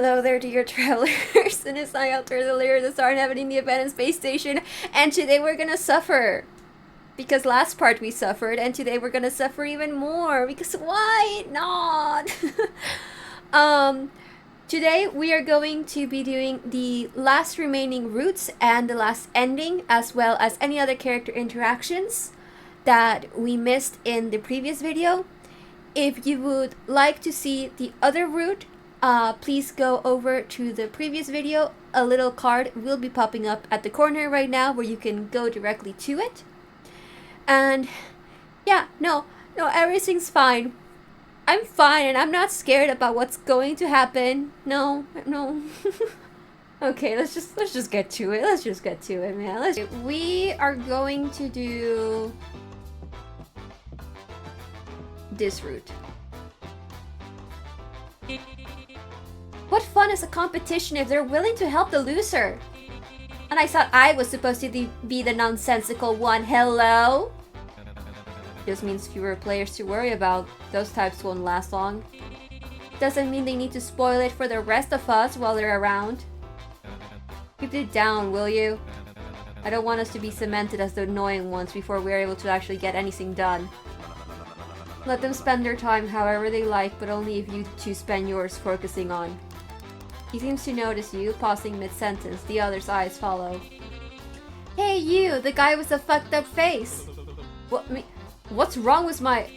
Hello there, dear travelers. In this I out there, the layer of the star inhabiting the abandoned space station, and today we're gonna suffer. Because last part we suffered, and today we're gonna suffer even more. Because why not? um, Today we are going to be doing the last remaining routes and the last ending, as well as any other character interactions that we missed in the previous video. If you would like to see the other route, please go over to the previous video. A little card will be popping up at the corner right now where you can go directly to it. And yeah, no, everything's fine. I'm fine and I'm not scared about what's going to happen. No. Okay, let's just get to it. Let's just get to it, man. We are going to do this route. What fun is a competition if they're willing to help the loser? And I thought I was supposed to be the nonsensical one. Hello? Just means fewer players to worry about. Those types won't last long. Doesn't mean they need to spoil it for the rest of us while they're around. Keep it down, will you? I don't want us to be cemented as the annoying ones before we're able to actually get anything done. Let them spend their time however they like, but only if you two spend yours focusing on. He seems to notice you, pausing mid-sentence. The other's eyes follow. Hey you, the guy with the fucked up face! What's wrong with my...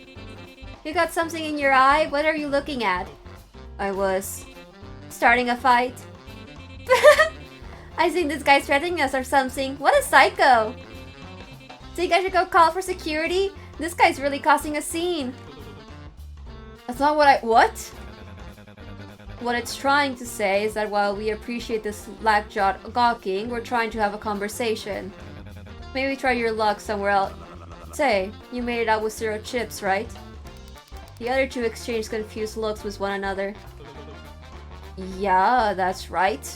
You got something in your eye? What are you looking at? I was... starting a fight. I think this guy's threatening us or something. What a psycho! Think I should go call for security? This guy's really causing a scene. That's not what What? What it's trying to say is that while we appreciate this slack-jawed gawking, we're trying to have a conversation. Maybe try your luck somewhere else. Say, you made it out with 0 chips, right? The other two exchanged confused looks with one another. Yeah, that's right.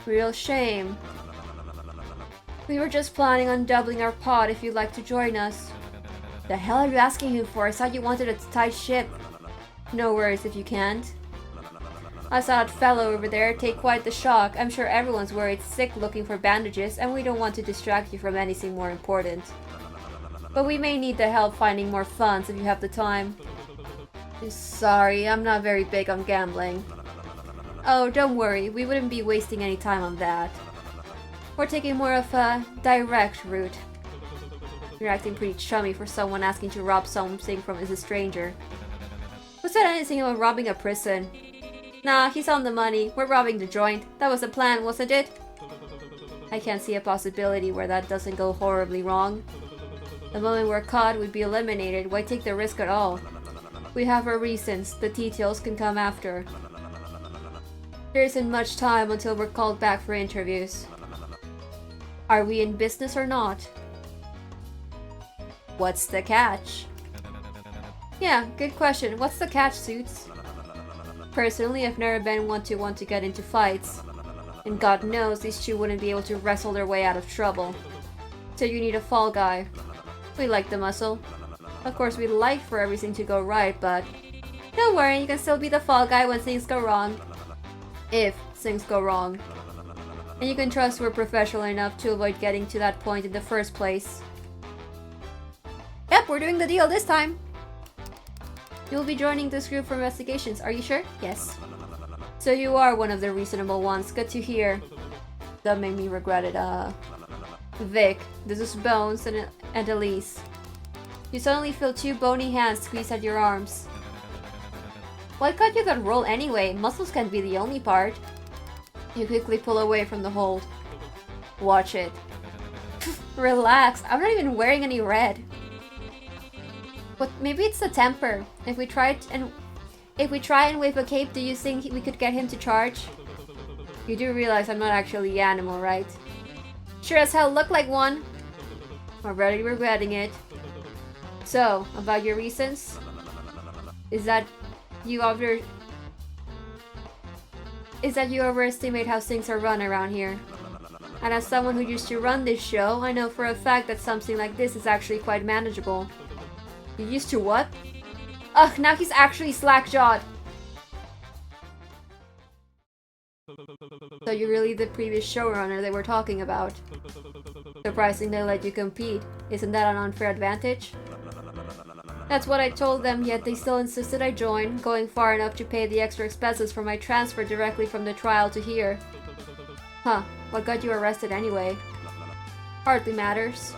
Real shame. We were just planning on doubling our pot if you'd like to join us. The hell are you asking him for? I thought you wanted a tight ship. No worries if you can't. I saw that fellow over there take quite the shock. I'm sure everyone's worried sick looking for bandages, and we don't want to distract you from anything more important. But we may need the help finding more funds if you have the time. Sorry, I'm not very big on gambling. Oh, don't worry, we wouldn't be wasting any time on that. We're taking more of a direct route. You're acting pretty chummy for someone asking to rob something from a stranger. Who said anything about robbing a prison? Nah, he's on the money. We're robbing the joint. That was the plan, wasn't it? I can't see a possibility where that doesn't go horribly wrong. The moment we're caught, we'd be eliminated. Why take the risk at all? We have our reasons. The details can come after. There isn't much time until we're called back for interviews. Are we in business or not? What's the catch? Yeah, good question. What's the catch, Suits? Personally, I've never been one to get into fights. And God knows these two wouldn't be able to wrestle their way out of trouble. So you need a fall guy. We like the muscle. Of course, we'd like for everything to go right, but... Don't worry, you can still be the fall guy when things go wrong. If things go wrong. And you can trust we're professional enough to avoid getting to that point in the first place. Yep, we're doing the deal this time. You'll be joining this group for investigations, are you sure? Yes. So you are one of the reasonable ones, good to hear. That made me regret it, Vic, this is Bones and Elise. You suddenly feel 2 bony hands squeeze at your arms. Why cut you that roll anyway? Muscles can't be the only part. You quickly pull away from the hold. Watch it. Relax, I'm not even wearing any red. But maybe it's the temper. If we try and wave a cape, do you think we could get him to charge? You do realize I'm not actually the animal, right? Sure as hell look like one. Already regretting it. So, about your reasons? Is that you overestimate how things are run around here? And as someone who used to run this show, I know for a fact that something like this is actually quite manageable. You used to what? Ugh, now he's actually slack-jawed. So you're really the previous showrunner they were talking about. Surprising they let you compete. Isn't that an unfair advantage? That's what I told them, yet they still insisted I join, going far enough to pay the extra expenses for my transfer directly from the trial to here. Huh, what got you arrested anyway? Hardly matters.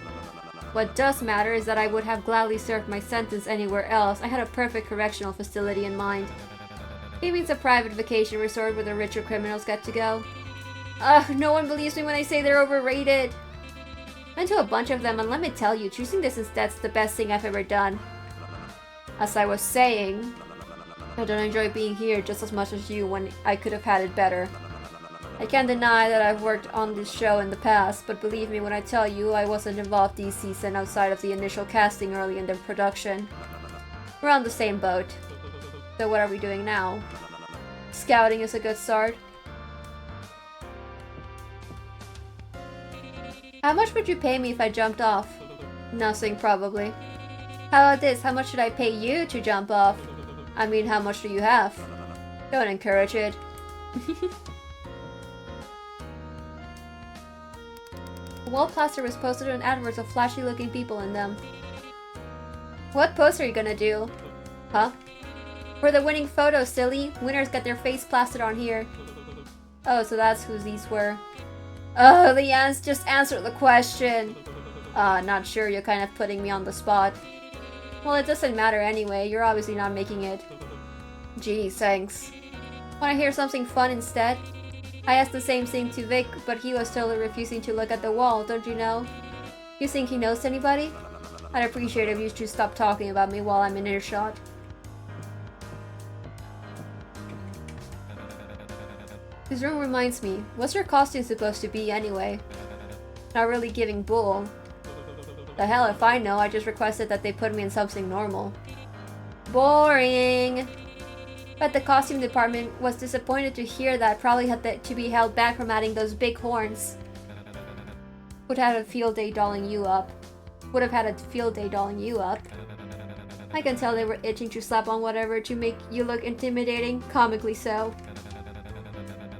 What does matter is that I would have gladly served my sentence anywhere else. I had a perfect correctional facility in mind. Maybe it's a private vacation resort where the richer criminals get to go. Ugh, no one believes me when I say they're overrated. Went to a bunch of them, and let me tell you, choosing this instead's the best thing I've ever done. As I was saying, I don't enjoy being here just as much as you when I could have had it better. I can't deny that I've worked on this show in the past, but believe me when I tell you I wasn't involved this season outside of the initial casting early in the production. We're on the same boat. So what are we doing now? Scouting is a good start. How much would you pay me if I jumped off? Nothing, probably. How about this? How much should I pay you to jump off? I mean, how much do you have? Don't encourage it. The wall plaster was posted on adverts of flashy looking people in them. What post are you gonna do? Huh? For the winning photo, silly. Winners get their face plastered on here. Oh, so that's who these were. Oh, the ants just answered the question. Not sure, you're kind of putting me on the spot. Well, it doesn't matter anyway, you're obviously not making it. Gee, thanks. Wanna hear something fun instead? I asked the same thing to Vic, but he was totally refusing to look at the wall, don't you know? You think he knows anybody? I'd appreciate it if you two stop talking about me while I'm in earshot. This room reminds me, what's your costume supposed to be anyway? Not really giving bull. The hell if I know, I just requested that they put me in something normal. Boring! But the costume department was disappointed to hear that, probably had to be held back from adding those big horns. Would have had a field day dolling you up. I can tell they were itching to slap on whatever to make you look intimidating, comically so.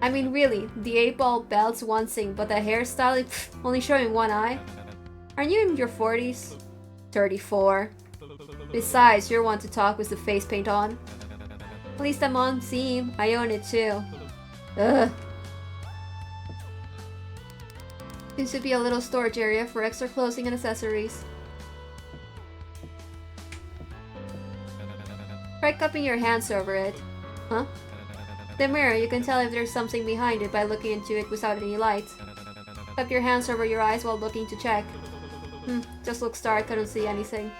I mean really, the 8-ball belt's one thing, but the hairstyle, only showing one eye? Aren't you in your 40s? 34. Besides, you're one to talk with the face paint on. At least I'm on theme. I own it too. Ugh. Seems to be a little storage area for extra clothing and accessories. Try cupping your hands over it. Huh? The mirror, you can tell if there's something behind it by looking into it without any light. Cup your hands over your eyes while looking to check. Just looks dark, I don't see anything.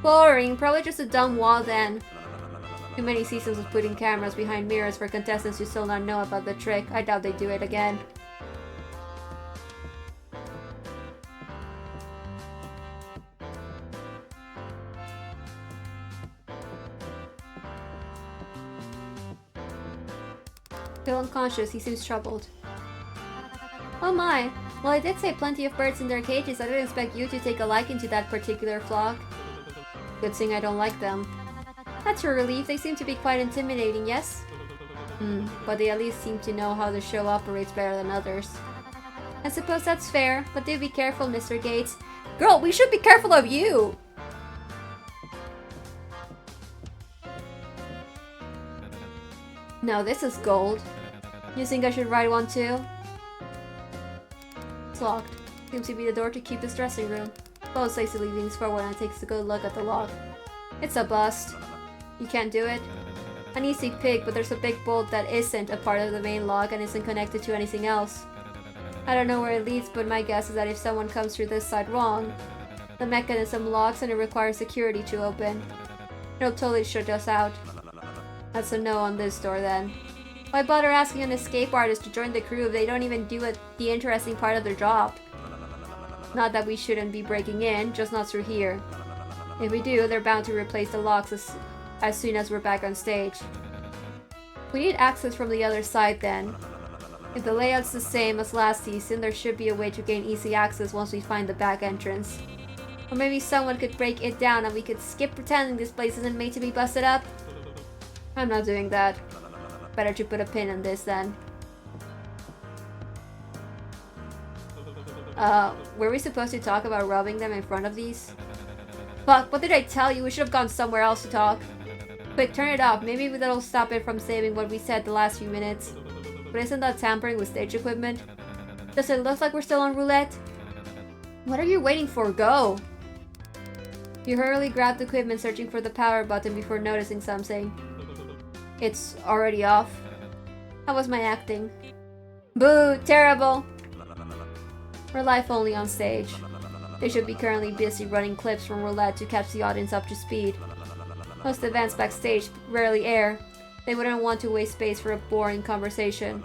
Boring, probably just a dumb wall then. Too many seasons of putting cameras behind mirrors for contestants who still not know about the trick. I doubt they do it again. Still unconscious, he seems troubled. Oh my! Well, I did say plenty of birds in their cages. I didn't expect you to take a liking to that particular flock. Good thing I don't like them. That's a relief. They seem to be quite intimidating, yes? But they at least seem to know how the show operates better than others. I suppose that's fair, but do be careful, Mr. Gates. Girl, we should be careful of you! No, this is gold. You think I should ride one too? It's locked. Seems to be the door to keep his dressing room. Close lazily leans forward and takes a good look at the lock. It's a bust. You can't do it? An easy pick, but there's a big bolt that isn't a part of the main lock and isn't connected to anything else. I don't know where it leads, but my guess is that if someone comes through this side wrong, the mechanism locks and it requires security to open. It'll totally shut us out. That's a no on this door then. Why bother asking an escape artist to join the crew if they don't even do the interesting part of their job? Not that we shouldn't be breaking in, just not through here. If we do, they're bound to replace the locks as soon as we're back on stage. We need access from the other side then. If the layout's the same as last season, there should be a way to gain easy access once we find the back entrance. Or maybe someone could break it down and we could skip pretending this place isn't made to be busted up. I'm not doing that. Better to put a pin in this then. Were we supposed to talk about rubbing them in front of these? Fuck, what did I tell you? We should have gone somewhere else to talk. Quick, turn it off. Maybe that'll stop it from saving what we said the last few minutes. But isn't that tampering with stage equipment? Does it look like we're still on roulette? What are you waiting for? Go! You hurriedly grabbed the equipment, searching for the power button before noticing something. It's already off. How was my acting? Boo! Terrible! We're live only on stage. They should be currently busy running clips from roulette to catch the audience up to speed. Most events backstage rarely air. They wouldn't want to waste space for a boring conversation.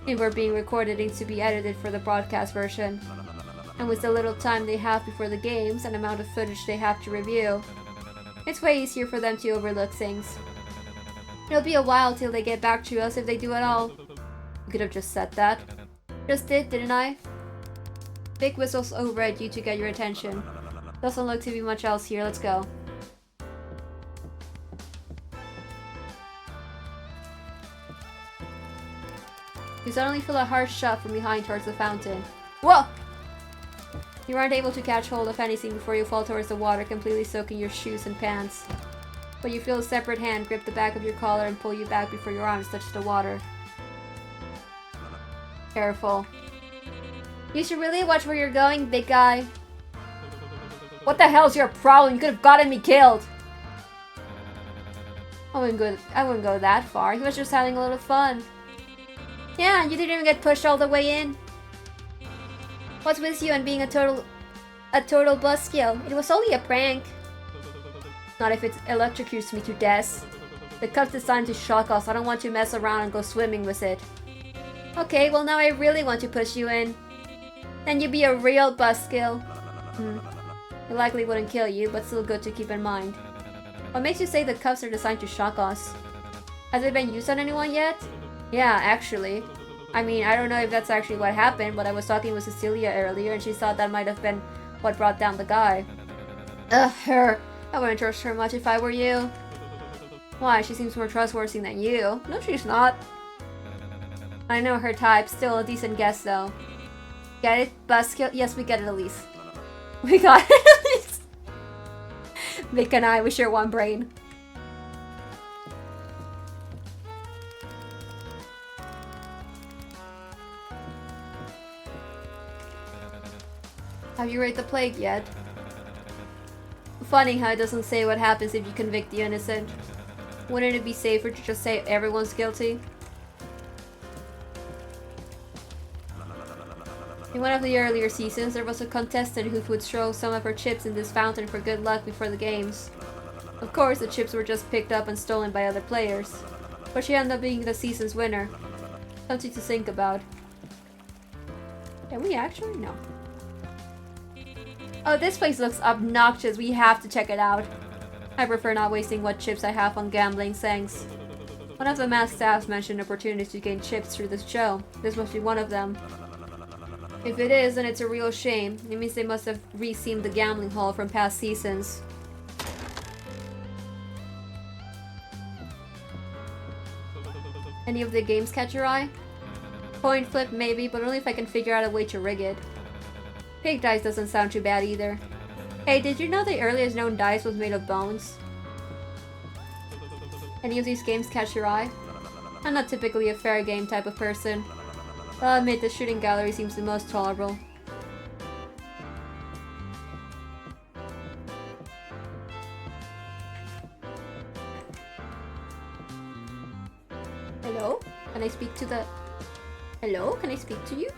If we're being recorded, it needs to be edited for the broadcast version. And with the little time they have before the games and amount of footage they have to review, it's way easier for them to overlook things. It'll be a while till they get back to us if they do at all. You could have just said that. Just did, didn't I? Big whistles over at you to get your attention. Doesn't look to be much else here, let's go. You suddenly feel a harsh shove from behind towards the fountain. Whoa! You aren't able to catch hold of anything before you fall towards the water, completely soaking your shoes and pants. But you feel a separate hand grip the back of your collar and pull you back before your arms touch the water. Careful. You should really watch where you're going, big guy. What the hell's your problem? You could have gotten me killed. I wouldn't go that far. He was just having a little fun. Yeah, you didn't even get pushed all the way in. What's with you and being a total buzzkill? It was only a prank. Not if it electrocutes me to death. The cup's designed to shock us. I don't want to mess around and go swimming with it. Okay, well now I really want to push you in. Then you'd be a real buzzkill. It likely wouldn't kill you, but still good to keep in mind. What makes you say the cups are designed to shock us? Has it been used on anyone yet? Yeah, actually. I mean, I don't know if that's actually what happened, but I was talking with Cecilia earlier and she thought that might have been what brought down the guy. Ugh, her. I wouldn't trust her much if I were you. Why? She seems more trustworthy than you. No, she's not. I know her type. Still a decent guess, though. Get it? Buzzkill? Yes, we get it, Elise. We got it, Elise. Vic and I, we share one brain. Have you read The Plague yet? Funny how it doesn't say what happens if you convict the innocent. Wouldn't it be safer to just say everyone's guilty? In one of the earlier seasons, there was a contestant who would throw some of her chips in this fountain for good luck before the games. Of course, the chips were just picked up and stolen by other players. But she ended up being the season's winner. Something to think about. Can we actually? No. Oh, this place looks obnoxious. We have to check it out. I prefer not wasting what chips I have on gambling, thanks. One of the masked staffs mentioned opportunities to gain chips through this show. This must be one of them. If it is, then it's a real shame. It means they must have re-themed the gambling hall from past seasons. Any of the games catch your eye? Coin flip maybe, but only if I can figure out a way to rig it. Pig dice doesn't sound too bad either. Hey, did you know the earliest known dice was made of bones? Any of these games catch your eye? I'm not typically a fair game type of person. I'll admit the shooting gallery seems the most tolerable. Hello? Can I speak to the... Hello? Can I speak to you?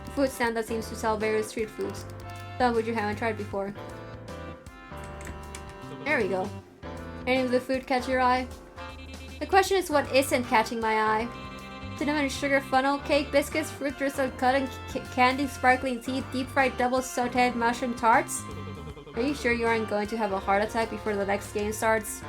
A food stand that seems to sell various street foods. Some which you haven't tried before. There we go. Any of the food catch your eye? The question is what isn't catching my eye. Cinnamon sugar funnel cake, biscuits, fruit drizzled cotton candy, sparkling tea, deep fried double sauteed mushroom tarts? Are you sure you aren't going to have a heart attack before the next game starts?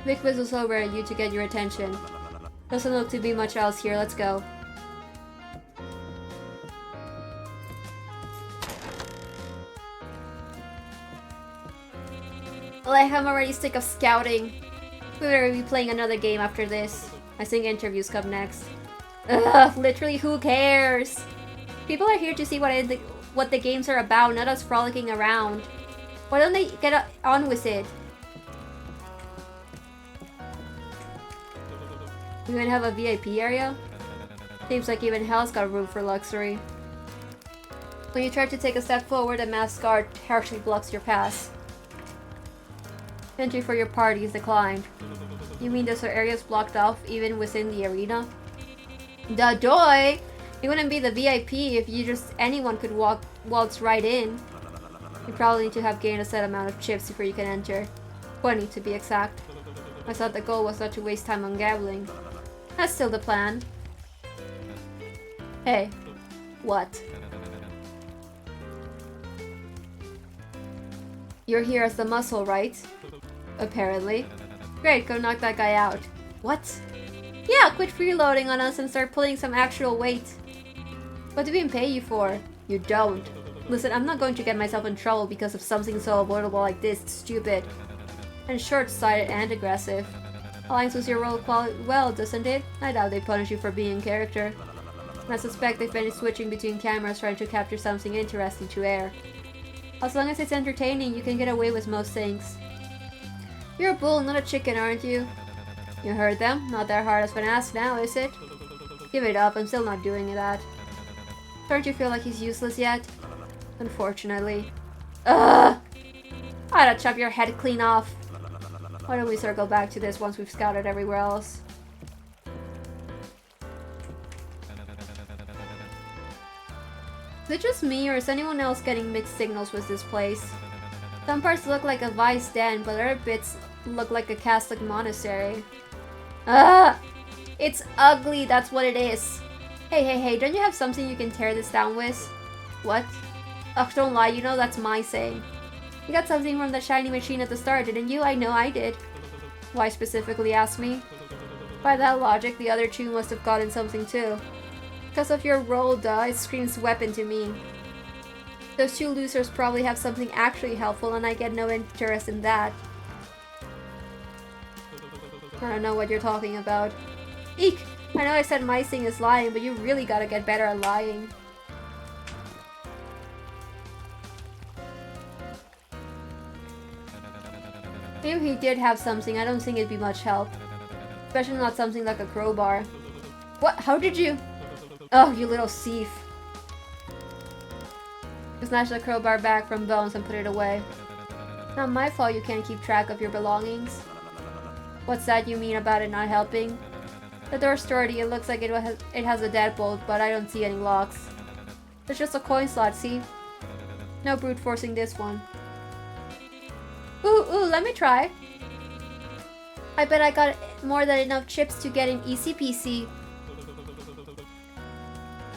Big whistles over at you to get your attention. Doesn't look to be much else here, let's go. Like, I'm already sick of scouting. We better be playing another game after this. I think interviews come next. Ugh, literally who cares? People are here to see what the games are about, not us frolicking around. Why don't they get on with it? We even have a VIP area? Seems like even hell's got room for luxury. When you try to take a step forward, a masked guard harshly blocks your pass. Entry for your party is declined. You mean those are areas blocked off even within the arena? Da doy! You wouldn't be the VIP if anyone could waltz right in. You probably need to have gained a set amount of chips before you can enter. 20 to be exact. I thought the goal was not to waste time on gambling. That's still the plan. Hey. What? You're here as the muscle, right? Apparently. Great, go knock that guy out. What? Yeah, quit freeloading on us and start pulling some actual weight. What do we even pay you for? You don't. Listen, I'm not going to get myself in trouble because of something so avoidable like this. It's stupid. And short-sighted and aggressive. Aligns with your role well, doesn't it? I doubt they punish you for being in character. I suspect they've been switching between cameras trying to capture something interesting to air. As long as it's entertaining, you can get away with most things. You're a bull, not a chicken, aren't you? You heard them. Not that hard has been asked now, is it? Give it up, I'm still not doing that. Don't you feel like he's useless yet? Unfortunately. Ugh! I ought to chop your head clean off. Why don't we circle back to this once we've scouted everywhere else? Is it just me, or is anyone else getting mixed signals with this place? Some parts look like a vice den, but other bits look like a Catholic monastery. Ah! It's ugly, that's what it is. Hey, don't you have something you can tear this down with? What? Ugh, don't lie, you know that's my saying. You got something from the shiny machine at the start, didn't you? I know I did. Why specifically, ask me? By that logic, the other two must have gotten something too. Because of your role, duh, it screams weapon to me. Those two losers probably have something actually helpful and I get no interest in that. I don't know what you're talking about. Eek! I know I said my thing is lying, but you really gotta get better at lying. Even if he did have something, I don't think it'd be much help. Especially not something like a crowbar. What? How did you? Oh, you little thief. You snatched the crowbar back from Bones and put it away. Not my fault you can't keep track of your belongings. What's that you mean about it not helping? The door's sturdy, it looks like it has a deadbolt, but I don't see any locks. It's just a coin slot, see? No brute forcing this one. Ooh, let me try. I bet I got more than enough chips to get an easy peasy.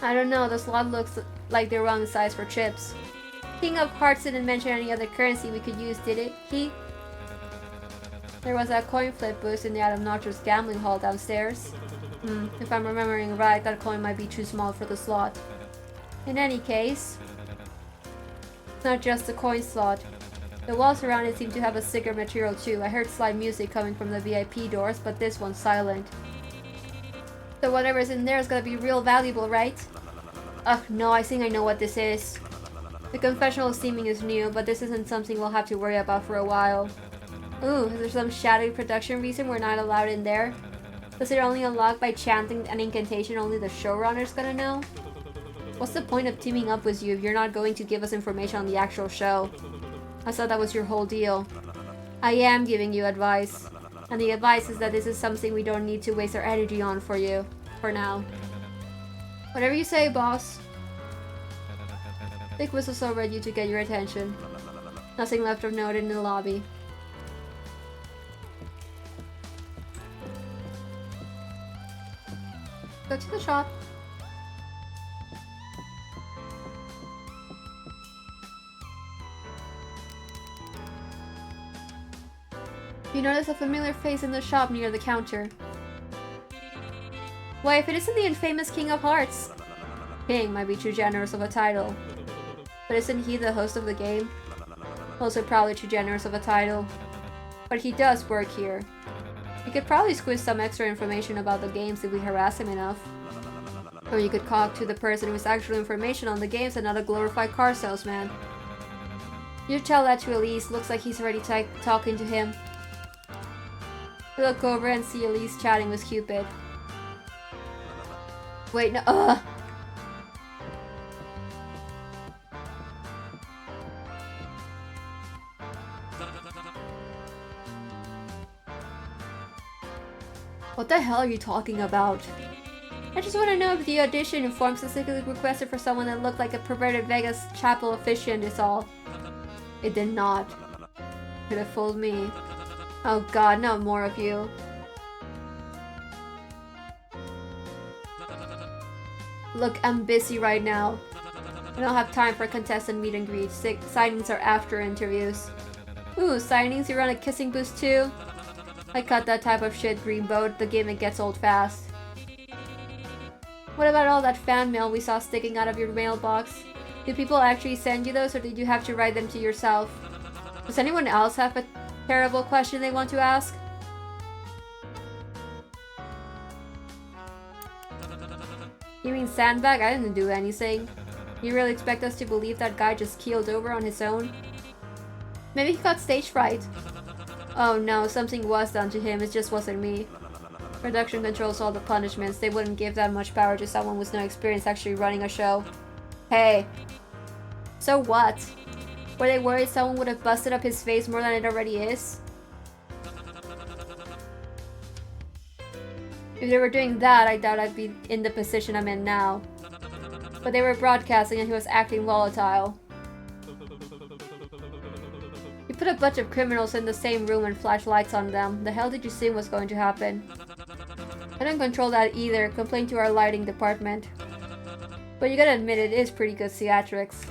I don't know, the slot looks like the wrong size for chips. King of Hearts didn't mention any other currency we could use, did he? There was a coin flip booth in the Adam Notcher's gambling hall downstairs. If I'm remembering right, that coin might be too small for the slot. In any case, it's not just the coin slot. The walls around it seem to have a thicker material too. I heard slide music coming from the VIP doors, but this one's silent. So whatever's in there is gonna be real valuable, right? Ugh, no, I think I know what this is. The confessional theming is new, but this isn't something we'll have to worry about for a while. Ooh, is there some shadowy production reason we're not allowed in there? Does it only unlock by chanting an incantation only the showrunner's gonna know? What's the point of teaming up with you if you're not going to give us information on the actual show? I thought that was your whole deal. I am giving you advice. And the advice is that this is something we don't need to waste our energy on for you. For now. Whatever you say, boss. Big whistle's over at you to get your attention. Nothing left of note in the lobby. Go to the shop. You notice a familiar face in the shop near the counter. Why, if it isn't the infamous King of Hearts! King might be too generous of a title. But isn't he the host of the game? Also probably too generous of a title. But he does work here. We could probably squeeze some extra information about the games if we harass him enough. Or you could talk to the person with actual information on the games and not a glorified car salesman. You tell that to Elise, looks like he's already talking to him. You look over and see Elise chatting with Cupid. Wait, no, What the hell are you talking about? I just want to know if the audition form specifically requested for someone that looked like a perverted Vegas chapel officiant is all. It did not. Could have fooled me. Oh god, no more of you. Look, I'm busy right now. I don't have time for contestant meet and greet. Signings are after interviews. Ooh, signings? You run a kissing booth too? I cut that type of shit, Greenboat. The gimmick gets old fast. What about all that fan mail we saw sticking out of your mailbox? Did people actually send you those, or did you have to write them to yourself? Does anyone else have a terrible question they want to ask? You mean Sandbag? I didn't do anything. You really expect us to believe that guy just keeled over on his own? Maybe he got stage fright. Oh no, something was done to him, it just wasn't me. Production controls all the punishments, they wouldn't give that much power to someone with no experience actually running a show. Hey. So what? Were they worried someone would have busted up his face more than it already is? If they were doing that, I doubt I'd be in the position I'm in now. But they were broadcasting and he was acting volatile. You put a bunch of criminals in the same room and flash lights on them. The hell did you think was going to happen? I don't control that either. Complain to our lighting department. But you gotta admit it is pretty good theatrics.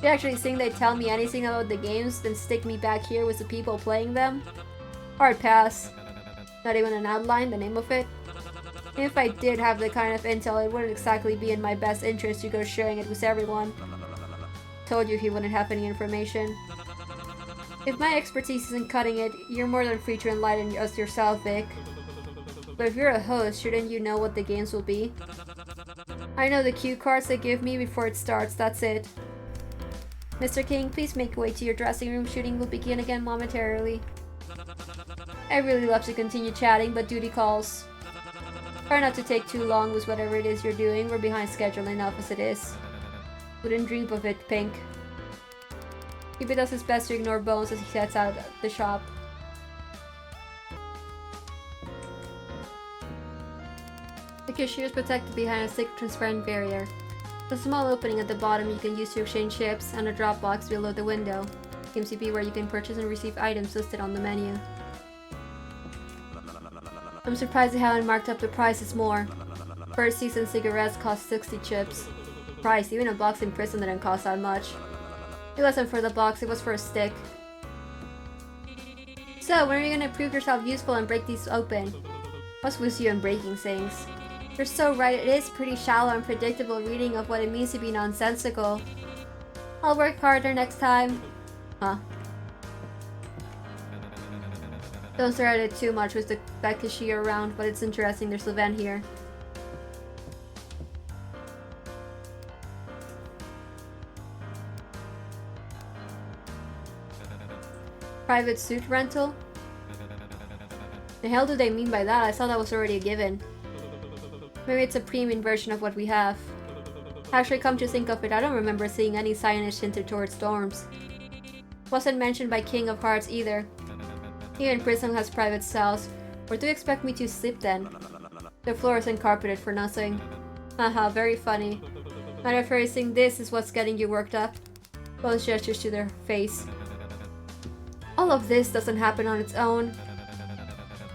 You actually think they'd tell me anything about the games, then stick me back here with the people playing them? Hard pass. Not even an outline, the name of it? If I did have the kind of intel, it wouldn't exactly be in my best interest to go sharing it with everyone. Told you he wouldn't have any information. If my expertise isn't cutting it, you're more than free to enlighten us yourself, Vic. But if you're a host, shouldn't you know what the games will be? I know the cue cards they give me before it starts, that's it. Mr. King, please make way to your dressing room. Shooting will begin again momentarily. I really love to continue chatting, but duty calls. Try not to take too long with whatever it is you're doing. We're behind schedule enough as it is. Wouldn't dream of it, Pink. Cupid does his best to ignore Bones as he sets out the shop. The cashier is protected behind a thick transparent barrier. There's a small opening at the bottom you can use to exchange chips, and a drop box below the window. Seems to be where you can purchase and receive items listed on the menu. I'm surprised they haven't marked up the prices more. First season cigarettes cost 60 chips. Christ, even a box in prison didn't cost that much. It wasn't for the box, it was for a stick. So, when are you gonna prove yourself useful and break these open? What's with you and breaking things? You're so right, it is pretty shallow and predictable reading of what it means to be nonsensical. I'll work harder next time. Huh. Don't stare at it too much with the cashier around, but it's interesting there's a vent here. Private suit rental? The hell do they mean by that? I thought that was already a given. Maybe it's a premium version of what we have. Actually, come to think of it, I don't remember seeing any signage hinted towards dorms. Wasn't mentioned by King of Hearts either. Even prison has private cells. Where do you expect me to sleep then? The floor isn't carpeted for nothing. Haha, very funny. Matter of phrasing, this is what's getting you worked up. Bones gestures to their face. All of this doesn't happen on its own.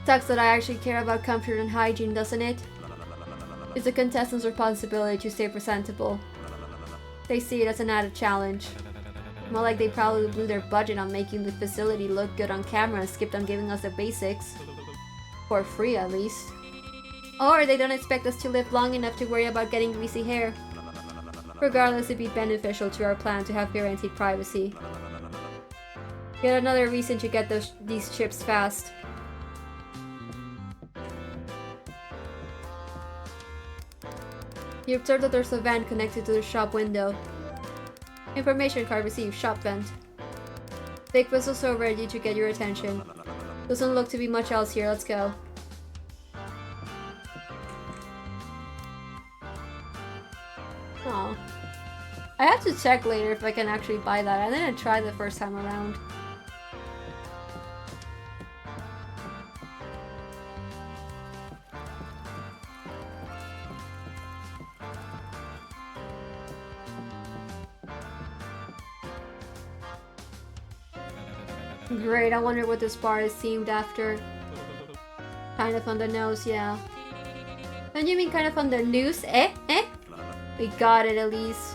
Sucks that I actually care about comfort and hygiene, doesn't it? It's a contestant's responsibility to stay presentable. They see it as an added challenge. More like they probably blew their budget on making the facility look good on camera and skipped on giving us the basics. For free, at least. Or they don't expect us to live long enough to worry about getting greasy hair. Regardless, it'd be beneficial to our plan to have guaranteed privacy. Yet another reason to get these chips fast. You observe that there's a vent connected to the shop window. Information card received, shop vent. Big whistle's so ready to get your attention. Doesn't look to be much else here, let's go. Aw. I have to check later if I can actually buy that. I didn't try the first time around. Great, I wonder what this bar is themed after. Kind of on the nose, yeah. And you mean kind of on the news? Eh? We got it, Elise.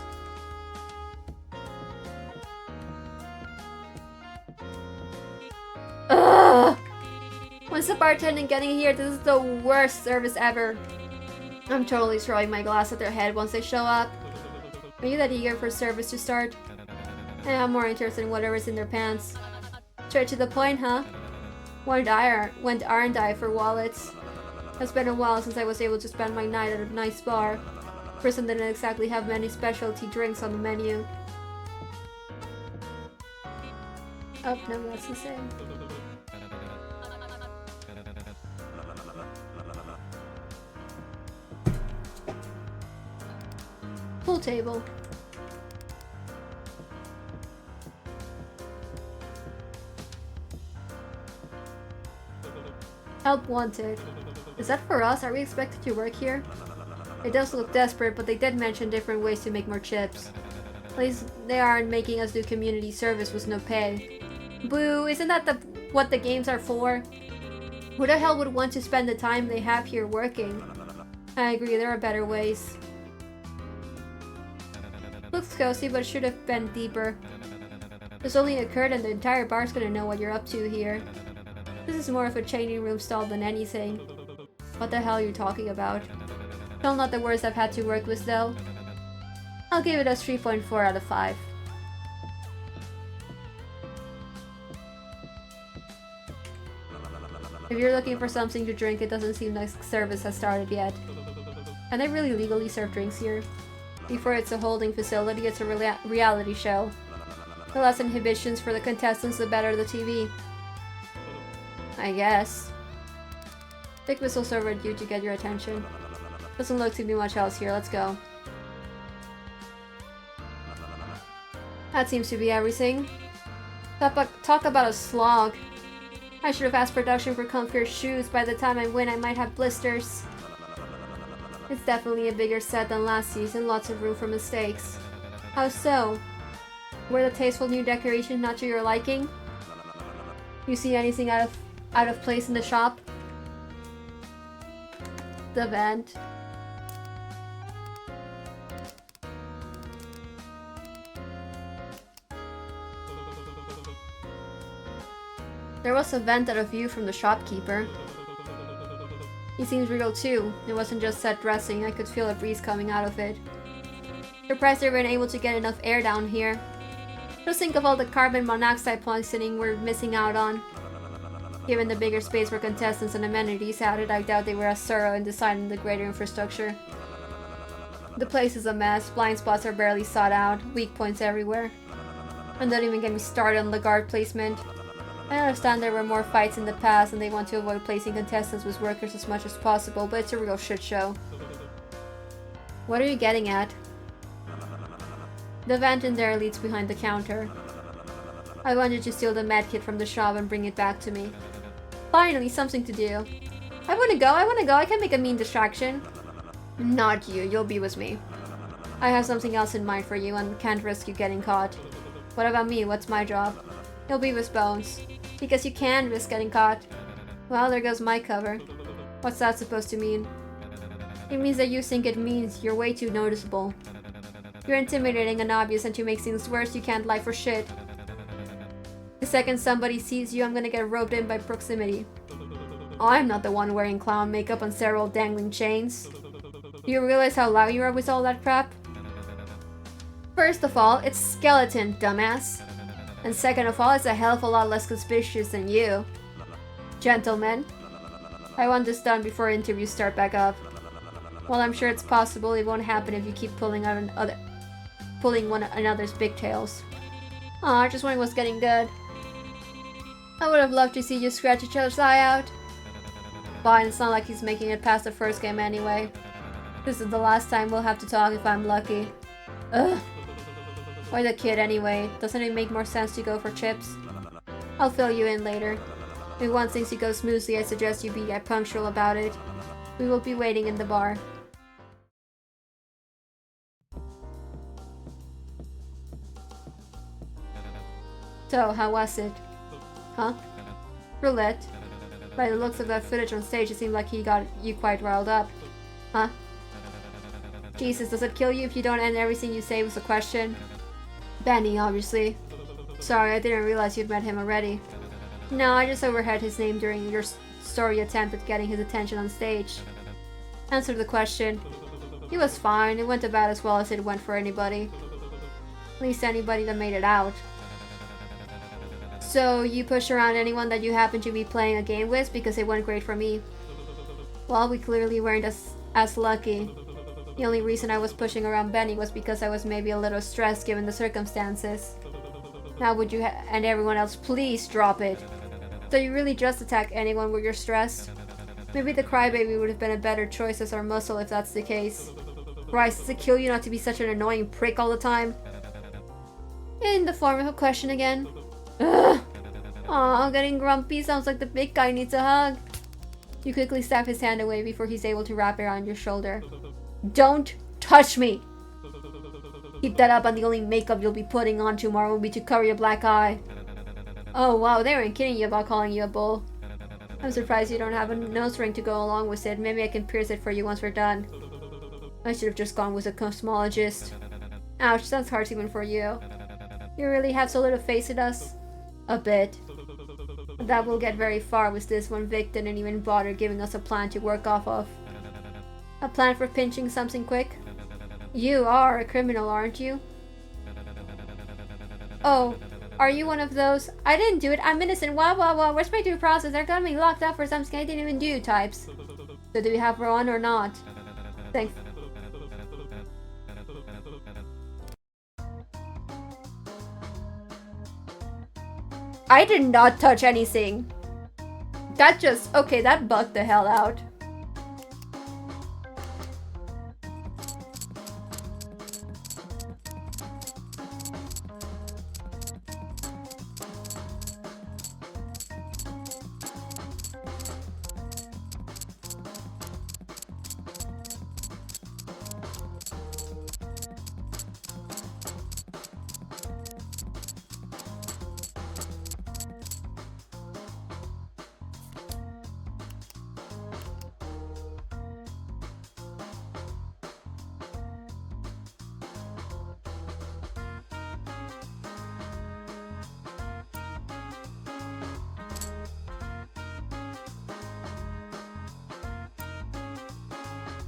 Ugh! When's the bartending getting here? This is the worst service ever. I'm totally throwing my glass at their head once they show up. Are you that eager for service to start? I'm more interested in whatever's in their pants. Straight to the point, huh? Went aren't I for wallets? It's been a while since I was able to spend my night at a nice bar. Prison didn't exactly have many specialty drinks on the menu. Oh, no, that's the same. Pool table. Help wanted. Is that for us? Are we expected to work here? It does look desperate, but they did mention different ways to make more chips. At least they aren't making us do community service with no pay. Boo! Isn't that what the games are for? Who the hell would want to spend the time they have here working? I agree, there are better ways. Looks cozy, but should have been deeper. This only occurred and the entire bar's gonna know what you're up to here. This is more of a changing room stall than anything. What the hell are you talking about? Still not the worst I've had to work with though. I'll give it a 3.4 out of 5. If you're looking for something to drink, it doesn't seem like service has started yet. Can they really legally serve drinks here? Before it's a holding facility, it's a reality show. The less inhibitions for the contestants, the better the TV. I guess. Big whistle server due to get your attention. Doesn't look to be much else here, let's go. That seems to be everything. Talk about a slog. I should have asked production for comfier shoes. By the time I win, I might have blisters. It's definitely a bigger set than last season, lots of room for mistakes. How so? Were the tasteful new decorations not to your liking? You see anything out of place in the shop? The vent. There was a vent at a view from the shopkeeper. He seems real too. It wasn't just set dressing, I could feel a breeze coming out of it. Surprised they weren't able to get enough air down here. Just think of all the carbon monoxide poisoning we're missing out on. Given the bigger space for contestants and amenities added, I doubt they were as thorough in designing the greater infrastructure. The place is a mess, blind spots are barely sought out, weak points everywhere. And don't even get me started on the guard placement. I understand there were more fights in the past and they want to avoid placing contestants with workers as much as possible, but it's a real shit show. What are you getting at? The vent in there leads behind the counter. I wanted to steal the medkit from the shop and bring it back to me. Finally, something to do. I wanna go, I can make a mean distraction. Not you, you'll be with me. I have something else in mind for you and can't risk you getting caught. What about me, what's my job? You'll be with Bones. Because you can risk getting caught. Well, there goes my cover. What's that supposed to mean? It means that you think it means you're way too noticeable. You're intimidating and obvious, and to make things worse, you can't lie for shit. The second somebody sees you, I'm gonna get roped in by proximity. I'm not the one wearing clown makeup and several dangling chains. Do you realize how loud you are with all that crap? First of all, it's skeleton, dumbass. And second of all, it's a hell of a lot less suspicious than you. Gentlemen, I want this done before interviews start back up. While I'm sure it's possible, it won't happen if you keep pulling one another's pigtails. Aw, just when it was getting good. I would have loved to see you scratch each other's eye out. Fine, it's not like he's making it past the first game anyway. This is the last time we'll have to talk if I'm lucky. Ugh. Why the kid anyway? Doesn't it make more sense to go for chips? I'll fill you in later. If once things to go smoothly, I suggest you be punctual about it. We will be waiting in the bar. So, how was it? Huh? Roulette? By the looks of that footage on stage, it seemed like he got you quite riled up. Huh? Jesus, does it kill you if you don't end everything you say with a question? Benny, obviously. Sorry, I didn't realize you'd met him already. No, I just overheard his name during your story attempt at getting his attention on stage. Answer the question. He was fine. It went about as well as it went for anybody. At least anybody that made it out. So, you push around anyone that you happen to be playing a game with because it went great for me. Well, we clearly weren't as lucky. The only reason I was pushing around Benny was because I was maybe a little stressed given the circumstances. Now would you and everyone else please drop it. So you really just attack anyone when you're stressed? Maybe the crybaby would have been a better choice as our muscle if that's the case. Christ, does it kill you not to be such an annoying prick all the time? In the form of a question again. Ugh! Aw, getting grumpy sounds like the big guy needs a hug. You quickly snap his hand away before he's able to wrap it around your shoulder. Don't touch me! Keep that up and the only makeup you'll be putting on tomorrow will be to cover your black eye. Oh wow, they weren't kidding you about calling you a bull. I'm surprised you don't have a nose ring to go along with it. Maybe I can pierce it for you once we're done. I should have just gone with a cosmologist. Ouch, that's harsh even for you. You really have so little faith in us? A bit. But that will get very far with this one. Vic didn't even bother giving us a plan to work off of. A plan for pinching something quick? You are a criminal, aren't you? Oh, are you one of those? I didn't do it, I'm innocent, wah wah wah, where's my due process? They're gonna be locked up for something I didn't even do types. So do you have one or not? Thanks. I did not touch anything. That bugged the hell out.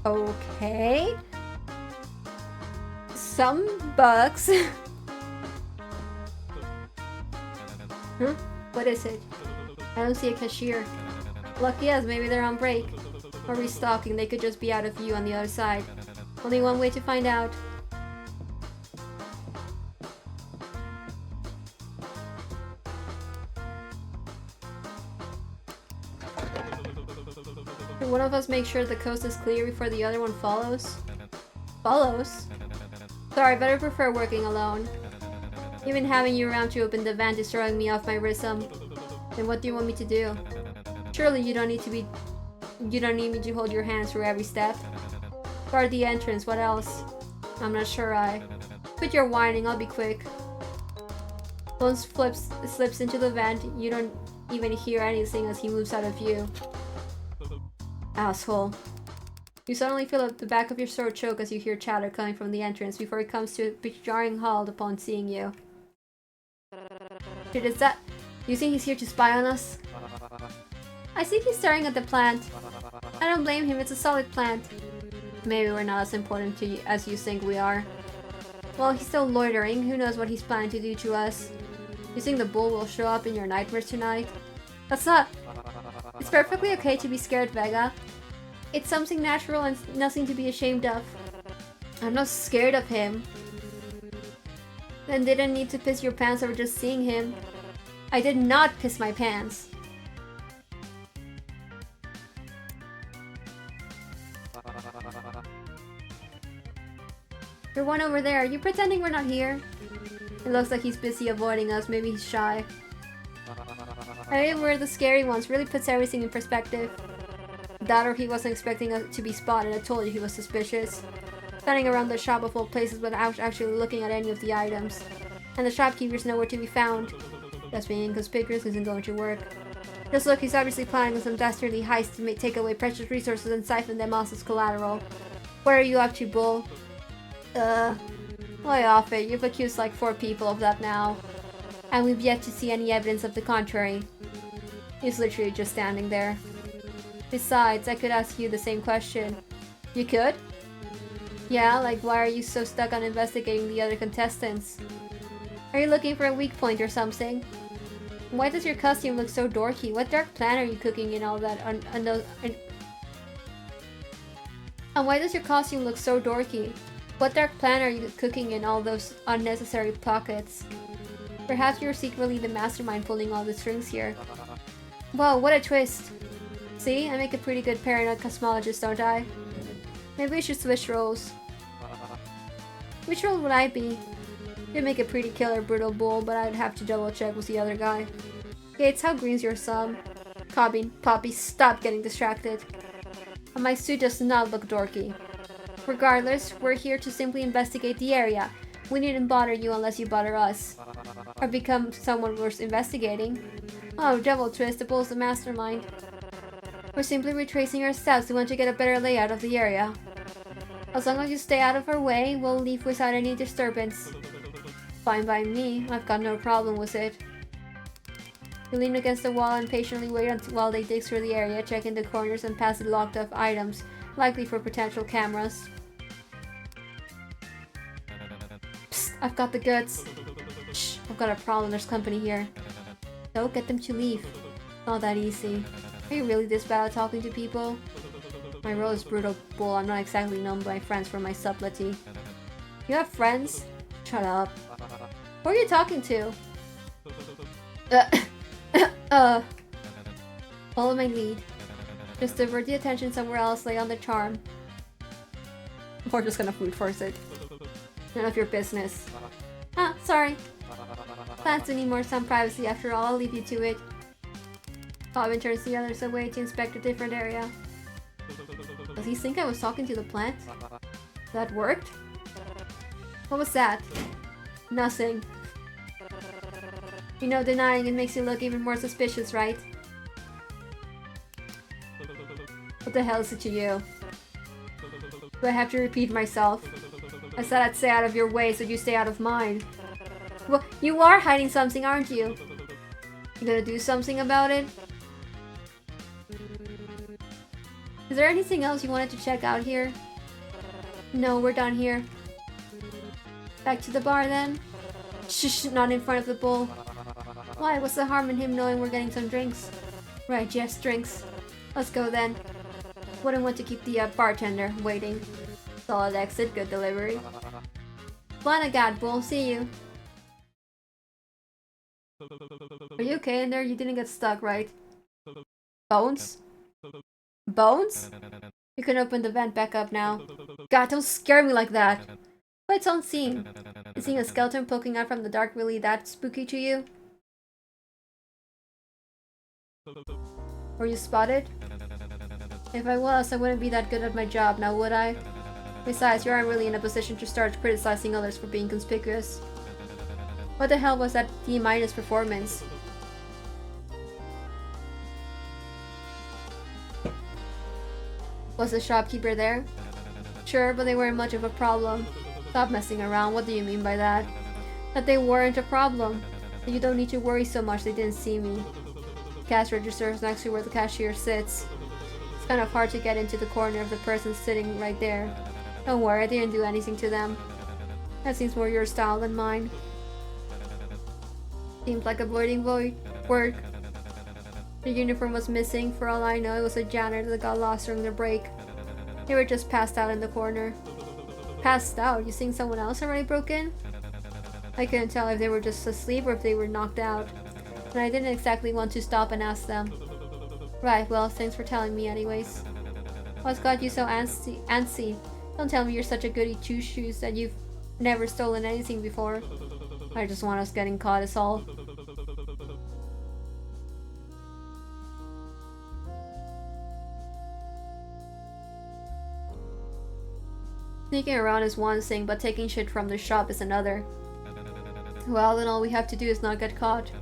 Okay. Some bucks. Huh? What is it? I don't see a cashier. Lucky us, maybe they're on break. Or restocking, they could just be out of view on the other side. Only one way to find out. Can one of us make sure the coast is clear before the other one follows? Follows? Sorry, but I prefer working alone. Even having you around to open the vent is throwing me off my rhythm. Then what do you want me to do? Surely you don't need me to hold your hand through every step. Guard the entrance, what else? I'm not sure Quit your whining, I'll be quick. Bones slips into the vent, you don't even hear anything as he moves out of view. Asshole. You suddenly feel the back of your throat choke as you hear chatter coming from the entrance before it comes to a jarring halt upon seeing you. Dude, is that... You think he's here to spy on us? I think he's staring at the plant. I don't blame him, it's a solid plant. Maybe we're not as important to you as you think we are. Well, he's still loitering. Who knows what he's planning to do to us? You think the bull will show up in your nightmares tonight? That's not... It's perfectly okay to be scared, Vega. It's something natural and nothing to be ashamed of. I'm not scared of him. Then didn't need to piss your pants over just seeing him. I did not piss my pants. There's one over there. Are you pretending we're not here? It looks like he's busy avoiding us. Maybe he's shy. I mean, we're the scary ones. Really puts everything in perspective. That or he wasn't expecting us to be spotted. I told you he was suspicious. Standing around the shop of all places without actually looking at any of the items. And the shopkeeper's nowhere to be found. That's being inconspicuous isn't going to work. Just look, he's obviously planning some dastardly heist to take away precious resources and siphon them off as collateral. What are you up to, Bull? Lay off it. You've accused like 4 people of that now. And we've yet to see any evidence of the contrary. He's literally just standing there. Besides, I could ask you the same question. You could? Yeah, like why are you so stuck on investigating the other contestants? Are you looking for a weak point or something? Why does your costume look so dorky? What dark plan are you cooking in all that And why does your costume look so dorky? What dark plan are you cooking in all those unnecessary pockets? Perhaps you're secretly the mastermind pulling all the strings here. Whoa, what a twist! See, I make a pretty good paranoid cosmologist, don't I? Maybe we should switch roles. Which role would I be? You'd make a pretty killer brutal bull, but I'd have to double check with the other guy. Gates, how green's your sum? Poppy, stop getting distracted. And my suit does not look dorky. Regardless, we're here to simply investigate the area. We needn't bother you unless you bother us. Or become someone worth investigating. Oh, double twist, the bull's the mastermind. We're simply retracing our steps. We want to get a better layout of the area. As long as you stay out of our way, we'll leave without any disturbance. Fine by me. I've got no problem with it. You lean against the wall and patiently wait while they dig through the area, checking the corners and past the locked up items, likely for potential cameras. Psst, I've got the goods. Shh, I've got a problem. There's company here. So get them to leave. Not that easy. Are you really this bad at talking to people? My role is brutal bull. I'm not exactly known by friends for my subtlety. You have friends? Shut up. Who are you talking to? Follow my lead. Just divert the attention somewhere else, lay on the charm. We're just gonna brute force it. None of your business. Ah, sorry. Plans need more some privacy after all, I'll leave you to it. Bobbin turns the others away to inspect a different area. Does he think I was talking to the plant? That worked? What was that? Nothing. You know, denying it makes you look even more suspicious, right? What the hell is it to you? Do I have to repeat myself? I said I'd stay out of your way, so you stay out of mine. Well, you are hiding something, aren't you? You gonna do something about it? Is there anything else you wanted to check out here? No, we're done here. Back to the bar then? Shh, not in front of the bull. Why? What's the harm in him knowing we're getting some drinks? Right, yes, drinks. Let's go then. Wouldn't want to keep the bartender waiting. Solid exit, good delivery. Plan of God, bull. See you. Are you okay in there? You didn't get stuck, right? Bones? Bones? You can open the vent back up now. God, don't scare me like that. But it's on scene. Is seeing a skeleton poking out from the dark really that spooky to you? Were you spotted? If I was, I wouldn't be that good at my job, now would I? Besides, you aren't really in a position to start criticizing others for being conspicuous. What the hell was that D- performance? Was the shopkeeper there? Sure, but they weren't much of a problem. Stop messing around, what do you mean by that? That they weren't a problem. You don't need to worry so much, they didn't see me. Cash register is next to where the cashier sits. It's kind of hard to get into the corner of the person sitting right there. Don't worry, I didn't do anything to them. That seems more your style than mine. Seems like avoiding work. The uniform was missing. For all I know, it was a janitor that got lost during their break. They were just passed out in the corner. Passed out? You think someone else already broke in? I couldn't tell if they were just asleep or if they were knocked out. And I didn't exactly want to stop and ask them. Right, well, thanks for telling me anyways. What's got you so antsy? Don't tell me you're such a goody two-shoes that you've never stolen anything before. I just want us getting caught is all. Sneaking around is one thing, but taking shit from the shop is another. Well, then all we have to do is not get caught.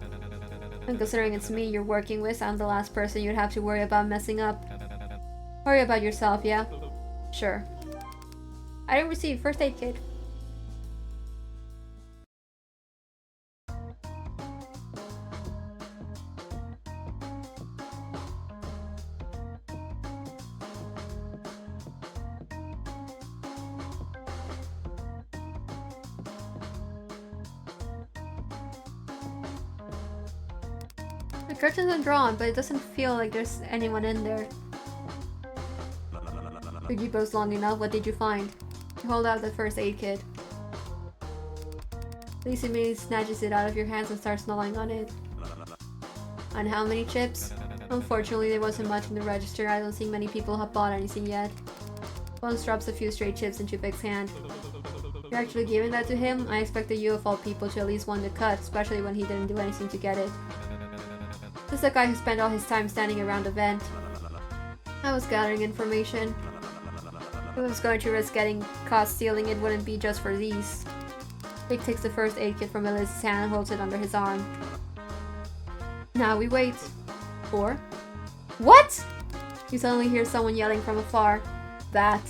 And considering it's me you're working with, I'm the last person you'd have to worry about messing up. Worry about yourself, yeah? Sure. I didn't receive first aid kit. The curtains are drawn, but it doesn't feel like there's anyone in there. Did you pose long enough? What did you find? You hold out the first aid kit. Lisa immediately snatches it out of your hands and starts gnawing on it. On how many chips? Unfortunately, there wasn't much in the register. I don't think many people have bought anything yet. Bones drops a few stray chips into Vic's hand. You're actually giving that to him? I expected you of all people to at least want the cut, especially when he didn't do anything to get it. This is the guy who spent all his time standing around the vent. I was gathering information. If I was going to risk getting caught stealing, it wouldn't be just for these. Vic takes the first aid kit from Melissa's hand and holds it under his arm. Now we wait. For? What? You suddenly hear someone yelling from afar. That.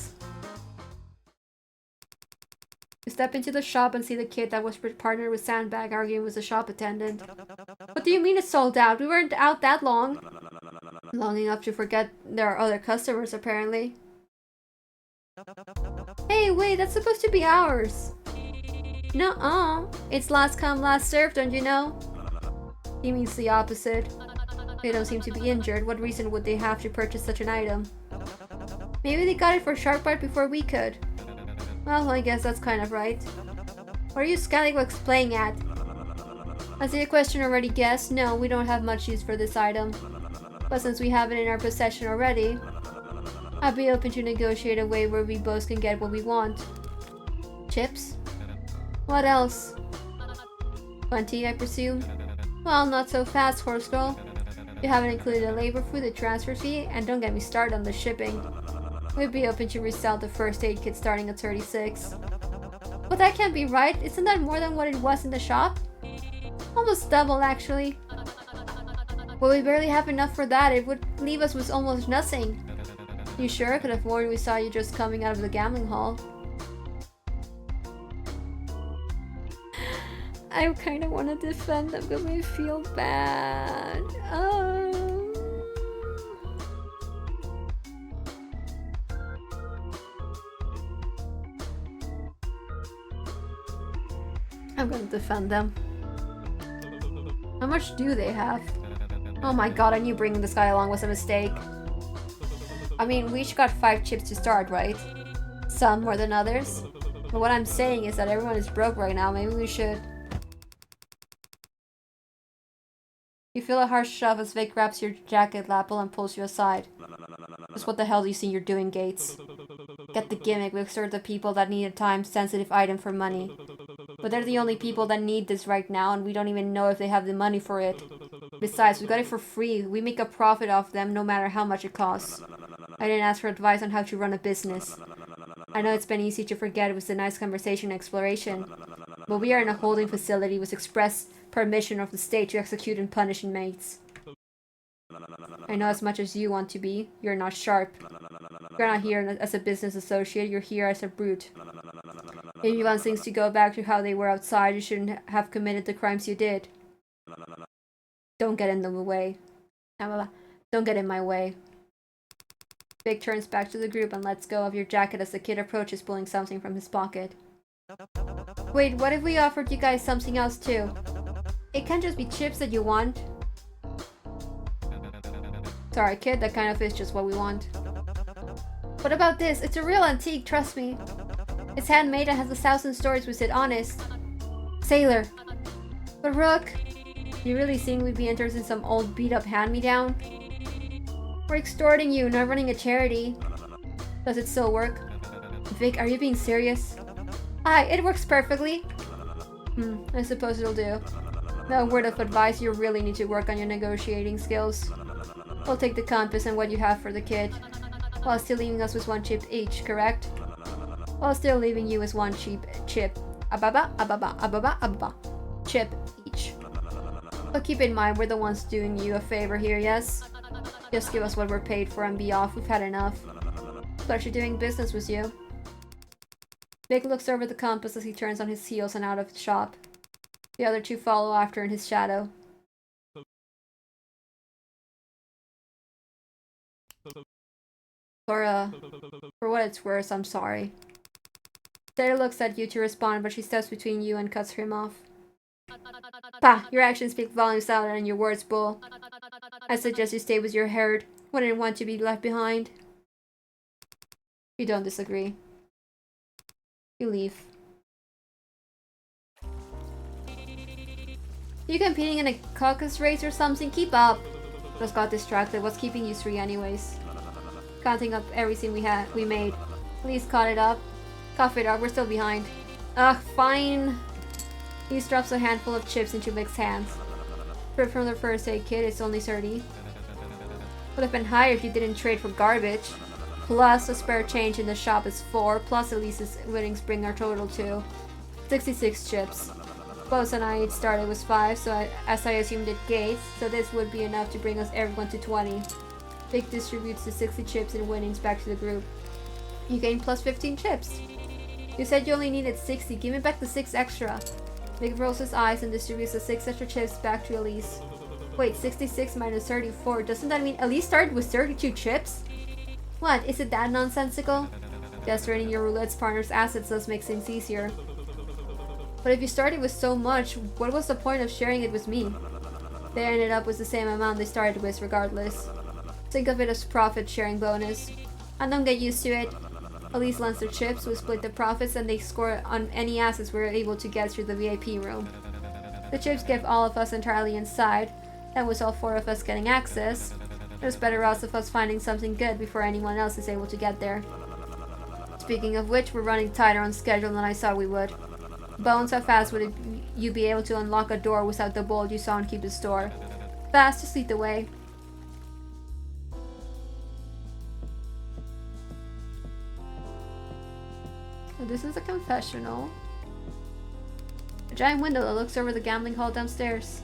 You step into the shop and see the kid that was partnered with Sandbag arguing with the shop attendant. What do you mean it's sold out? We weren't out that long. Long enough to forget there are other customers, apparently. Hey, wait, that's supposed to be ours. Nuh-uh. It's last come, last served, don't you know? He means the opposite. They don't seem to be injured. What reason would they have to purchase such an item? Maybe they got it for Sharkbite before we could. Well, I guess that's kind of right. What are you scallywags playing at? As the question already guessed, no, we don't have much use for this item. But since we have it in our possession already, I'd be open to negotiate a way where we both can get what we want. Chips? What else? 20, I presume? Well, not so fast, horse girl. You haven't included the labor fee, the transfer fee, and don't get me started on the shipping. We'd be open to resell the first aid kit starting at 36. But that can't be right. Isn't that more than what it was in the shop? Almost double, actually. Well, we barely have enough for that. It would leave us with almost nothing. You sure? Could have worn we saw you just coming out of the gambling hall. I kind of want to defend them because I feel bad. I'm gonna defend them. How much do they have? Oh my god, I knew bringing this guy along was a mistake. I mean, we each got 5 chips to start, right? Some more than others. But what I'm saying is that everyone is broke right now. Maybe we should... You feel a harsh shove as Vic grabs your jacket lapel and pulls you aside. Just what the hell do you think you're doing, Gates? Get the gimmick. We've served the people that need a time-sensitive item for money. But they're the only people that need this right now, and we don't even know if they have the money for it. Besides, we got it for free. We make a profit off them no matter how much it costs. I didn't ask for advice on how to run a business. I know it's been easy to forget it was a nice conversation and exploration, but we are in a holding facility with express permission of the state to execute and punish inmates. I know as much as you want to be, you're not sharp. You're not here as a business associate, you're here as a brute. If you want things to go back to how they were outside, you shouldn't have committed the crimes you did. Don't get in the way. Don't get in my way. Vic turns back to the group and lets go of your jacket as the kid approaches, pulling something from his pocket. Wait, what if we offered you guys something else too? It can't just be chips that you want. Sorry, kid, that kind of is just what we want. What about this? It's a real antique, trust me. It's handmade and has 1,000 stories with it, honest. Sailor. But Rook, you really think we'd be interested in some old beat-up hand-me-down? We're extorting you, not running a charity. Does it still work? Vic, are you being serious? Aye, it works perfectly. I suppose it'll do. No word of advice, you really need to work on your negotiating skills. We'll take the compass and what you have for the kid. While still leaving us with 1 chip each, correct? While still leaving you with 1 chip. Chip each. But keep in mind, we're the ones doing you a favor here, yes? Just give us what we're paid for and be off, we've had enough. Pleasure doing business with you. Vic looks over the compass as he turns on his heels and out of the shop. The other 2 follow after in his shadow. For what it's worth, I'm sorry. Sarah looks at you to respond, but she steps between you and cuts him off. Pah, your actions speak volumes louder than your words, bull. I suggest you stay with your herd. Wouldn't want to be left behind. You don't disagree. You leave. You competing in a caucus race or something? Keep up. Just got distracted. What's keeping you 3 anyways? Counting up everything we made. Please cut it up. Cough it up, we're still behind. Ugh, fine. He drops a handful of chips into Vic's hands. Fruit from the first aid kit, it's only 30. Would have been higher if you didn't trade for garbage. Plus, the spare change in the shop is 4, plus Elise's winnings bring our total to 66 chips. Bose and I each started with 5, so as I assumed it Gates, so this would be enough to bring us everyone to 20. Vic distributes the 60 chips and winnings back to the group. You gain plus 15 chips. You said you only needed 60, give me back the 6 extra. Vic rolls his eyes and distributes the 6 extra chips back to Elise. Wait, 66 minus 34, doesn't that mean Elise started with 32 chips? What, is it that nonsensical? Yes, running your roulette's partner's assets does make things easier. But if you started with so much, what was the point of sharing it with me? They ended up with the same amount they started with regardless. Think of it as profit sharing bonus. And don't get used to it. Elise lends their chips, we split the profits, and they score on any assets we're able to get through the VIP room. The chips give all of us entirely inside. That was all 4 of us getting access. There's better odds of us finding something good before anyone else is able to get there. Speaking of which, we're running tighter on schedule than I thought we would. Bones, how fast would you be able to unlock a door without the bolt you saw in Cupid's store? Fast, just lead the way. So this is a confessional. A giant window that looks over the gambling hall downstairs.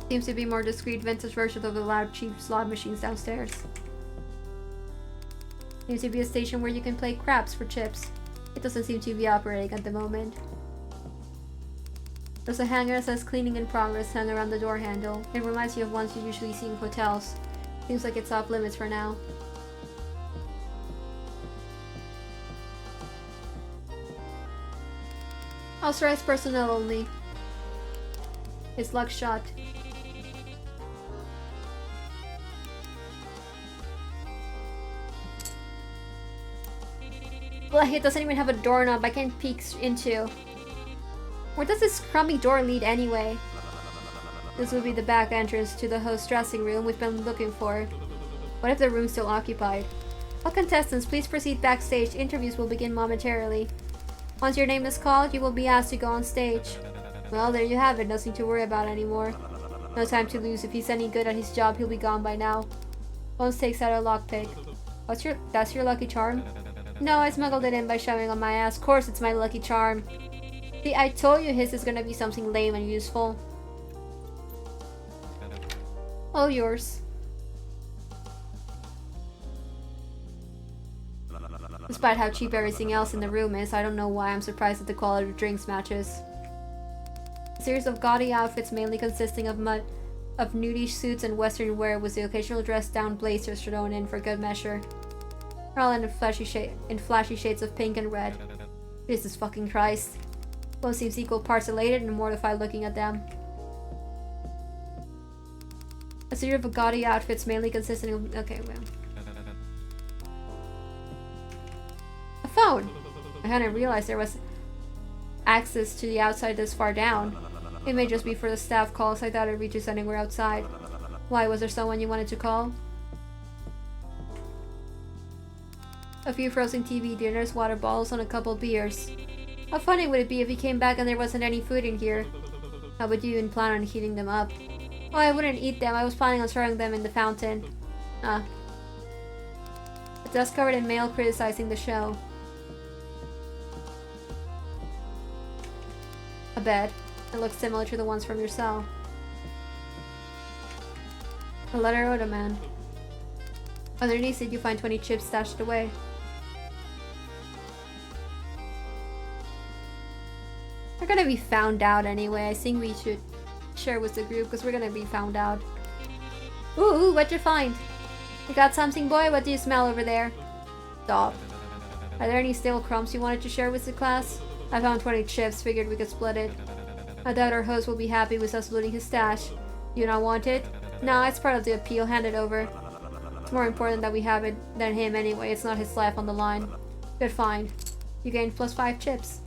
Seems to be more discreet vintage version of the loud cheap slot machines downstairs. Seems to be a station where you can play craps for chips. It doesn't seem to be operating at the moment. There's a hanger that says cleaning in progress hung around the door handle. It reminds you of ones you usually see in hotels. Seems like it's off limits for now. Authorized personnel only. It's luck shot. Ugh, it doesn't even have a doorknob I can peek into. Where does this crummy door lead anyway? This would be the back entrance to the host dressing room we've been looking for. What if the room's still occupied? All contestants, please proceed backstage. Interviews will begin momentarily. Once your name is called, you will be asked to go on stage. Well, there you have it. Nothing to worry about anymore. No time to lose. If he's any good at his job, he'll be gone by now. Bones takes out a lockpick. That's your lucky charm? No, I smuggled it in by shoving on my ass. Of course, it's my lucky charm. See, I told you his is gonna be something lame and useful. All yours. Despite how cheap everything else in the room is, I don't know why I'm surprised at the quality of drinks matches. A series of gaudy outfits mainly consisting of nudie suits and western wear with the occasional dress-down blazers thrown in for good measure. They're all in flashy shades of pink and red. Jesus fucking Christ. Both seems equal parts elated and mortified looking at them. A series of gaudy outfits mainly consisting of... Okay, well... A phone! I hadn't realized there was access to the outside this far down. It may just be for the staff calls. I thought it reaches anywhere outside. Why, was there someone you wanted to call? A few frozen TV dinners, water bottles, and a couple beers. How funny would it be if he came back and there wasn't any food in here? How would you even plan on heating them up? Oh, I wouldn't eat them. I was planning on throwing them in the fountain. A desk covered in mail criticizing the show. A bed. It looks similar to the ones from your cell. A letter wrote a man. Underneath it you find 20 chips stashed away. We're gonna be found out anyway. I think we should share with the group because we're gonna be found out. Ooh, what'd you find? You got something, boy? What do you smell over there? Stop. Are there any stale crumbs you wanted to share with the class? I found 20 chips, figured we could split it. I doubt our host will be happy with us looting his stash. You not want it? No, it's part of the appeal. Hand it over. It's more important that we have it than him anyway. It's not his life on the line. Good find. You gained plus 5 chips.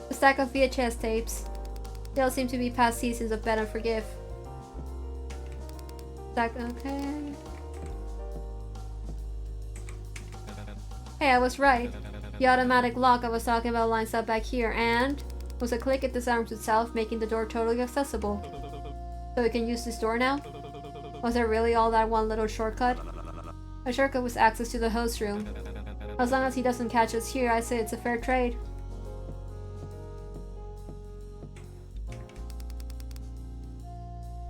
A stack of VHS tapes. They all seem to be past seasons of Bet and Forgive. Stack, okay. Hey, I was right. The automatic lock I was talking about lines up back here, and with a click it disarms itself, making the door totally accessible. So we can use this door now? Was there really all that one little shortcut? A shortcut was access to the host room. As long as he doesn't catch us here, I say it's a fair trade.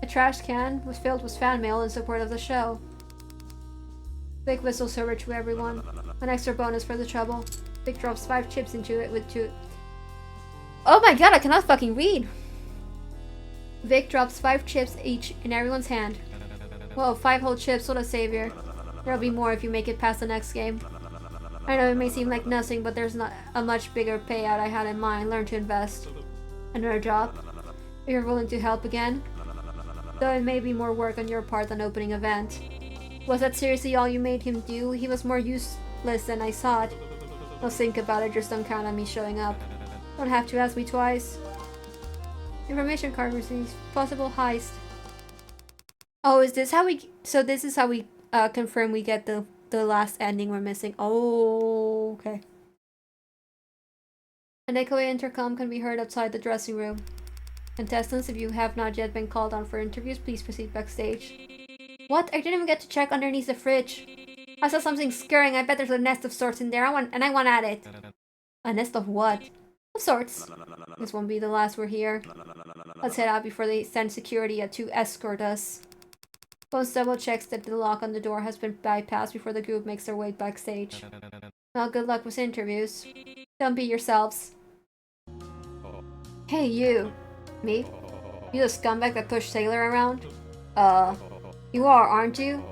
A trash can was filled with fan mail in support of the show. Vic whistles over to everyone. An extra bonus for the trouble. Vic drops 5 chips into it with 2... Oh my god, I cannot fucking read! Vic drops 5 chips each in everyone's hand. Whoa, 5 whole chips, what a savior. There'll be more if you make it past the next game. I know it may seem like nothing, but there's not a much bigger payout I had in mind. Learn to invest. Another job. If you're willing to help again. Though it may be more work on your part than opening a vent. Was that seriously all you made him do? He was more useless than I thought. I'll think about it, just don't count on me showing up. Don't have to ask me twice. Information card received. Possible heist. Oh, is this how we... So this is how we confirm we get the last ending we're missing. Oh, okay. An echoey intercom can be heard outside the dressing room. Contestants, if you have not yet been called on for interviews, please proceed backstage. What? I didn't even get to check underneath the fridge. I saw something scurrying. I bet there's a nest of sorts in there. I want at it. A nest of what? Of sorts. This won't be the last we're here. Let's head out before they send security to escort us. Bones double checks that the lock on the door has been bypassed before the group makes their way backstage. Well, good luck with interviews. Don't be yourselves. Hey, you. Me? You the scumbag that pushed Sailor around? You are, aren't you?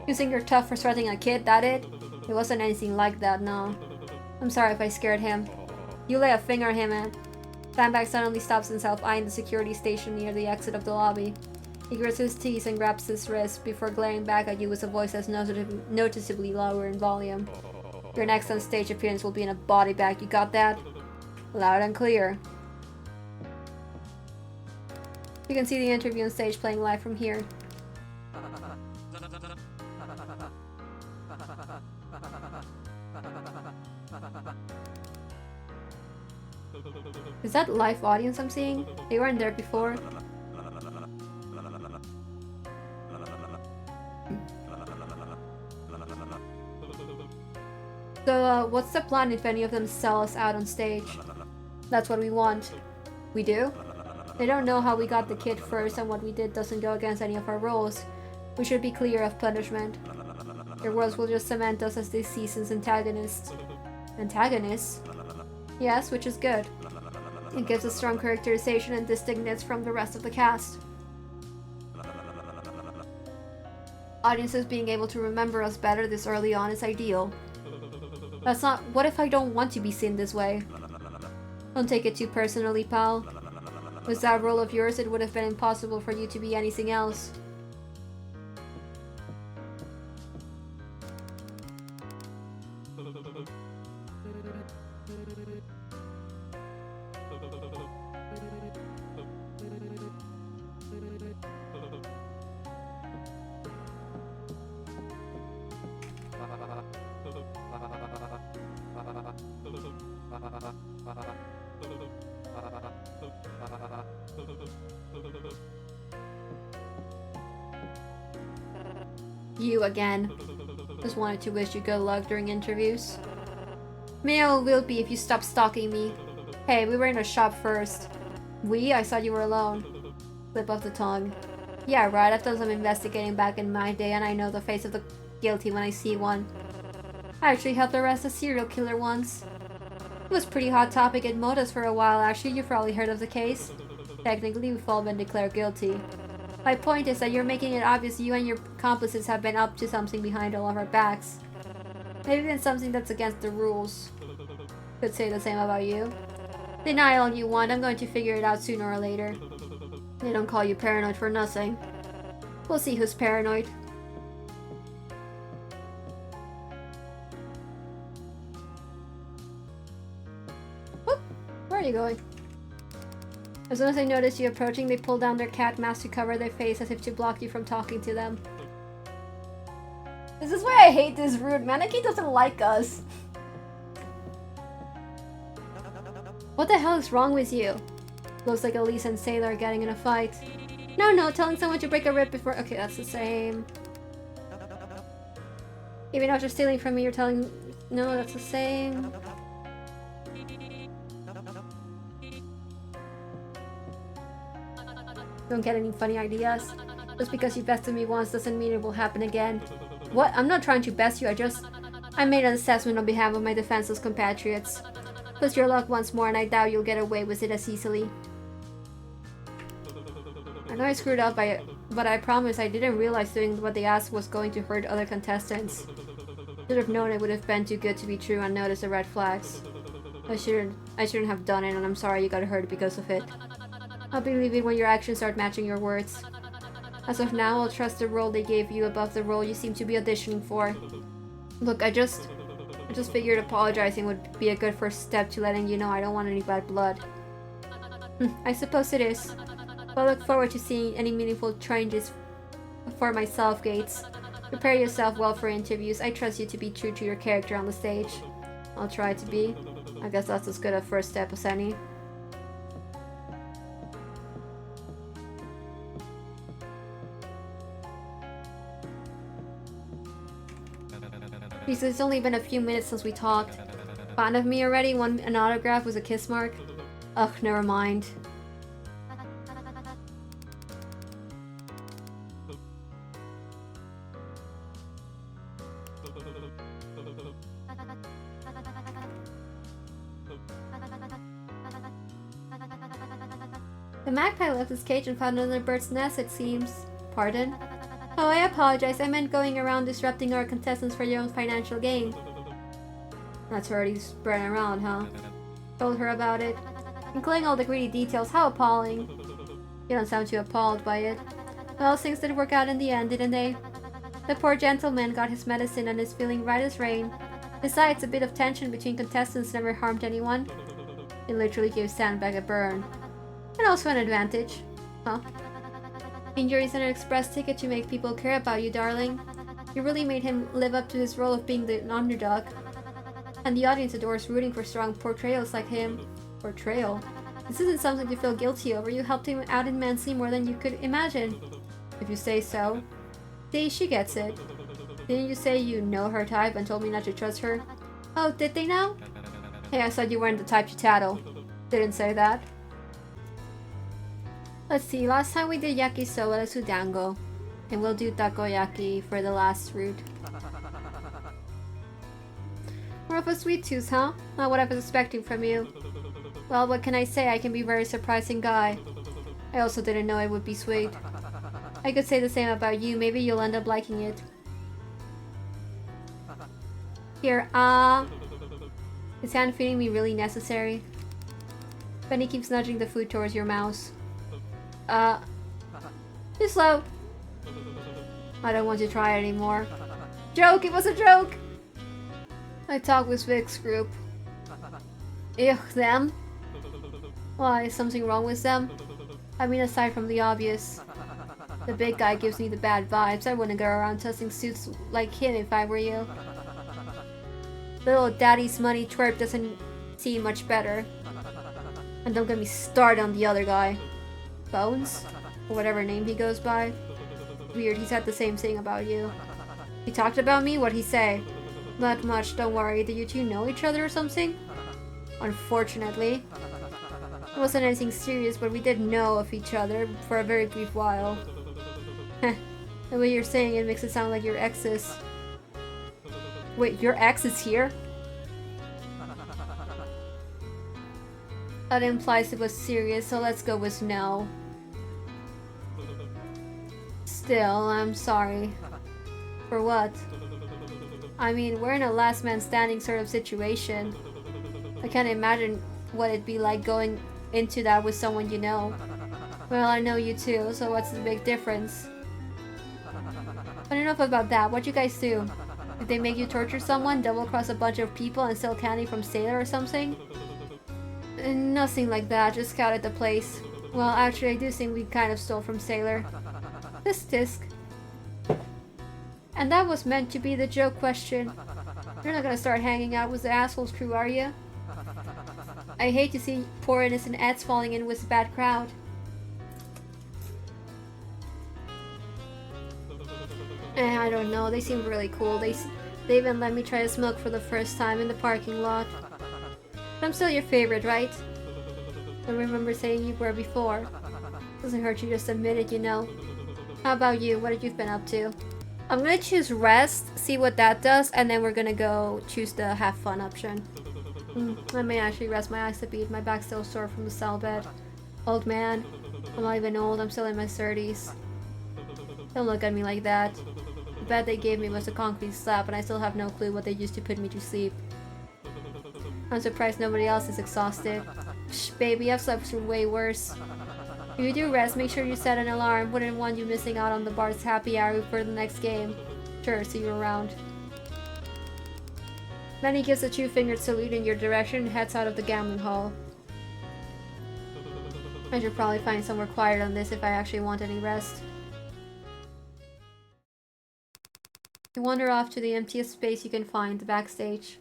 You think you're tough for threatening a kid, that it? It wasn't anything like that, no. I'm sorry if I scared him. You lay a finger on him and... Sandbag suddenly stops himself, eyeing the security station near the exit of the lobby. He grits his teeth and grabs his wrist before glaring back at you with a voice that's noticeably lower in volume. Your next on-stage appearance will be in a body bag, you got that? Loud and clear. You can see the interview on stage playing live from here. Is that live audience I'm seeing? They weren't there before. So, what's the plan if any of them sell us out on stage? That's what we want. We do? They don't know how we got the kid first, and what we did doesn't go against any of our rules. We should be clear of punishment. Their worlds will just cement us as this season's antagonists. Antagonists? Yes, which is good. It gives us strong characterization and distinctness from the rest of the cast. Audiences being able to remember us better this early on is ideal. That's not— what if I don't want to be seen this way? Don't take it too personally, pal. With that role of yours, it would have been impossible for you to be anything else. You again. Just wanted to wish you good luck during interviews. Mail will be if you stop stalking me. Hey, we were in a shop first. We? I thought you were alone. Slip of the tongue. Yeah, right, I've done some investigating back in my day and I know the face of the guilty when I see one. I actually helped arrest a serial killer once. It was a pretty hot topic in Modas for a while actually, you've probably heard of the case. Technically, we've all been declared guilty. My point is that you're making it obvious you and your accomplices have been up to something behind all of our backs. Maybe even something that's against the rules. Could say the same about you. Deny all you want, I'm going to figure it out sooner or later. They don't call you paranoid for nothing. We'll see who's paranoid. Whoop! Where are you going? As soon as they notice you approaching, they pull down their cat mask to cover their face as if to block you from talking to them. This is why I hate this rude mannequin doesn't like us. What the hell is wrong with you? Looks like Elise and Sailor are getting in a fight. No, telling someone to break a rib before— okay, that's the same. Even after stealing from me, you're telling— no, that's the same. Don't get any funny ideas. Just because you bested me once doesn't mean it will happen again. What? I'm not trying to best you, I made an assessment on behalf of my defenseless compatriots. Twist your luck once more and I doubt you'll get away with it as easily. I know I screwed up, but I promise I didn't realize doing what they asked was going to hurt other contestants. Should have known it would have been too good to be true and noticed the red flags. I shouldn't have done it and I'm sorry you got hurt because of it. I'll believe it when your actions start matching your words. As of now, I'll trust the role they gave you above the role you seem to be auditioning for. Look, I just figured apologizing would be a good first step to letting you know I don't want any bad blood. I suppose it is. But I look forward to seeing any meaningful changes for myself, Gates. Prepare yourself well for interviews. I trust you to be true to your character on the stage. I'll try to be. I guess that's as good a first step as any. Jesus, it's only been a few minutes since we talked. Fond of me already? Want an autograph with a kiss mark? Ugh, never mind. The magpie left his cage and found another bird's nest, it seems. Pardon? Oh, I apologize. I meant going around disrupting our contestants for your own financial gain. That's already spreading around, huh? Told her about it. Including all the greedy details. How appalling. You don't sound too appalled by it. Well, things did work out in the end, didn't they? The poor gentleman got his medicine and is feeling right as rain. Besides, a bit of tension between contestants never harmed anyone. It literally gave Sandbag a burn. And also an advantage. Huh? Injuries and an express ticket to make people care about you, darling. You really made him live up to his role of being the underdog. And the audience adores rooting for strong portrayals like him. Portrayal? This isn't something to feel guilty over. You helped him out immensely more than you could imagine. If you say so. See, she gets it. Didn't you say you know her type and told me not to trust her? Oh, did they now? Hey, I thought you weren't the type to tattle. Didn't say that. Let's see, last time we did yakisoba, let's do dango. And we'll do takoyaki for the last route. More of a sweet tooth, huh? Not what I was expecting from you. Well, what can I say? I can be a very surprising guy. I also didn't know it would be sweet. I could say the same about you. Maybe you'll end up liking it. Here, is hand feeding me really necessary? Benny keeps nudging the food towards your mouse. Too slow. I don't want to try it anymore. Joke! It was a joke! I talked with Vic's group. Ugh, them? Why, is something wrong with them? I mean, aside from the obvious. The big guy gives me the bad vibes. I wouldn't go around testing suits like him if I were you. Little daddy's money twerp doesn't seem much better. And don't get me started on the other guy. Bones? Or whatever name he goes by. Weird, he said the same thing about you. He talked about me? What'd he say? Not much, don't worry. Did you two know each other or something? Unfortunately. It wasn't anything serious, but we did know of each other for a very brief while. The way you're saying it makes it sound like your exes. Wait, your ex is here? That implies it was serious, so let's go with no. Still, I'm sorry. For what? I mean, we're in a last man standing sort of situation. I can't imagine what it'd be like going into that with someone you know. Well, I know you too, so what's the big difference? But enough about that. What'd you guys do? Did they make you torture someone, double-cross a bunch of people, and steal candy from Sailor or something? Nothing like that, just scouted the place. Well, actually, I do think we kind of stole from Sailor. Tisk. And that was meant to be the joke question. You're not gonna start hanging out with the assholes crew, are you? I hate to see poor innocent Eds falling in with a bad crowd. I don't know, they seem really cool. They even let me try to smoke for the first time in the parking lot. But I'm still your favorite, right? I remember saying you were before. Doesn't hurt you just admit it, you know. How about you? What have you been up to? I'm gonna choose rest, see what that does, and then we're gonna go choose the have fun option. I may actually rest my eyes a bit. My back's still sore from the cell bed. Old man. I'm not even old, I'm still in my 30s. Don't look at me like that. The bed they gave me was a concrete slab, and I still have no clue what they used to put me to sleep. I'm surprised nobody else is exhausted. Shh, baby, I've slept through way worse. If you do rest, make sure you set an alarm. Wouldn't want you missing out on the bar's happy hour for the next game. Sure, see you around. Then he gives a two-fingered salute in your direction and heads out of the gambling hall. I should probably find somewhere quiet on this if I actually want any rest. You wander off to the emptiest space you can find, the backstage.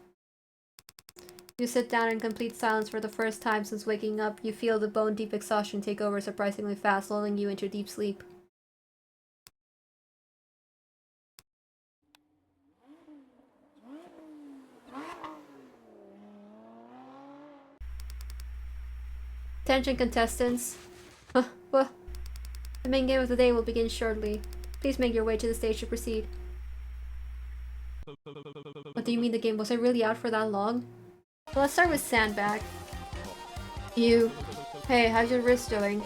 You sit down in complete silence for the first time since waking up. You feel the bone-deep exhaustion take over surprisingly fast, lulling you into deep sleep. Attention contestants. The main game of the day will begin shortly. Please make your way to the stage to proceed. What do you mean the game? Was I really out for that long? Well, let's start with Sandbag. You. Hey, how's your wrist doing?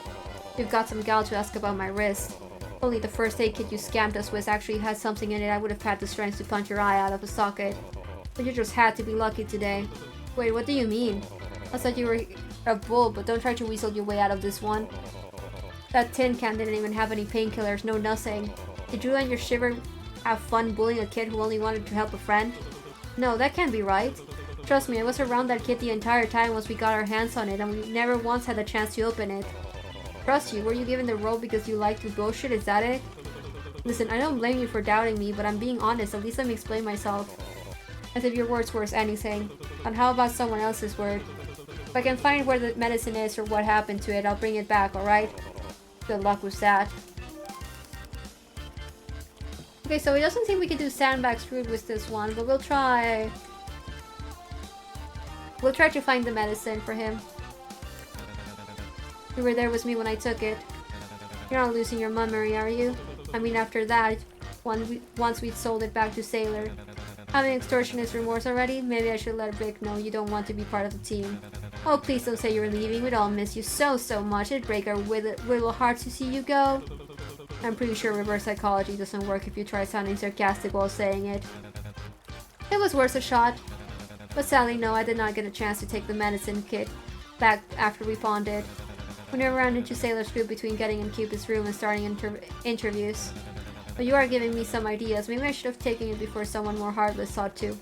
You've got some gal to ask about my wrist. Only the first aid kit you scammed us with actually had something in it I would have had the strength to punch your eye out of a socket. But you just had to be lucky today. Wait, what do you mean? I thought you were a bull, but don't try to weasel your way out of this one. That tin can didn't even have any painkillers, no nothing. Did you and your shiver have fun bullying a kid who only wanted to help a friend? No, that can't be right. Trust me, I was around that kit the entire time once we got our hands on it, and we never once had the chance to open it. Trust you, were you given the role because you like to bullshit, is that it? Listen, I don't blame you for doubting me, but I'm being honest, at least let me explain myself. As if your word's worth anything. And how about someone else's word? If I can find where the medicine is or what happened to it, I'll bring it back, alright? Good luck with that. Okay, so he doesn't think we can do Sandbag's route with this one, but we'll try... We'll try to find the medicine for him. You were there with me when I took it. You're not losing your memory, are you? I mean, after that, once we'd sold it back to Sailor. Having extortionist remorse already? Maybe I should let Rick know you don't want to be part of the team. Oh, please don't say you're leaving. We'd all miss you so much. It'd break our little hearts to see you go. I'm pretty sure reverse psychology doesn't work if you try sounding sarcastic while saying it. It was worth a shot. But sadly, no, I did not get a chance to take the medicine kit back after we bonded. We never ran into Sailor's group between getting in Cupid's room and starting interviews. But you are giving me some ideas. Maybe I should have taken it before someone more heartless thought to.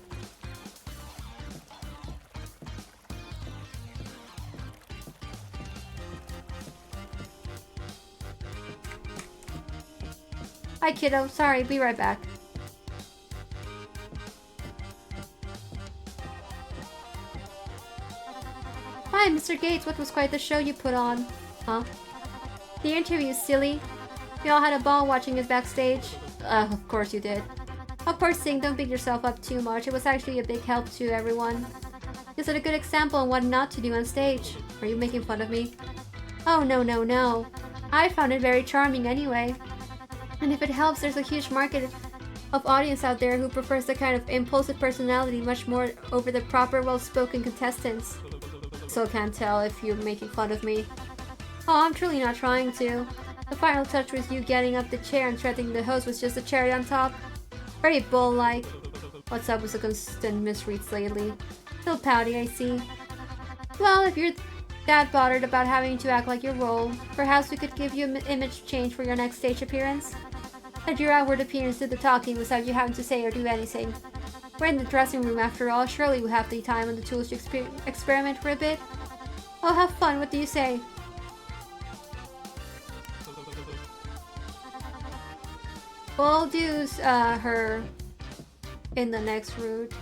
Hi, kiddo. Sorry, be right back. Hi, Mr. Gates. What was quite the show you put on? Huh? The interview, silly. We all had a ball watching us backstage. Of course you did. Of course, Sing, don't beat yourself up too much. It was actually a big help to everyone. You set a good example on what not to do on stage. Are you making fun of me? Oh, no. I found it very charming anyway. And if it helps, there's a huge market of audience out there who prefers the kind of impulsive personality much more over the proper, well-spoken contestants. Still can't tell if you're making fun of me. Oh, I'm truly not trying to. The final touch was you getting up the chair and threatening the host was just a cherry on top. Very bull-like. What's up with the constant misreads lately? Still pouty, I see. Well, if you're that bothered about having to act like your role, perhaps we could give you an image change for your next stage appearance. Let your outward appearance do the talking without you having to say or do anything. We're in the dressing room after all. Surely we have the time and the tools to experiment for a bit. Oh, have fun. What do you say? We'll do her in the next route.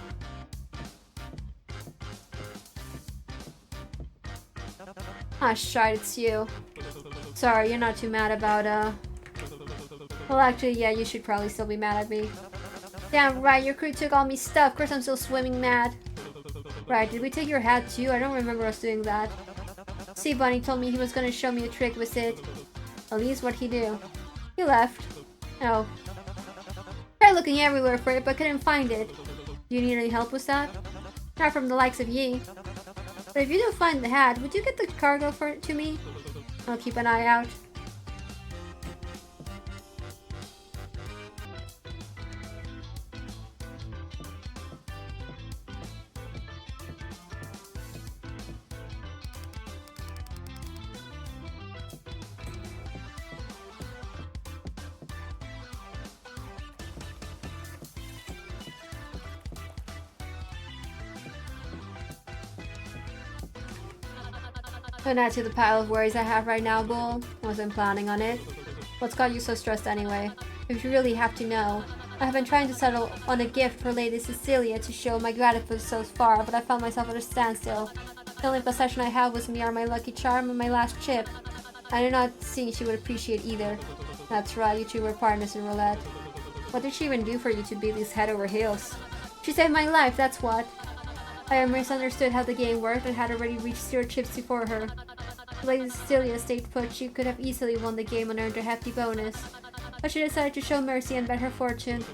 Ah, shite, it's you. Sorry, you're not too mad about, Well, actually, yeah, you should probably still be mad at me. Damn right, your crew took all me stuff. Of course I'm still swimming mad. Right, did we take your hat too? I don't remember us doing that. See, Bunny told me he was gonna show me a trick with it. At least what he do. He left. Oh. Tried looking everywhere for it, but couldn't find it. Do you need any help with that? Not from the likes of ye. But if you do find the hat, would you get the cargo for it to me? I'll keep an eye out. Don't add to the pile of worries I have right now, Bull. Wasn't planning on it. What's got you so stressed anyway? If you really have to know. I have been trying to settle on a gift for Lady Cecilia to show my gratitude so far, but I found myself at a standstill. The only possession I have with me are my lucky charm and my last chip. I do not think she would appreciate either. That's right, you two were partners in roulette. What did she even do for you to be this head over heels? She saved my life, that's what. I misunderstood how the game worked and had already reached 0 chips before her. If Lady Cecilia stayed put, she could have easily won the game and earned a hefty bonus. But she decided to show mercy and bet her fortune.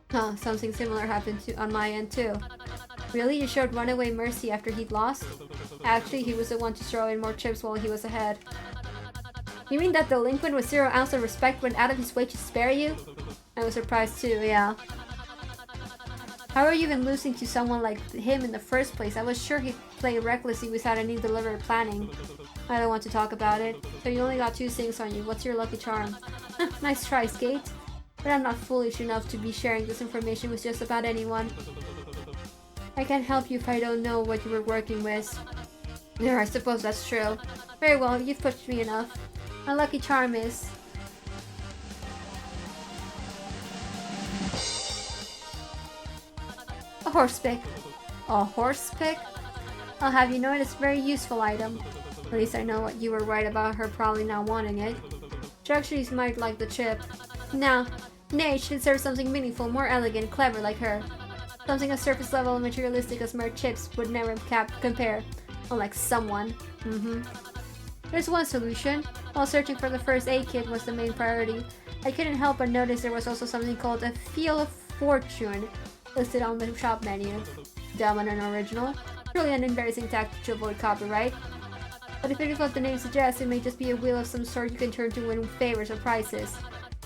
Huh, something similar happened on my end too. Really? You showed runaway mercy after he'd lost? Actually, he was the one to throw in more chips while he was ahead. You mean that delinquent with 0 ounce of respect went out of his way to spare you? I was surprised too, yeah. How are you even losing to someone like him in the first place? I was sure he'd play recklessly without any deliberate planning. I don't want to talk about it. So you only got 2 things on you. What's your lucky charm? Nice try, Skate. But I'm not foolish enough to be sharing this information with just about anyone. I can't help you if I don't know what you were working with. There, I suppose that's true. Very well, you've pushed me enough. My lucky charm is... a horse pick. A horse pick? I'll have you know it's a very useful item. At least I know what you were right about her probably not wanting it. She actually might like the chip. Nah, nay, she deserves something meaningful, more elegant, clever like her. Something as surface level and materialistic as mere chips would never compare. Unlike someone. There's one solution. While searching for the first aid kit was the main priority, I couldn't help but notice there was also something called a Feel of Fortune listed on the shop menu. Dumb and unoriginal. Really an embarrassing tactic to avoid copyright. But if it is what the name suggests, it may just be a wheel of some sort you can turn to win favors or prizes.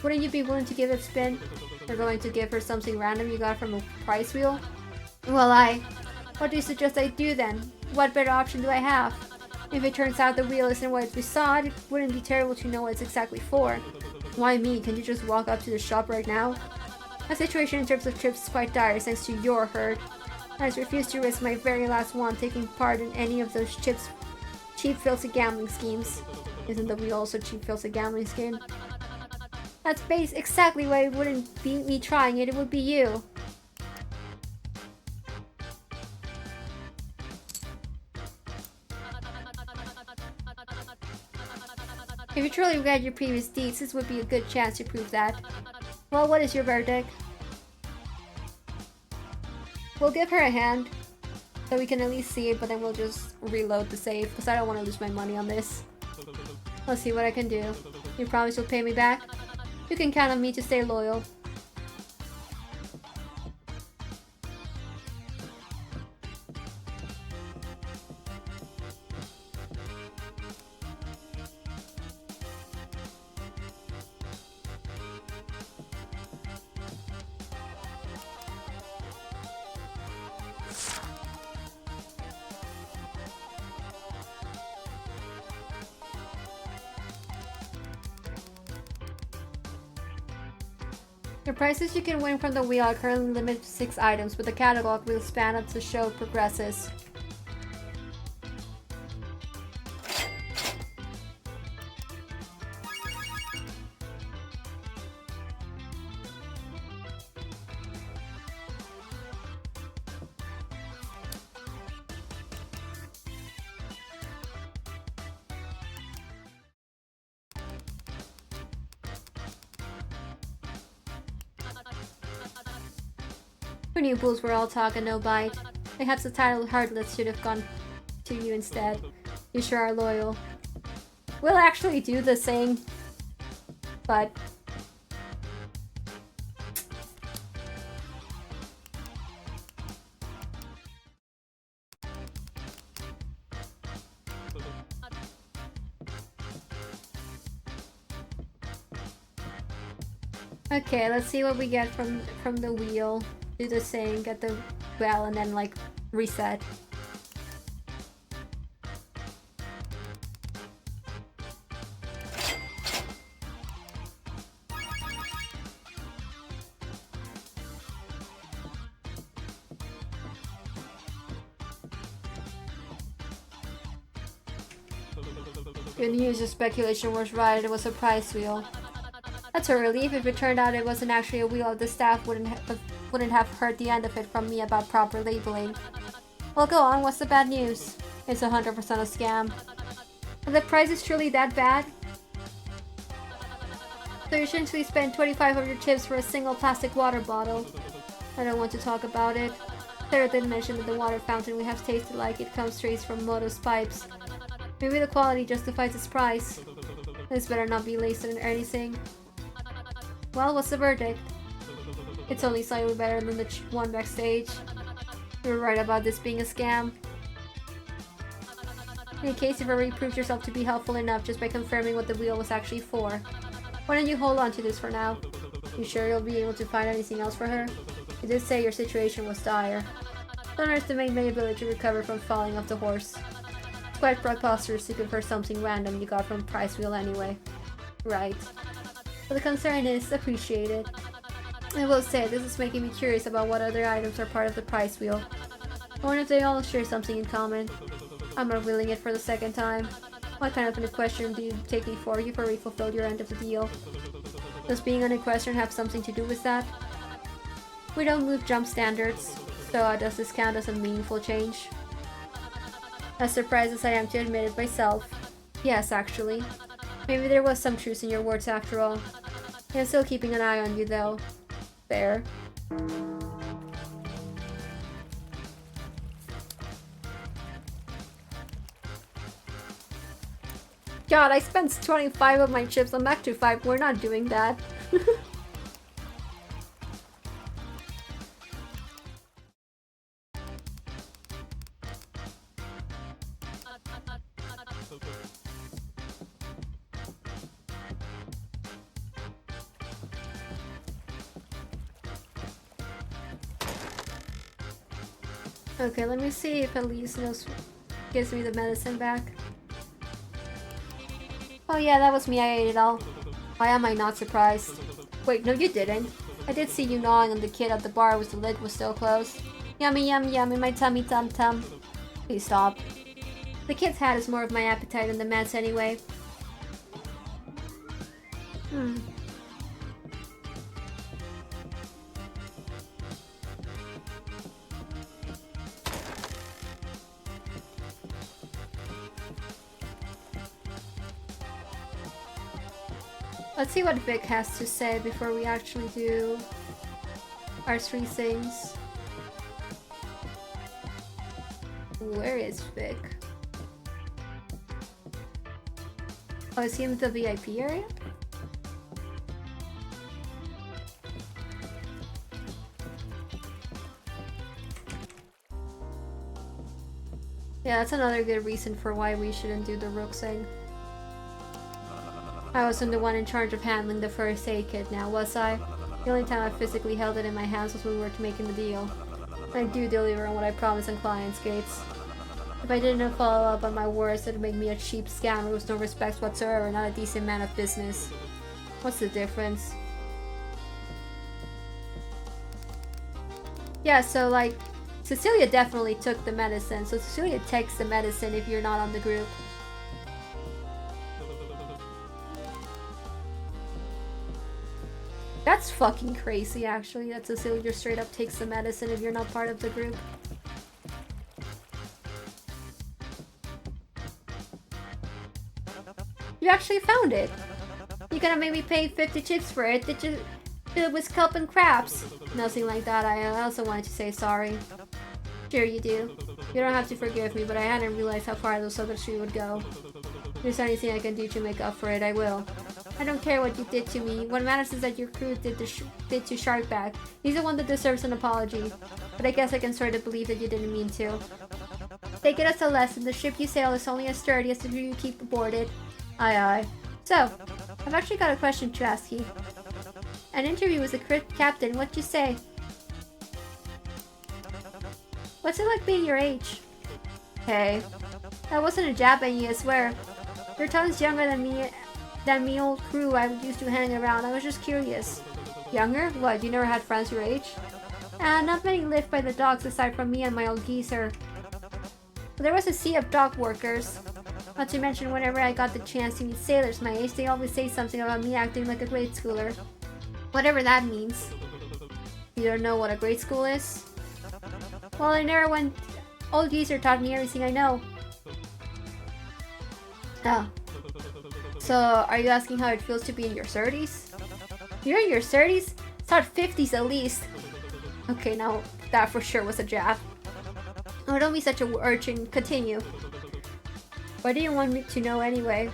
Wouldn't you be willing to give it a spin? You're going to give her something random you got from a prize wheel? Well, what do you suggest I do then? What better option do I have? If it turns out the wheel isn't what we saw, it wouldn't be terrible to know what it's exactly for. Why me? Can you just walk up to the shop right now? The situation in terms of trips is quite dire thanks to your herd. I just refuse to risk my very last one taking part in any of those cheap filthy gambling schemes. Isn't the wheel also cheap filthy gambling scheme? That's exactly why it wouldn't be me trying it, it would be you. If you truly regret your previous deeds, this would be a good chance to prove that. Well, what is your verdict? We'll give her a hand, so we can at least see it, but then we'll just reload the save, because I don't want to lose my money on this. Let's see what I can do. You promise you'll pay me back? You can count on me to stay loyal. The prizes you can win from the wheel are currently limited to 6 items, but the catalog will expand as the show progresses. Who knew bulls were all talk and no bite? Perhaps the title Heartless should have gone to you instead. You sure are loyal. We'll actually do the thing, but... Okay, let's see what we get from the wheel. Do the same, get the bell, and then like reset. Good news, the speculation was right, it was a prize wheel. That's a relief. If it turned out it wasn't actually a wheel, the staff wouldn't have heard the end of it from me about proper labeling. Well, go on, what's the bad news? It's 100% a scam. Are the prices truly that bad? So you essentially spend 2,500 chips for a single plastic water bottle. I don't want to talk about it. Sarah did mention that the water fountain we have tasted like it comes straight from Moto's pipes. Maybe the quality justifies its price. This better not be laced or anything. Well, what's the verdict? It's only slightly better than the one backstage. You were right about this being a scam. In case you've already proved yourself to be helpful enough just by confirming what the wheel was actually for, why don't you hold on to this for now? You sure you'll be able to find anything else for her? You did say your situation was dire. Don't underestimate my ability to recover from falling off the horse. It's quite preposterous to give her something random you got from prize wheel anyway. Right. But the concern is appreciated. I will say, this is making me curious about what other items are part of the prize wheel. I wonder if they all share something in common. I'm not willing it for the second time. What kind of an equestrian do you take me for? You've already fulfilled your end of the deal. Does being an equestrian have something to do with that? We don't move jump standards, so does this count as a meaningful change? As surprised as I am to admit it myself. Yes, actually. Maybe there was some truth in your words after all. I'm still keeping an eye on you though. Fair. God, I spent 25 of my chips on back to 5. We're not doing that. Okay, let me see if Elise gives me the medicine back. Oh yeah, that was me. I ate it all. Why am I not surprised? Wait, no you didn't. I did see you gnawing on the kid at the bar with the lid was still closed. Yummy, yum, yum in my tummy, tum tum. Please stop. The kid's hat is more of my appetite than the meds anyway. Let's see what Vic has to say before we actually do our 3 things. Where is Vic? Oh, is he in the VIP area? Yeah, that's another good reason for why we shouldn't do the rook thing. I wasn't the one in charge of handling the first aid kit now, was I? The only time I physically held it in my hands was when we were making the deal. I do deliver on what I promise on clients' gates. If I didn't follow up on my words, it'd make me a cheap scammer with no respect whatsoever, not a decent man of business. What's the difference? Yeah, so like, Cecilia definitely took the medicine, so Cecilia takes the medicine if you're not on the group. That's fucking crazy, actually, that Cecilia straight up takes the medicine if you're not part of the group. You actually found it! You gonna make me pay 50 chips for it, did you? Do it with kelp and crabs? Nothing like that, I also wanted to say sorry. Sure you do. You don't have to forgive me, but I hadn't realized how far those other 3 would go. If there's anything I can do to make up for it, I will. I don't care what you did to me. What matters is that your crew did to Sharkback. He's the one that deserves an apology. But I guess I can sort of believe that you didn't mean to. Take it as a lesson. The ship you sail is only as sturdy as the crew you keep aboard it. Aye aye. So, I've actually got a question to ask you. An interview with the captain, what'd you say? What's it like being your age? Hey. That wasn't a jab at you, I swear. You're tons younger than me old crew I used to hang around. I was just curious. Younger? What, you never had friends your age? Not many lived by the docks aside from me and my old geezer. But there was a sea of dock workers. Not to mention whenever I got the chance to meet sailors my age, they always say something about me acting like a grade schooler. Whatever that means. You don't know what a grade school is? Well, I never went... Old geezer taught me everything I know. Oh. So, are you asking how it feels to be in your 30s? You're in your 30s? Start 50s at least. Okay, now that for sure was a jab. Oh, don't be such a urchin. Continue. Why do you want me to know anyway?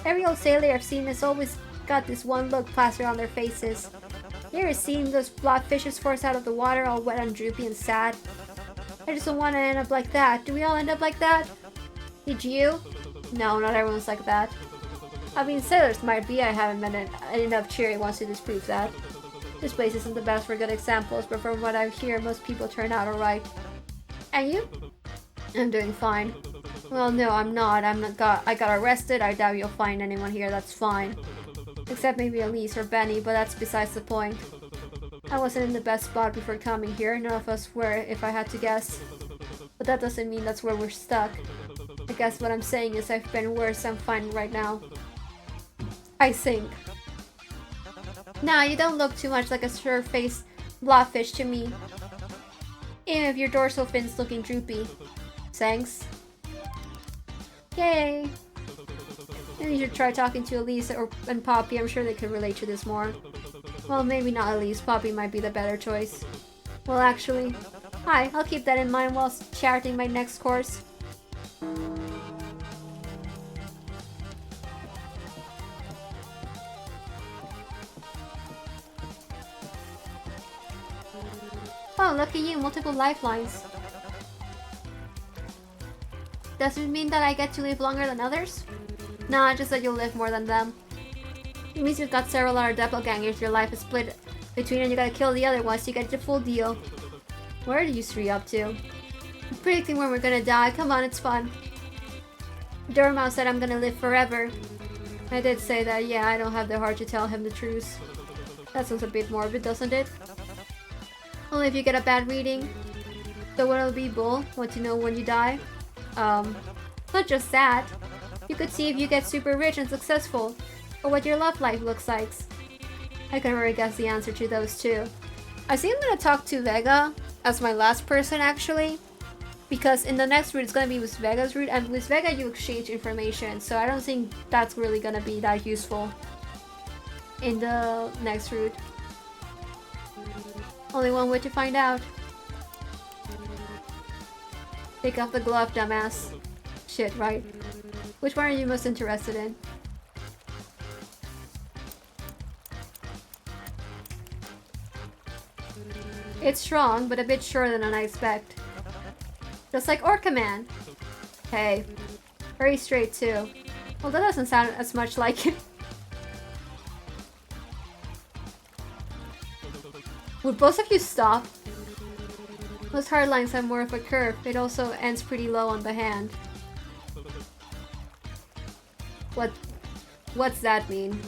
Every old sailor I've seen has always got this one look plastered on their faces. You ever seen those blobfishes forced out of the water all wet and droopy and sad? I just don't want to end up like that. Do we all end up like that? Did you? No, not everyone's like that. I mean, sailors might be. I haven't met enough cheery ones to disprove that. This place isn't the best for good examples, but from what I hear, most people turn out alright. And you? I'm doing fine. Well, no, I'm not. I got arrested. I doubt you'll find anyone here that's fine. Except maybe Elise or Benny, but that's besides the point. I wasn't in the best spot before coming here. None of us were, if I had to guess. But that doesn't mean that's where we're stuck. I guess what I'm saying is I've been worse. I'm fine right now. I think. Nah, you don't look too much like a sure-faced blobfish to me. Even if your dorsal fin's looking droopy. Thanks. Yay! Maybe you should try talking to Elise and Poppy. I'm sure they could relate to this more. Well, maybe not Elise. Poppy might be the better choice. Well, actually... Hi, I'll keep that in mind while charting my next course. Oh, look at you, multiple lifelines. Does it mean that I get to live longer than others? Nah, just that you'll live more than them. It means you've got several other doppelgangers your life is split between and you gotta kill the other ones so you get the full deal. What are you three up to? I'm predicting when we're gonna die. Come on, it's fun. Dormouse said I'm gonna live forever. I did say that, yeah, I don't have the heart to tell him the truth. That sounds a bit morbid, doesn't it? Only if you get a bad reading. So what'll be, Bull? Want to know when you die? Not just that. You could see if you get super rich and successful, or what your love life looks like. I can already guess the answer to those too. I think I'm gonna talk to Vega as my last person actually, because in the next route it's gonna be with Vega's route, and with Vega you exchange information, so I don't think that's really gonna be that useful in the next route. Only one way to find out. Take off the glove, dumbass. Shit, right. Which one are you most interested in? It's strong, but a bit shorter than I expect. Just like Orca Man. Hey. Very straight too. Well, that doesn't sound as much like it. Would both of you stop? Most hard lines have more of a curve. It also ends pretty low on the hand. What's that mean?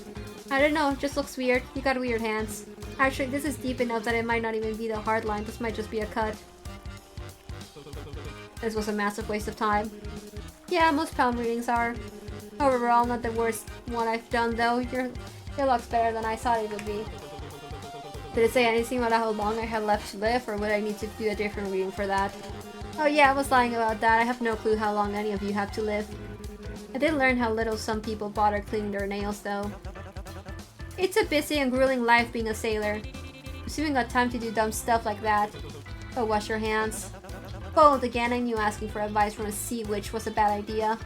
I don't know, it just looks weird. You got weird hands. Actually, this is deep enough that it might not even be the hard line. This might just be a cut. This was a massive waste of time. Yeah, most palm readings are. Overall, not the worst one I've done though. Your luck's better than I thought it would be. Did it say anything about how long I had left to live, or would I need to do a different reading for that? Oh yeah, I was lying about that. I have no clue how long any of you have to live. I did learn how little some people bother cleaning their nails though. It's a busy and grueling life being a sailor. Assuming got time to do dumb stuff like that. Oh, wash your hands. Bold again, I knew asking for advice from a sea witch was a bad idea.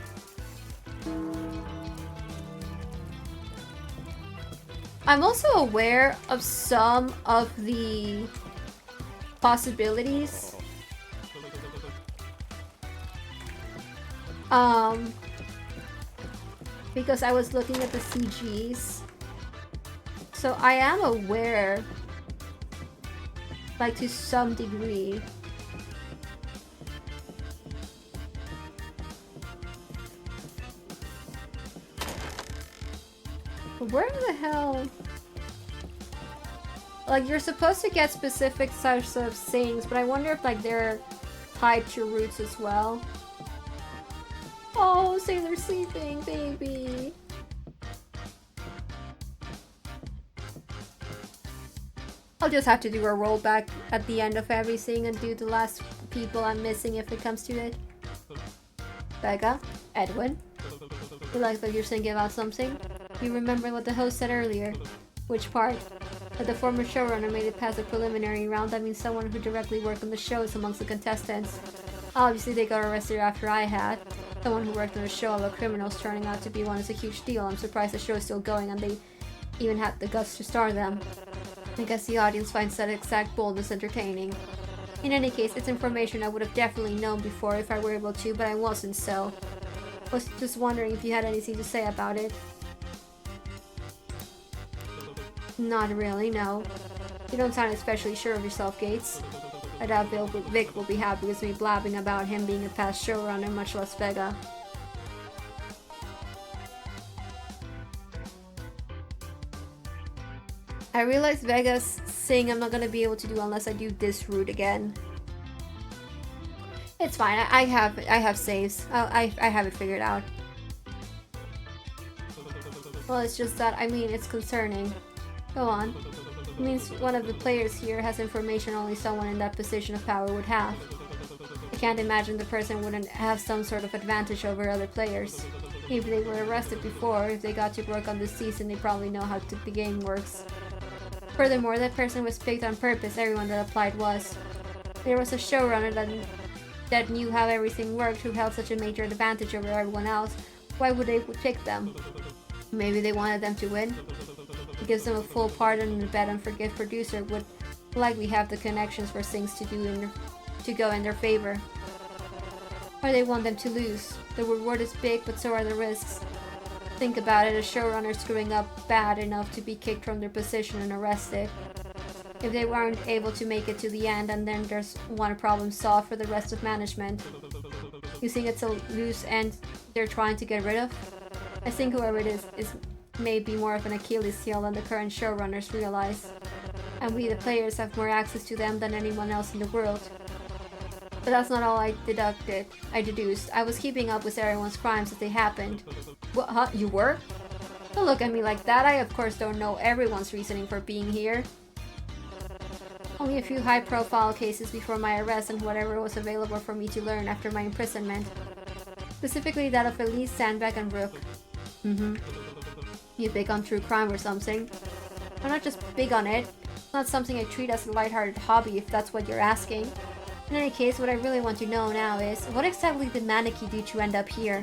I'm also aware of some of the possibilities. Because I was looking at the CGs. So I am aware, like to some degree. But where the hell? Like, you're supposed to get specific types of things, but I wonder if like they're tied to roots as well. Oh, Sailor sleeping, baby. I'll just have to do a rollback at the end of everything and do the last people I'm missing if it comes to it. Becca? Edwin? You like that you're thinking about something? You remember what the host said earlier? Which part? That the former showrunner made it past the preliminary round. That means someone who directly worked on the show is amongst the contestants. Obviously they got arrested after I had. Someone who worked on a show about criminals turning out to be one is a huge deal. I'm surprised the show is still going and they even had the guts to star them. I guess the audience finds that exact boldness entertaining. In any case, it's information I would have definitely known before if I were able to, but I wasn't, so... I was just wondering if you had anything to say about it. Not really, no. You don't sound especially sure of yourself, Gates. I doubt Vic will be happy with me blabbing about him being a past showrunner, much less Vega. I realize Vega's thing I'm not gonna be able to do unless I do this route again. It's fine, I have saves. I have it figured out. Well, it's just that, I mean, it's concerning. Go on. It means one of the players here has information only someone in that position of power would have. I can't imagine the person wouldn't have some sort of advantage over other players. If they were arrested before, if they got to work on this season, they probably know how the game works. Furthermore, that person was picked on purpose, everyone that applied was. There was a showrunner that knew how everything worked, who held such a major advantage over everyone else. Why would they pick them? Maybe they wanted them to win? It gives them a full pardon and a bet unforgiving producer would Like we have the connections for things to go in their favor. Or they want them to lose. The reward is big, but so are the risks. Think about it, a showrunner screwing up bad enough to be kicked from their position and arrested. If they weren't able to make it to the end, and then there's one problem solved for the rest of management. You think it's a loose end they're trying to get rid of? I think whoever it is maybe more of an Achilles heel than the current showrunners realize. And we, the players, have more access to them than anyone else in the world. But that's not all I deduced. I was keeping up with everyone's crimes as they happened. What, huh? You were? Don't look at me like that. I of course don't know everyone's reasoning for being here. Only a few high-profile cases before my arrest and whatever was available for me to learn after my imprisonment. Specifically that of Elise, Sandbeck, and Brooke. You big on true crime or something? I'm not just big on it. It's not something I treat as a lighthearted hobby, if that's what you're asking. In any case, what I really want to know now is, what exactly did Maneki do to end up here?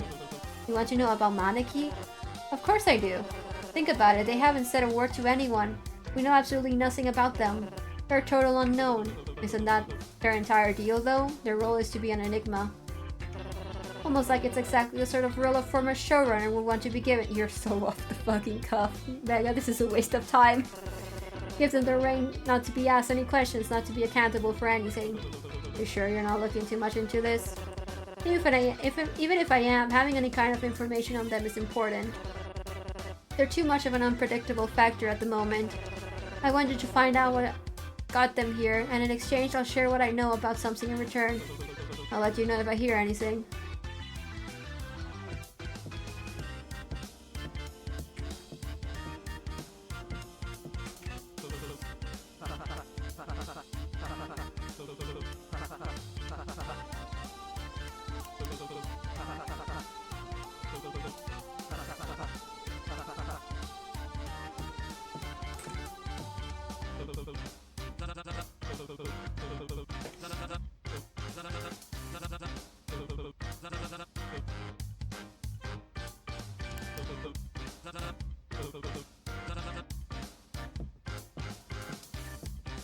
You want to know about Maneki? Of course I do. Think about it, they haven't said a word to anyone. We know absolutely nothing about them. They're a total unknown. Isn't that their entire deal, though? Their role is to be an enigma. Almost like it's exactly the sort of role a former showrunner would want to be given. You're so off the fucking cuff. Vega, this is a waste of time. Give them the reign not to be asked any questions, not to be accountable for anything. You sure you're not looking too much into this? Even if I am, having any kind of information on them is important. They're too much of an unpredictable factor at the moment. I wanted to find out what got them here, and in exchange I'll share what I know about something in return. I'll let you know if I hear anything.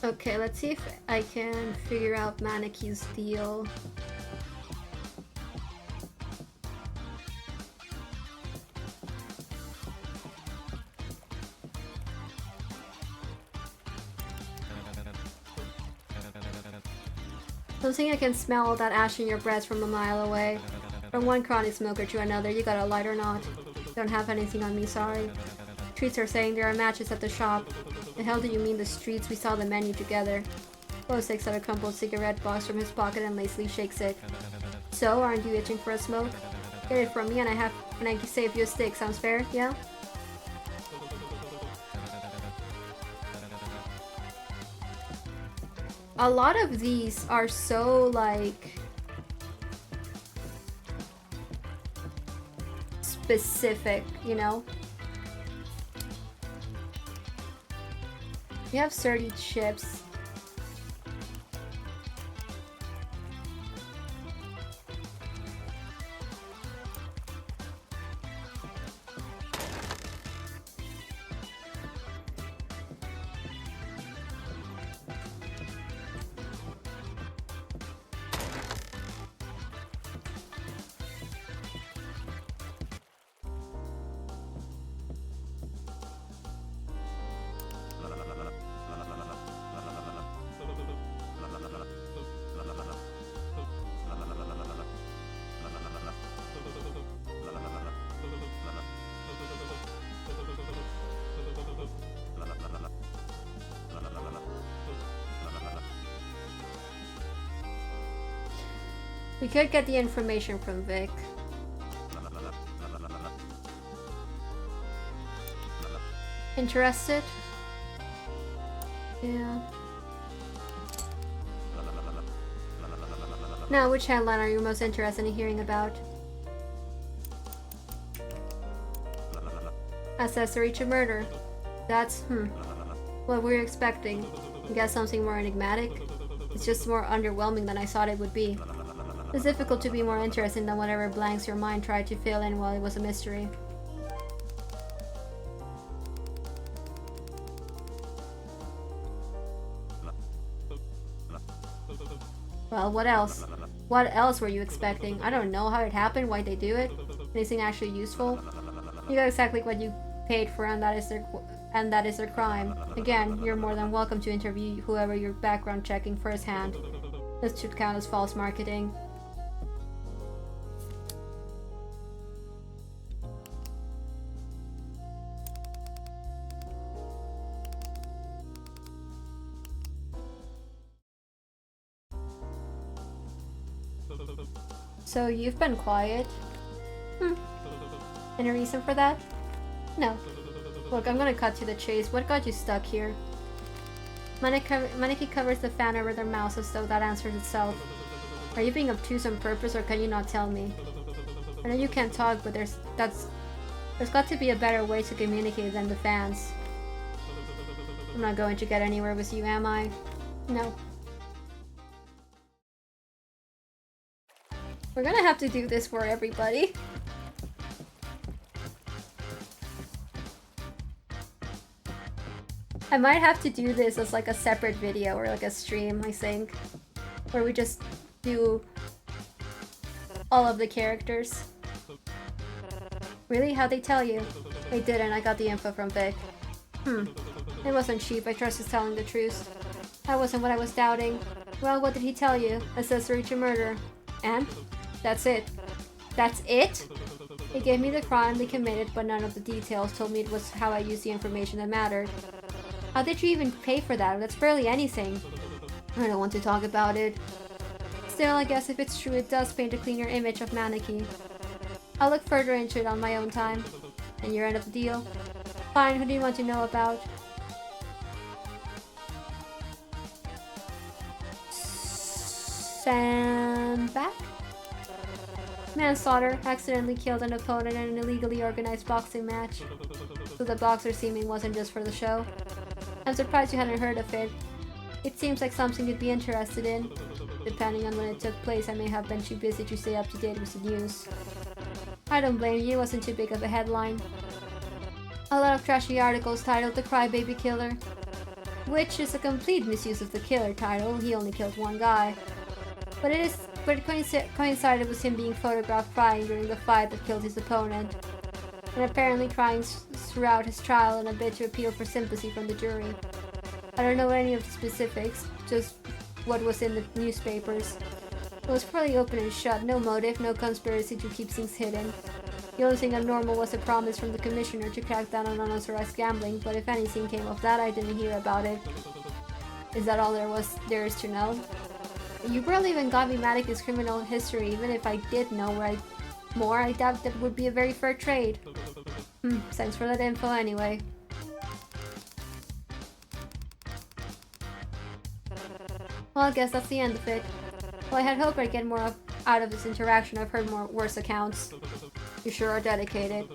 Okay, let's see if I can figure out Maneki's deal. Don't think I can smell all that ash in your breath from a mile away. From one chronic smoker to another, you got a light or not? Don't have anything on me, sorry. Treats are saying there are matches at the shop. The hell do you mean the streets? We saw the menu together. Bo takes out a crumpled cigarette box from his pocket and lazily shakes it. So, aren't you itching for a smoke? Get it from me and I can save you a stick. Sounds fair? Yeah? A lot of these are so, like, specific, you know? We have 30 ships. We could get the information from Vic. Interested? Yeah. Now, which headline are you most interested in hearing about? Accessory to murder. That's, what we're expecting. You guess something more enigmatic? It's just more underwhelming than I thought it would be. It's difficult to be more interesting than whatever blanks your mind tried to fill in while it was a mystery. Well, what else? What else were you expecting? I don't know how it happened, why they do it. Anything actually useful? You got exactly what you paid for, and that is their crime. Again, you're more than welcome to interview whoever you're background checking firsthand. This should count as false marketing. So you've been quiet? Any reason for that? No. Look, I'm gonna cut to the chase. What got you stuck here? Maneki covers the fan over their mouth as though that answers itself. Are you being obtuse on purpose, or can you not tell me? I know you can't talk, but there's got to be a better way to communicate than the fans. I'm not going to get anywhere with you, am I? No. We're gonna have to do this for everybody. I might have to do this as like a separate video or like a stream, I think. Where we just do all of the characters. Really? How'd they tell you? They didn't, I got the info from Vic. It wasn't cheap, I trust he's telling the truth. That wasn't what I was doubting. Well, what did he tell you? Accessory to murder. And? That's it. That's it? He gave me the crime they committed, but none of the details. Told me it was how I used the information that mattered. How did you even pay for that? That's barely anything. I don't want to talk about it. Still, I guess if it's true, it does paint a cleaner image of Maneki. I'll look further into it on my own time. And your end of the deal? Fine, who do you want to know about? Sandbag? Manslaughter, accidentally killed an opponent in an illegally organized boxing match. So the boxer seeming wasn't just for the show. I'm surprised you hadn't heard of it. It seems like something you'd be interested in. Depending on when it took place, I may have been too busy to stay up to date with the news. I don't blame you, it wasn't too big of a headline. A lot of trashy articles titled The Crybaby Killer, which is a complete misuse of the killer title. He only killed one guy. But it coincided with him being photographed crying during the fight that killed his opponent, and apparently crying throughout his trial in a bid to appeal for sympathy from the jury. I don't know any of the specifics, just what was in the newspapers. It was pretty open and shut, no motive, no conspiracy to keep things hidden. The only thing abnormal was a promise from the commissioner to crack down on unauthorized gambling, but if anything came of that, I didn't hear about it. Is that all there is to know? You barely even got me Maneki's criminal history. Even if I did know more, I doubt that would be a very fair trade. Thanks for that info anyway. Well, I guess that's the end of it. Well, I had hoped I'd get more out of this interaction. I've heard more worse accounts. You sure are dedicated.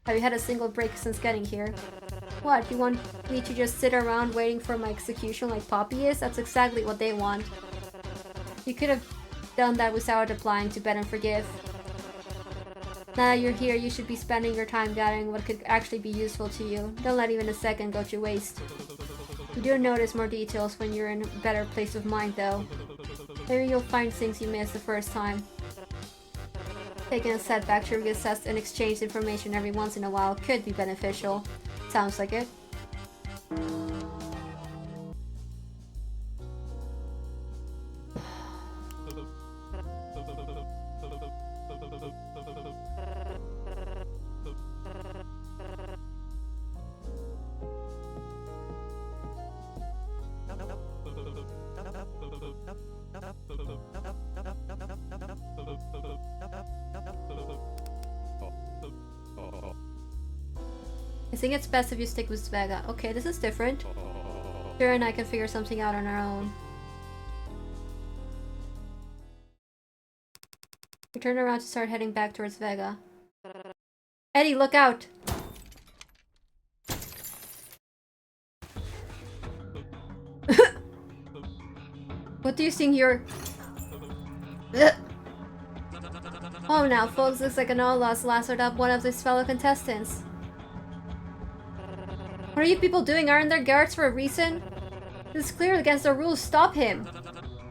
Have you had a single break since getting here? What, you want me to just sit around waiting for my execution like Poppy is? That's exactly what they want. You could have done that without applying to Bet and Forgive. Now that you're here, you should be spending your time gathering what could actually be useful to you. Don't let even a second go to waste. You do notice more details when you're in a better place of mind, though. Maybe you'll find things you missed the first time. Taking a setback to reassess and exchange information every once in a while could be beneficial. Sounds like it. I think it's best if you stick with Vega. Okay, this is different. Sure, and I can figure something out on our own. We turn around to start heading back towards Vega. Eddie, look out! What do you think you're... Oh, now, folks, looks like an all-loss lassoed up one of his fellow contestants. What are you people doing? Aren't there guards for a reason? This is clear against the rules. Stop him!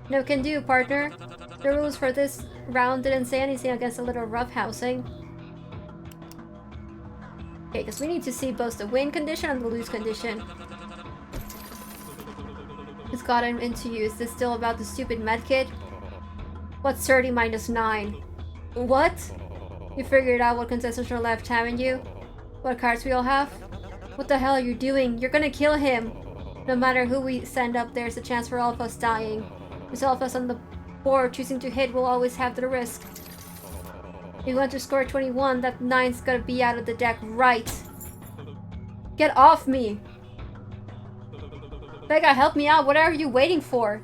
No can do, partner. The rules for this round didn't say anything against a little roughhousing. Okay, because we need to see both the win condition and the lose condition. It's gotten into you. Is this still about the stupid medkit? What's 30 minus 9? What? You figured out what contestants are left, haven't you? What cards we all have? What the hell are you doing? You're gonna kill him! No matter who we send up, there's a chance for all of us dying. With all of us on the board choosing to hit, we'll always have the risk. If you want to score 21, that 9's gotta be out of the deck right. Get off me! Vega, help me out. What are you waiting for?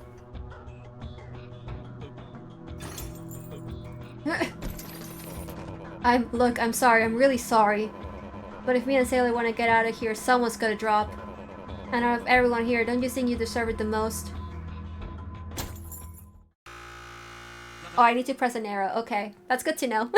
I'm sorry. I'm really sorry. But if me and Sailor want to get out of here, someone's gonna drop. And out of everyone here, don't you think you deserve it the most? Oh, I need to press an arrow. Okay, that's good to know.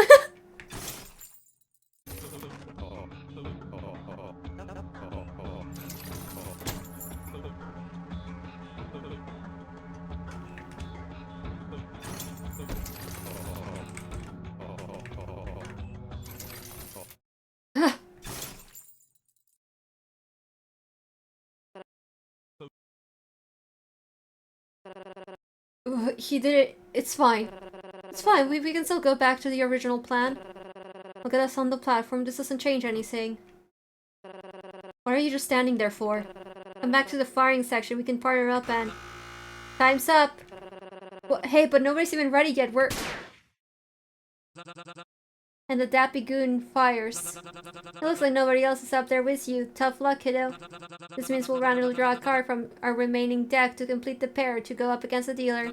He did it. It's fine. It's fine. We can still go back to the original plan. Look at us on the platform. This doesn't change anything. What are you just standing there for? Come back to the firing section. We can partner up and... Time's up! Well, hey, but nobody's even ready yet. We're... And the Dappy Goon fires. It looks like nobody else is up there with you. Tough luck, kiddo. This means we'll randomly draw a card from our remaining deck to complete the pair to go up against the dealer.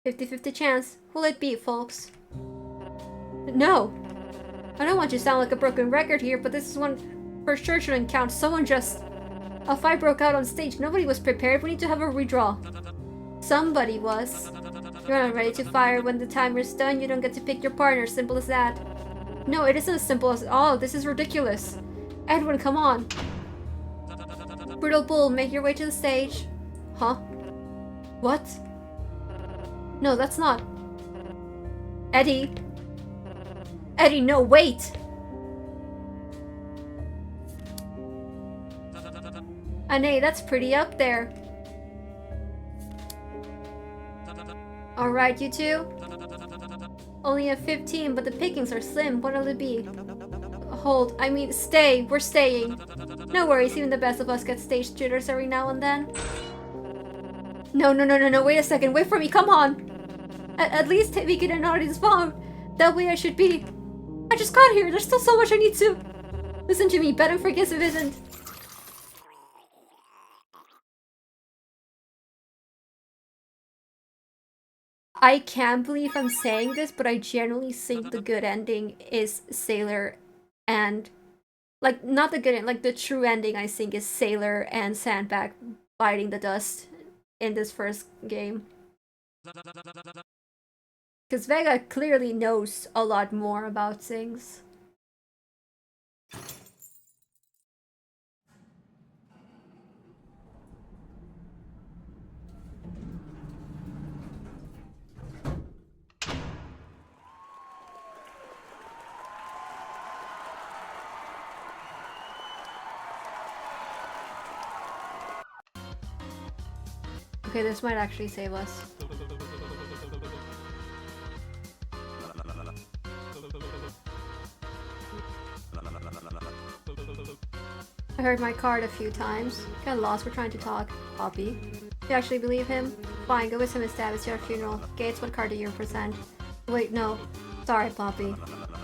50-50 chance. Who'll it be, folks? No! I don't want you to sound like a broken record here, but this is one for sure shouldn't count. Someone just... A fight broke out on stage. Nobody was prepared. We need to have a redraw. Somebody was. You're not ready to fire. When the timer's done, you don't get to pick your partner. Simple as that. No, it isn't as simple as... Oh, this is ridiculous. Edwin, come on. Brutal Bull, make your way to the stage. Huh? What? No, that's not... Eddie. Eddie, no, wait! Ane, that's pretty up there. Alright, you two. Only a 15, but the pickings are slim. What'll it be? Hold. I mean, stay. We're staying. No worries. Even the best of us get stage jitters every now and then. No. Wait a second. Wait for me. Come on. At least take me get an audience phone. That way I should be. I just got here. There's still so much I need to. Listen to me. Bet and forget if it isn't. I can't believe I'm saying this, but I genuinely think the good ending is Sailor and... Like, not the good end, like the true ending I think is Sailor and Sandbag biting the dust in this first game. Because Vega clearly knows a lot more about things. Okay, this might actually save us. I heard my card a few times. Got lost, we're trying to talk. Poppy. You actually believe him? Fine, go with him instead, it's your funeral. Gates, what card do you represent? Wait, no. Sorry, Poppy.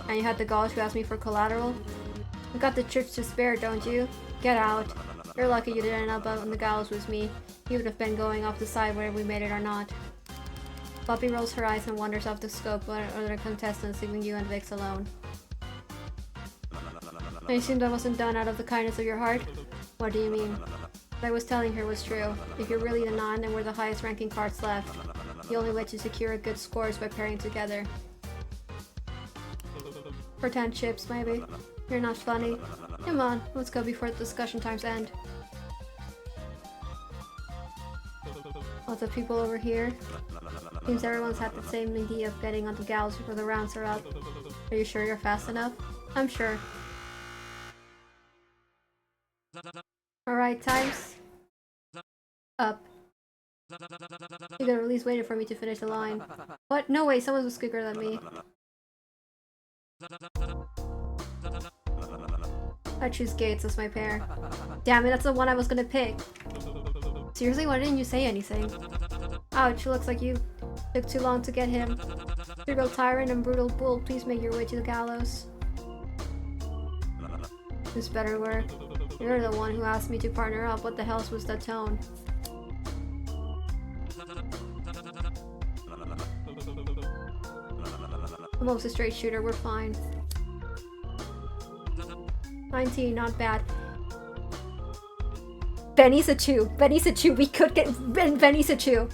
And you had the gall to ask me for collateral? You got the trips to spare, don't you? Get out. You're lucky you didn't end up on the gallows with me. You would have been going off the side whether we made it or not. Poppy rolls her eyes and wanders off the scope at other contestants, leaving you and Vix alone. I assume that wasn't done out of the kindness of your heart? What do you mean? What I was telling her was true. If you're really the 9, then we're the highest ranking cards left. The only way to secure a good score is by pairing together. For 10 chips, maybe. You're not funny. Come on, let's go before the discussion times end. Lots of people over here. Seems everyone's had the same idea of getting on the gallows before the rounds are up. Are you sure you're fast enough? I'm sure. Alright, time's up. You could have at least waited for me to finish the line. What? No way, someone was quicker than me. I choose Gates as my pair. Damn it, that's the one I was gonna pick. Seriously, why didn't you say anything? Ouch, looks like you took too long to get him. Brutal tyrant and brutal bull, please make your way to the gallows. This better work. You're the one who asked me to partner up. What the hell was that tone? I'm almost a straight shooter, we're fine. 19, not bad. Benny's a 2. Benny's a 2. We could get Benny's a 2.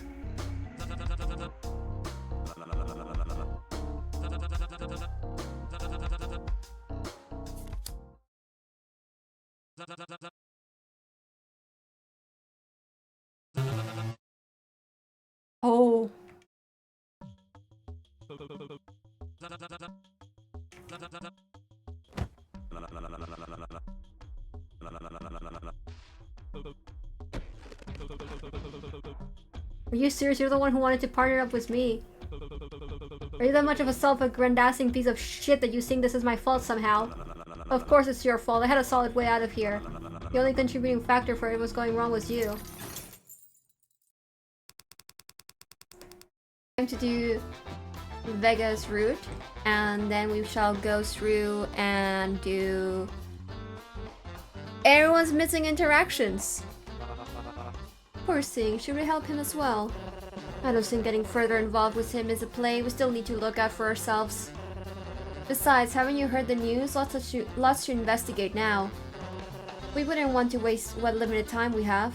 Oh. Are you serious? You're the one who wanted to partner up with me. Are you that much of a self-aggrandizing piece of shit that you think this is my fault somehow? Of course it's your fault. I had a solid way out of here. The only contributing factor for it was going wrong was you. Time to do Vega's route, and then we shall go through and do everyone's missing interactions. Poor thing, should we help him as well? I don't think getting further involved with him is a play. We still need to look out for ourselves. Besides, haven't you heard the news? Lots to investigate now. We wouldn't want to waste what limited time we have.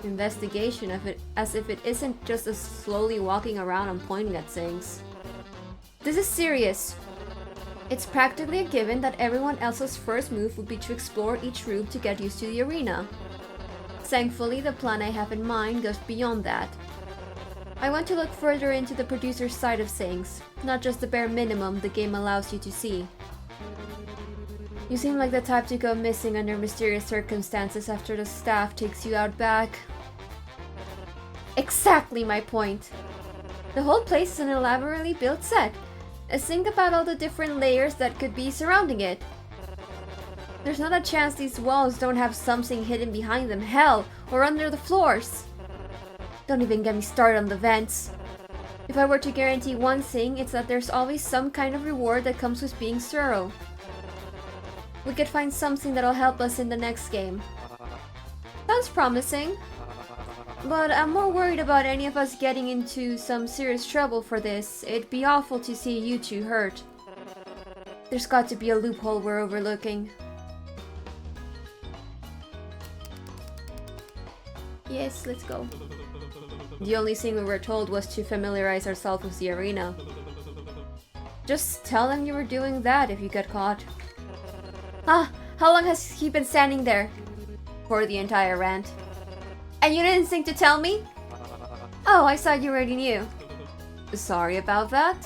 Investigation of it, as if it isn't just us slowly walking around and pointing at things. This is serious. It's practically a given that everyone else's first move would be to explore each room to get used to the arena. Thankfully, the plan I have in mind goes beyond that. I want to look further into the producer's side of things, not just the bare minimum the game allows you to see. You seem like the type to go missing under mysterious circumstances after the staff takes you out back. Exactly my point! The whole place is an elaborately built set. Think about all the different layers that could be surrounding it. There's not a chance these walls don't have something hidden behind them, hell, or under the floors. Don't even get me started on the vents. If I were to guarantee one thing, it's that there's always some kind of reward that comes with being thorough. We could find something that'll help us in the next game. Sounds promising. But I'm more worried about any of us getting into some serious trouble for this. It'd be awful to see you two hurt. There's got to be a loophole we're overlooking. Yes, let's go. The only thing we were told was to familiarize ourselves with the arena. Just tell them you were doing that if you get caught. Ah, how long has he been standing there? For the entire rant. And you didn't think to tell me? Oh, I thought you already knew. Sorry about that.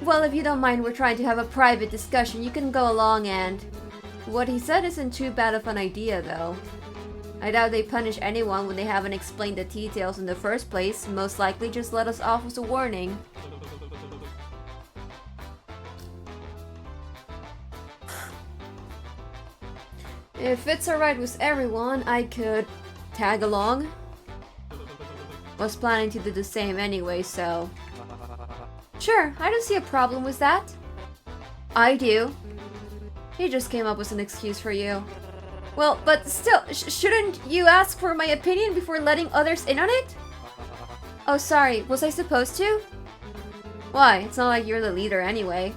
Well, if you don't mind, we're trying to have a private discussion. You can go along and... What he said isn't too bad of an idea, though. I doubt they punish anyone when they haven't explained the details in the first place. Most likely just let us off with a warning. If it's alright with everyone, I could tag along. Was planning to do the same anyway, so... Sure, I don't see a problem with that. I do. He just came up with an excuse for you. Well, but still, shouldn't you ask for my opinion before letting others in on it? Oh, sorry, was I supposed to? Why? It's not like you're the leader anyway.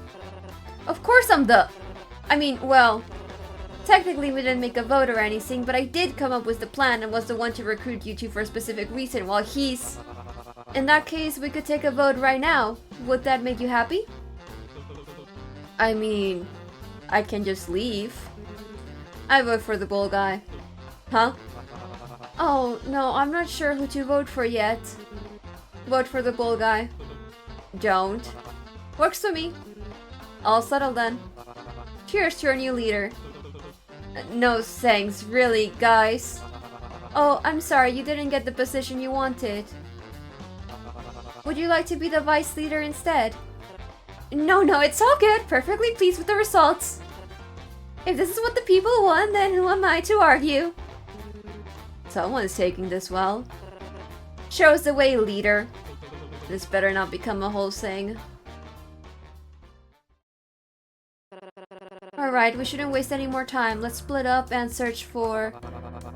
Of course I'm the... I mean, well... Technically we didn't make a vote or anything, but I did come up with the plan and was the one to recruit you two for a specific reason while he's... In that case, we could take a vote right now. Would that make you happy? I mean... I can just leave. I vote for the bull guy. Huh? Oh, no, I'm not sure who to vote for yet. Vote for the bull guy. Don't. Works for me. All settled then. Cheers to your new leader. No thanks, really, guys. Oh, I'm sorry, you didn't get the position you wanted. Would you like to be the vice leader instead? No, it's all good. Perfectly pleased with the results. If this is what the people want, then who am I to argue? Someone's taking this well. Show us the way, leader. This better not become a whole thing. Alright, we shouldn't waste any more time. Let's split up and search for...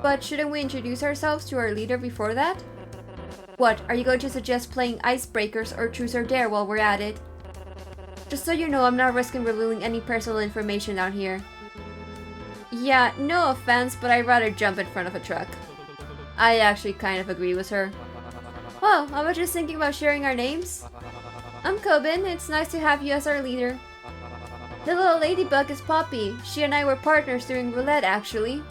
But shouldn't we introduce ourselves to our leader before that? What, are you going to suggest playing icebreakers or truth or dare while we're at it? Just so you know, I'm not risking revealing any personal information out here. Yeah, no offense, but I'd rather jump in front of a truck. I actually kind of agree with her. Oh, I was just thinking about sharing our names. I'm Coben, it's nice to have you as our leader. The little ladybug is Poppy. She and I were partners during roulette, actually.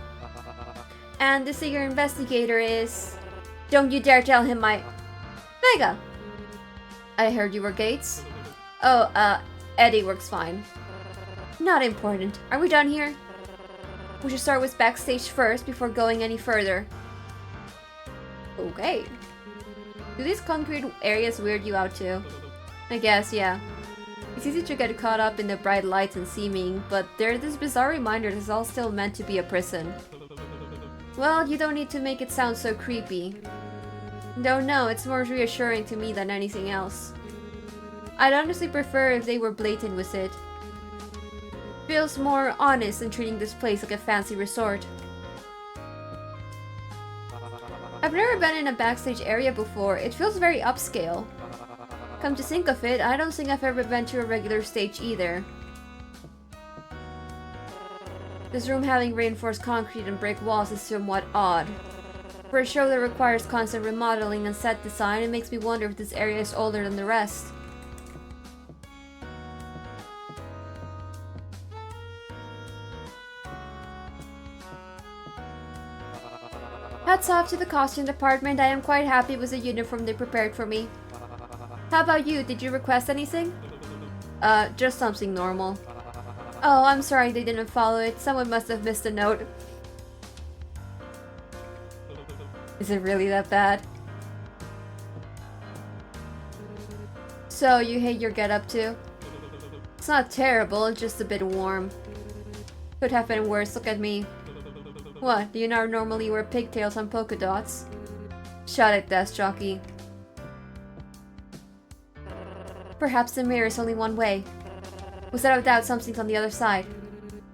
And the senior investigator is... Don't you dare tell him my... Vega! I heard you were Gates. Oh, Eddie works fine. Not important. Are we done here? We should start with backstage first before going any further. Okay. Do these concrete areas weird you out too? I guess, yeah. It's easy to get caught up in the bright lights and seeming, but there's this bizarre reminder that it's all still meant to be a prison. Well, you don't need to make it sound so creepy. Don't know, it's more reassuring to me than anything else. I'd honestly prefer if they were blatant with it. Feels more honest than treating this place like a fancy resort. I've never been in a backstage area before, it feels very upscale. Come to think of it, I don't think I've ever been to a regular stage either. This room having reinforced concrete and brick walls is somewhat odd. For a show that requires constant remodeling and set design, it makes me wonder if this area is older than the rest. Hats off to the costume department, I am quite happy with the uniform they prepared for me. How about you, did you request anything? Just something normal. Oh, I'm sorry they didn't follow it, someone must have missed a note. Is it really that bad? So, you hate your getup too? It's not terrible, it's just a bit warm. Could have been worse, look at me. What, do you not normally wear pigtails and polka dots? Shut it, desk jockey. Perhaps the mirror is only one way. Without a doubt something's on the other side.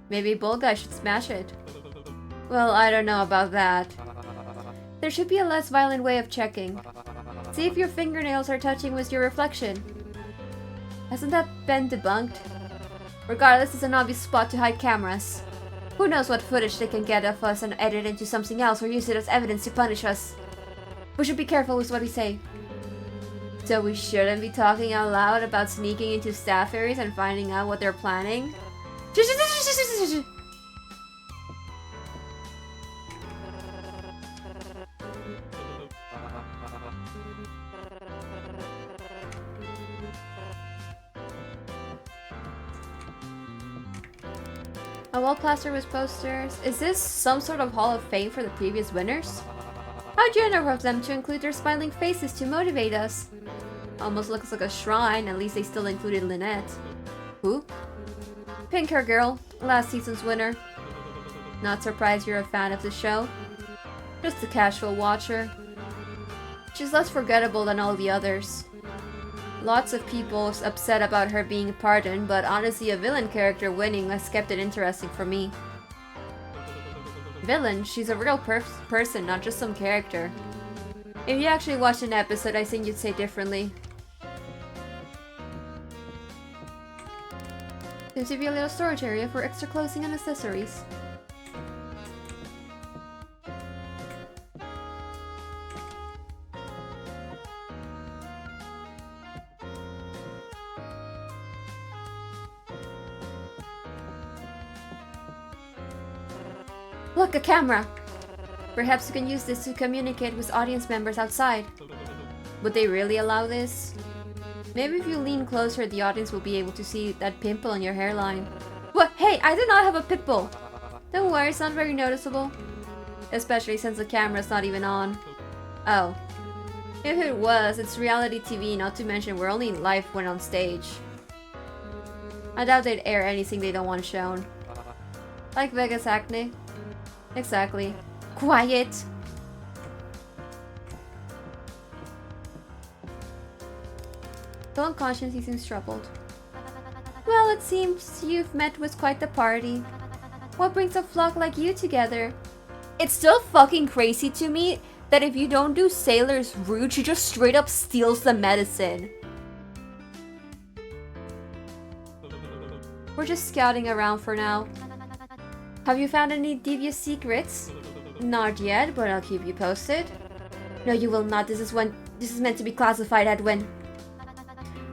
Maybe Bull Guy should smash it. Well, I don't know about that. There should be a less violent way of checking. See if your fingernails are touching with your reflection. Hasn't that been debunked? Regardless, it's an obvious spot to hide cameras. Who knows what footage they can get of us and edit into something else or use it as evidence to punish us. We should be careful with what we say. So we shouldn't be talking out loud about sneaking into staff areas and finding out what they're planning? A wall plastered with posters. Is this some sort of Hall of Fame for the previous winners? How generous of them to include their smiling faces to motivate us. Almost looks like a shrine, at least they still included Lynette. Who? Pink hair girl, last season's winner. Not surprised you're a fan of the show. Just a casual watcher. She's less forgettable than all the others. Lots of people upset about her being pardoned, but honestly a villain character winning has kept it interesting for me. Villain? She's a real person, not just some character. If you actually watched an episode, I think you'd say differently. Seems to be a little storage area for extra clothing and accessories. Look, a camera! Perhaps you can use this to communicate with audience members outside. Would they really allow this? Maybe if you lean closer, the audience will be able to see that pimple on your hairline. What? Hey, I do not have a pimple! Don't worry, it's not very noticeable. Especially since the camera's not even on. Oh. If it was, it's reality TV, not to mention we're only live when on stage. I doubt they'd air anything they don't want shown. Like Vegas acne. Exactly. Quiet! Though unconscious, he seems troubled. Well, it seems you've met with quite the party. What brings a flock like you together? It's still fucking crazy to me that if you don't do Sailor's route, she just straight up steals the medicine. We're just scouting around for now. Have you found any devious secrets? Not yet, but I'll keep you posted. No, you will not. This is meant to be classified, Edwin.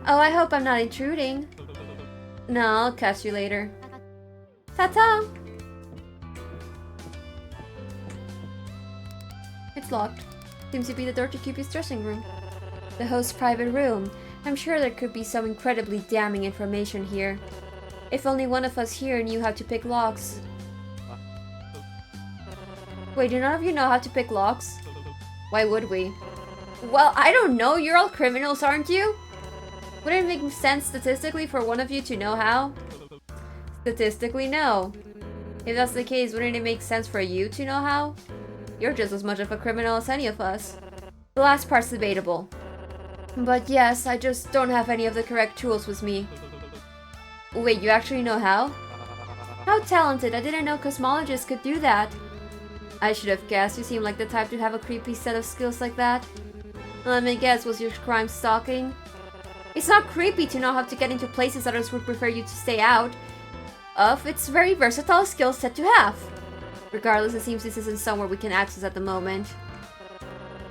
Oh, I hope I'm not intruding. No, I'll catch you later. Ta-ta! It's locked. Seems to be the door to Cupid's dressing room. The host's private room. I'm sure there could be some incredibly damning information here. If only one of us here knew how to pick locks. Wait, do none of you know how to pick locks? Why would we? Well, I don't know. You're all criminals, aren't you? Wouldn't it make sense statistically for one of you to know how? Statistically, no. If that's the case, wouldn't it make sense for you to know how? You're just as much of a criminal as any of us. The last part's debatable. But yes, I just don't have any of the correct tools with me. Wait, you actually know how? How talented! I didn't know cosmologists could do that. I should have guessed. You seem like the type to have a creepy set of skills like that. Let me guess, was your crime stalking? It's not creepy to know how to get into places others would prefer you to stay out of. It's a very versatile skill set to have. Regardless, it seems this isn't somewhere we can access at the moment.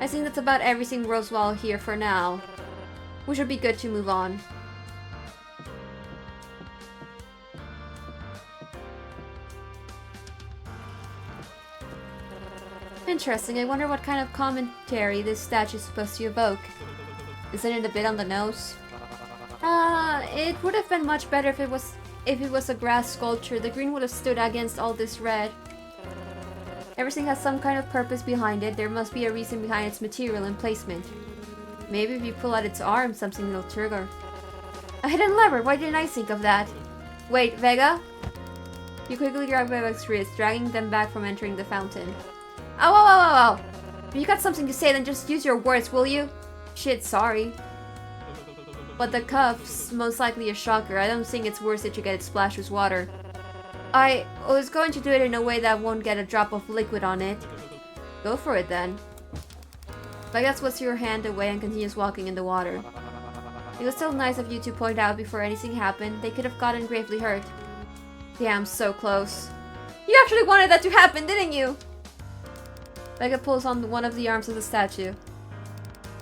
I think that's about everything worthwhile here for now. We should be good to move on. Interesting. I wonder what kind of commentary this statue is supposed to evoke. Isn't it a bit on the nose? It would have been much better if it was a grass sculpture. The green would have stood against all this red. Everything has some kind of purpose behind it. There must be a reason behind its material and placement. Maybe if you pull out its arm, something will trigger. A hidden lever! Why didn't I think of that? Wait, Vega? You quickly grab Vega's wrist, dragging them back from entering the fountain. Ow, ow, ow, ow, ow! If you got something to say, then just use your words, will you? Shit, sorry. But the cuff's most likely a shocker. I don't think it's worth it to get it splashed with water. I was going to do it in a way that won't get a drop of liquid on it. Go for it then. Vega puts your hand away and continues walking in the water. It was still nice of you to point out before anything happened. They could have gotten gravely hurt. Damn, so close. You actually wanted that to happen, didn't you? Vega pulls on one of the arms of the statue.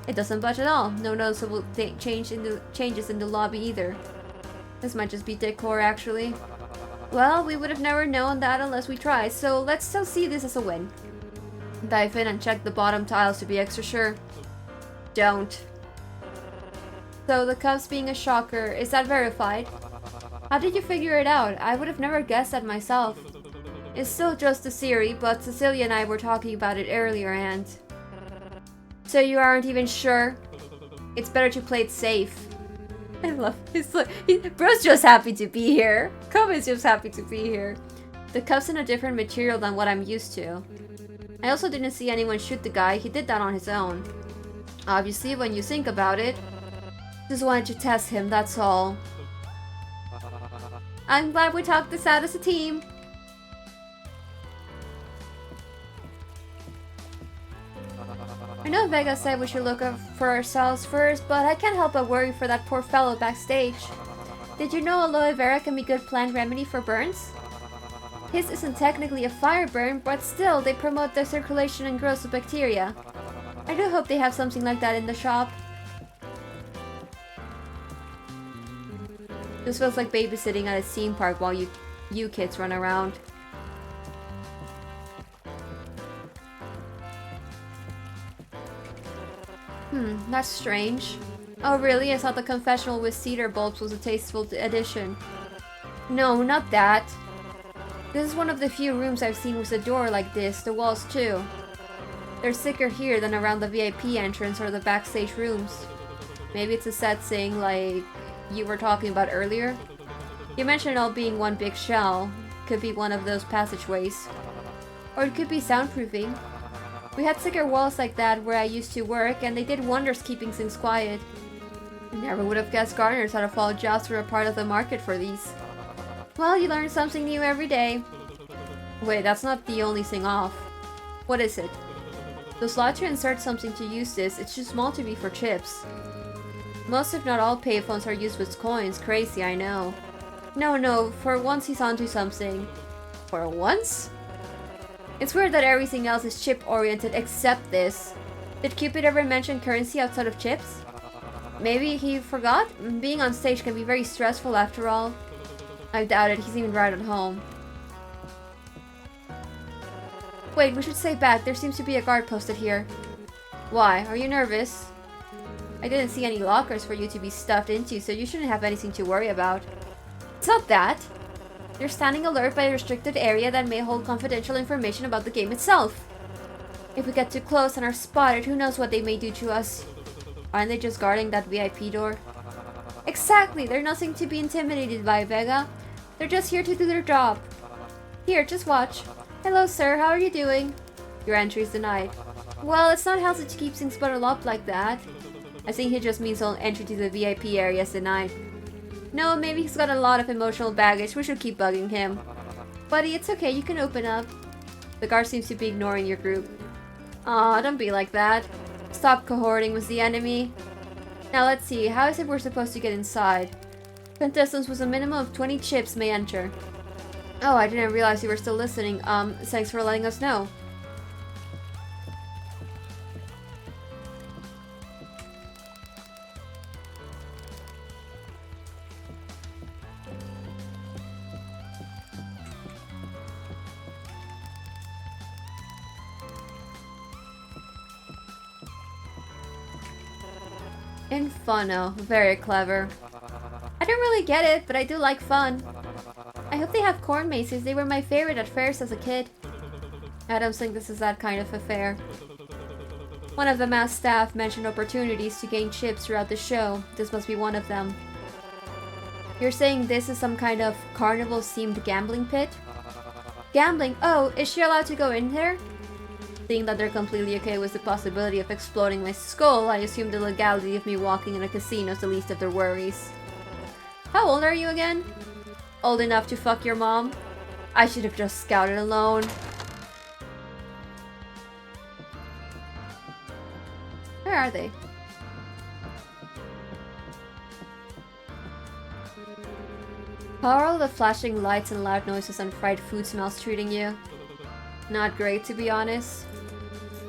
It doesn't budge at all. No noticeable changes in the lobby either. This might just be decor, actually. Well, we would have never known that unless we tried, so let's still see this as a win. Dive in and check the bottom tiles to be extra sure. Don't. So the cuffs being a shocker, is that verified? How did you figure it out? I would have never guessed that myself. It's still just a theory, but Cecilia and I were talking about it earlier and... So you aren't even sure? It's better to play it safe. I love this. Bro's just happy to be here. Come is just happy to be here. The cuff's in a different material than what I'm used to. I also didn't see anyone shoot the guy. He did that on his own. Obviously, when you think about it. Just wanted to test him, that's all. I'm glad we talked this out as a team. I know Vega said we should look up for ourselves first, but I can't help but worry for that poor fellow backstage. Did you know aloe vera can be a good plant remedy for burns? His isn't technically a fire burn, but still, they promote the circulation and growth of bacteria. I do hope they have something like that in the shop. This feels like babysitting at a theme park while you kids run around. That's strange. Oh really? I thought the confessional with cedar bulbs was a tasteful addition. No, not that. This is one of the few rooms I've seen with a door like this, the walls too. They're thicker here than around the VIP entrance or the backstage rooms. Maybe it's a set thing like you were talking about earlier? You mentioned it all being one big shell. Could be one of those passageways. Or it could be soundproofing. We had thicker walls like that where I used to work, and they did wonders keeping things quiet. I never would have guessed gardeners had a fall jobs were a part of the market for these. Well, you learn something new every day. Wait, that's not the only thing off. What is it? The slot to insert something to use this, it's too small to be for chips. Most if not all payphones are used with coins. Crazy, I know. No, for once he's onto something. For once? It's weird that everything else is chip-oriented except this. Did Cupid ever mention currency outside of chips? Maybe he forgot? Being on stage can be very stressful after all. I doubt it, he's even right at home. Wait, we should stay back. There seems to be a guard posted here. Why? Are you nervous? I didn't see any lockers for you to be stuffed into, so you shouldn't have anything to worry about. It's not that. You're standing alert by a restricted area that may hold confidential information about the game itself. If we get too close and are spotted, who knows what they may do to us. Aren't they just guarding that VIP door? Exactly! They're nothing to be intimidated by, Vega. They're just here to do their job. Here, just watch. Hello, sir. How are you doing? Your entry is denied. Well, it's not healthy to keep things bottled up like that. I think he just means all entry to the VIP area is denied. No, maybe he's got a lot of emotional baggage. We should keep bugging him. Buddy, it's okay. You can open up. The guard seems to be ignoring your group. Aw, don't be like that. Stop cohorting with the enemy. Now let's see. How is it we're supposed to get inside? Contestants with a minimum of 20 chips may enter. Oh, I didn't realize you were still listening. Thanks for letting us know. Inferno. Very clever. I don't really get it, but I do like fun. I hope they have corn mazes. They were my favorite at fairs as a kid. I don't think this is that kind of a fair. One of the mass staff mentioned opportunities to gain chips throughout the show. This must be one of them. You're saying this is some kind of carnival-themed gambling pit? Gambling? Oh, is she allowed to go in there? Seeing that they're completely okay with the possibility of exploding my skull, I assume the legality of me walking in a casino is the least of their worries. How old are you again? Old enough to fuck your mom? I should have just scouted alone. Where are they? How are all the flashing lights and loud noises and fried food smells treating you? Not great, to be honest.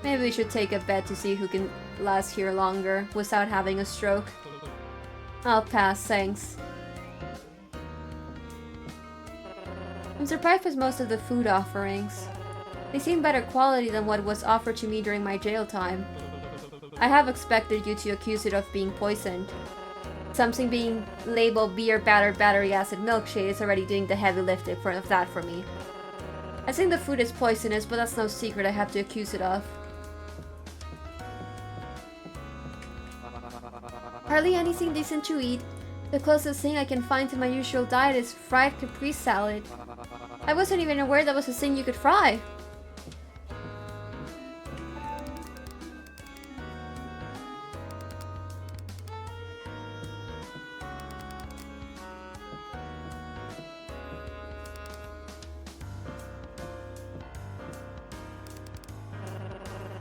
Maybe we should take a bet to see who can last here longer without having a stroke. I'll pass, thanks. I'm surprised with most of the food offerings. They seem better quality than what was offered to me during my jail time. I have expected you to accuse it of being poisoned. Something being labeled beer battery acid milkshake is already doing the heavy lifting of that for me. I think the food is poisonous, but that's no secret I have to accuse it of. Hardly anything decent to eat. The closest thing I can find to my usual diet is fried caprese salad. I wasn't even aware that was a thing you could fry.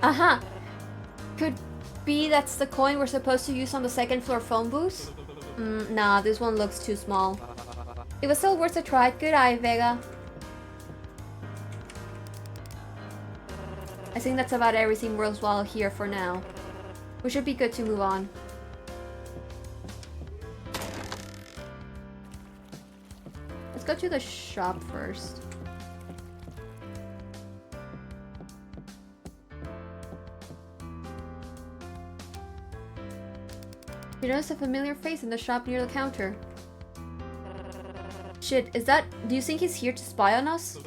Aha! Could be that's the coin we're supposed to use on the second floor phone booth? Nah, this one looks too small. It was still worth a try. Good eye, Vega. I think that's about everything worthwhile here for now. We should be good to move on. Let's go to the shop first. You notice a familiar face in the shop near the counter. Shit, is that... Do you think he's here to spy on us?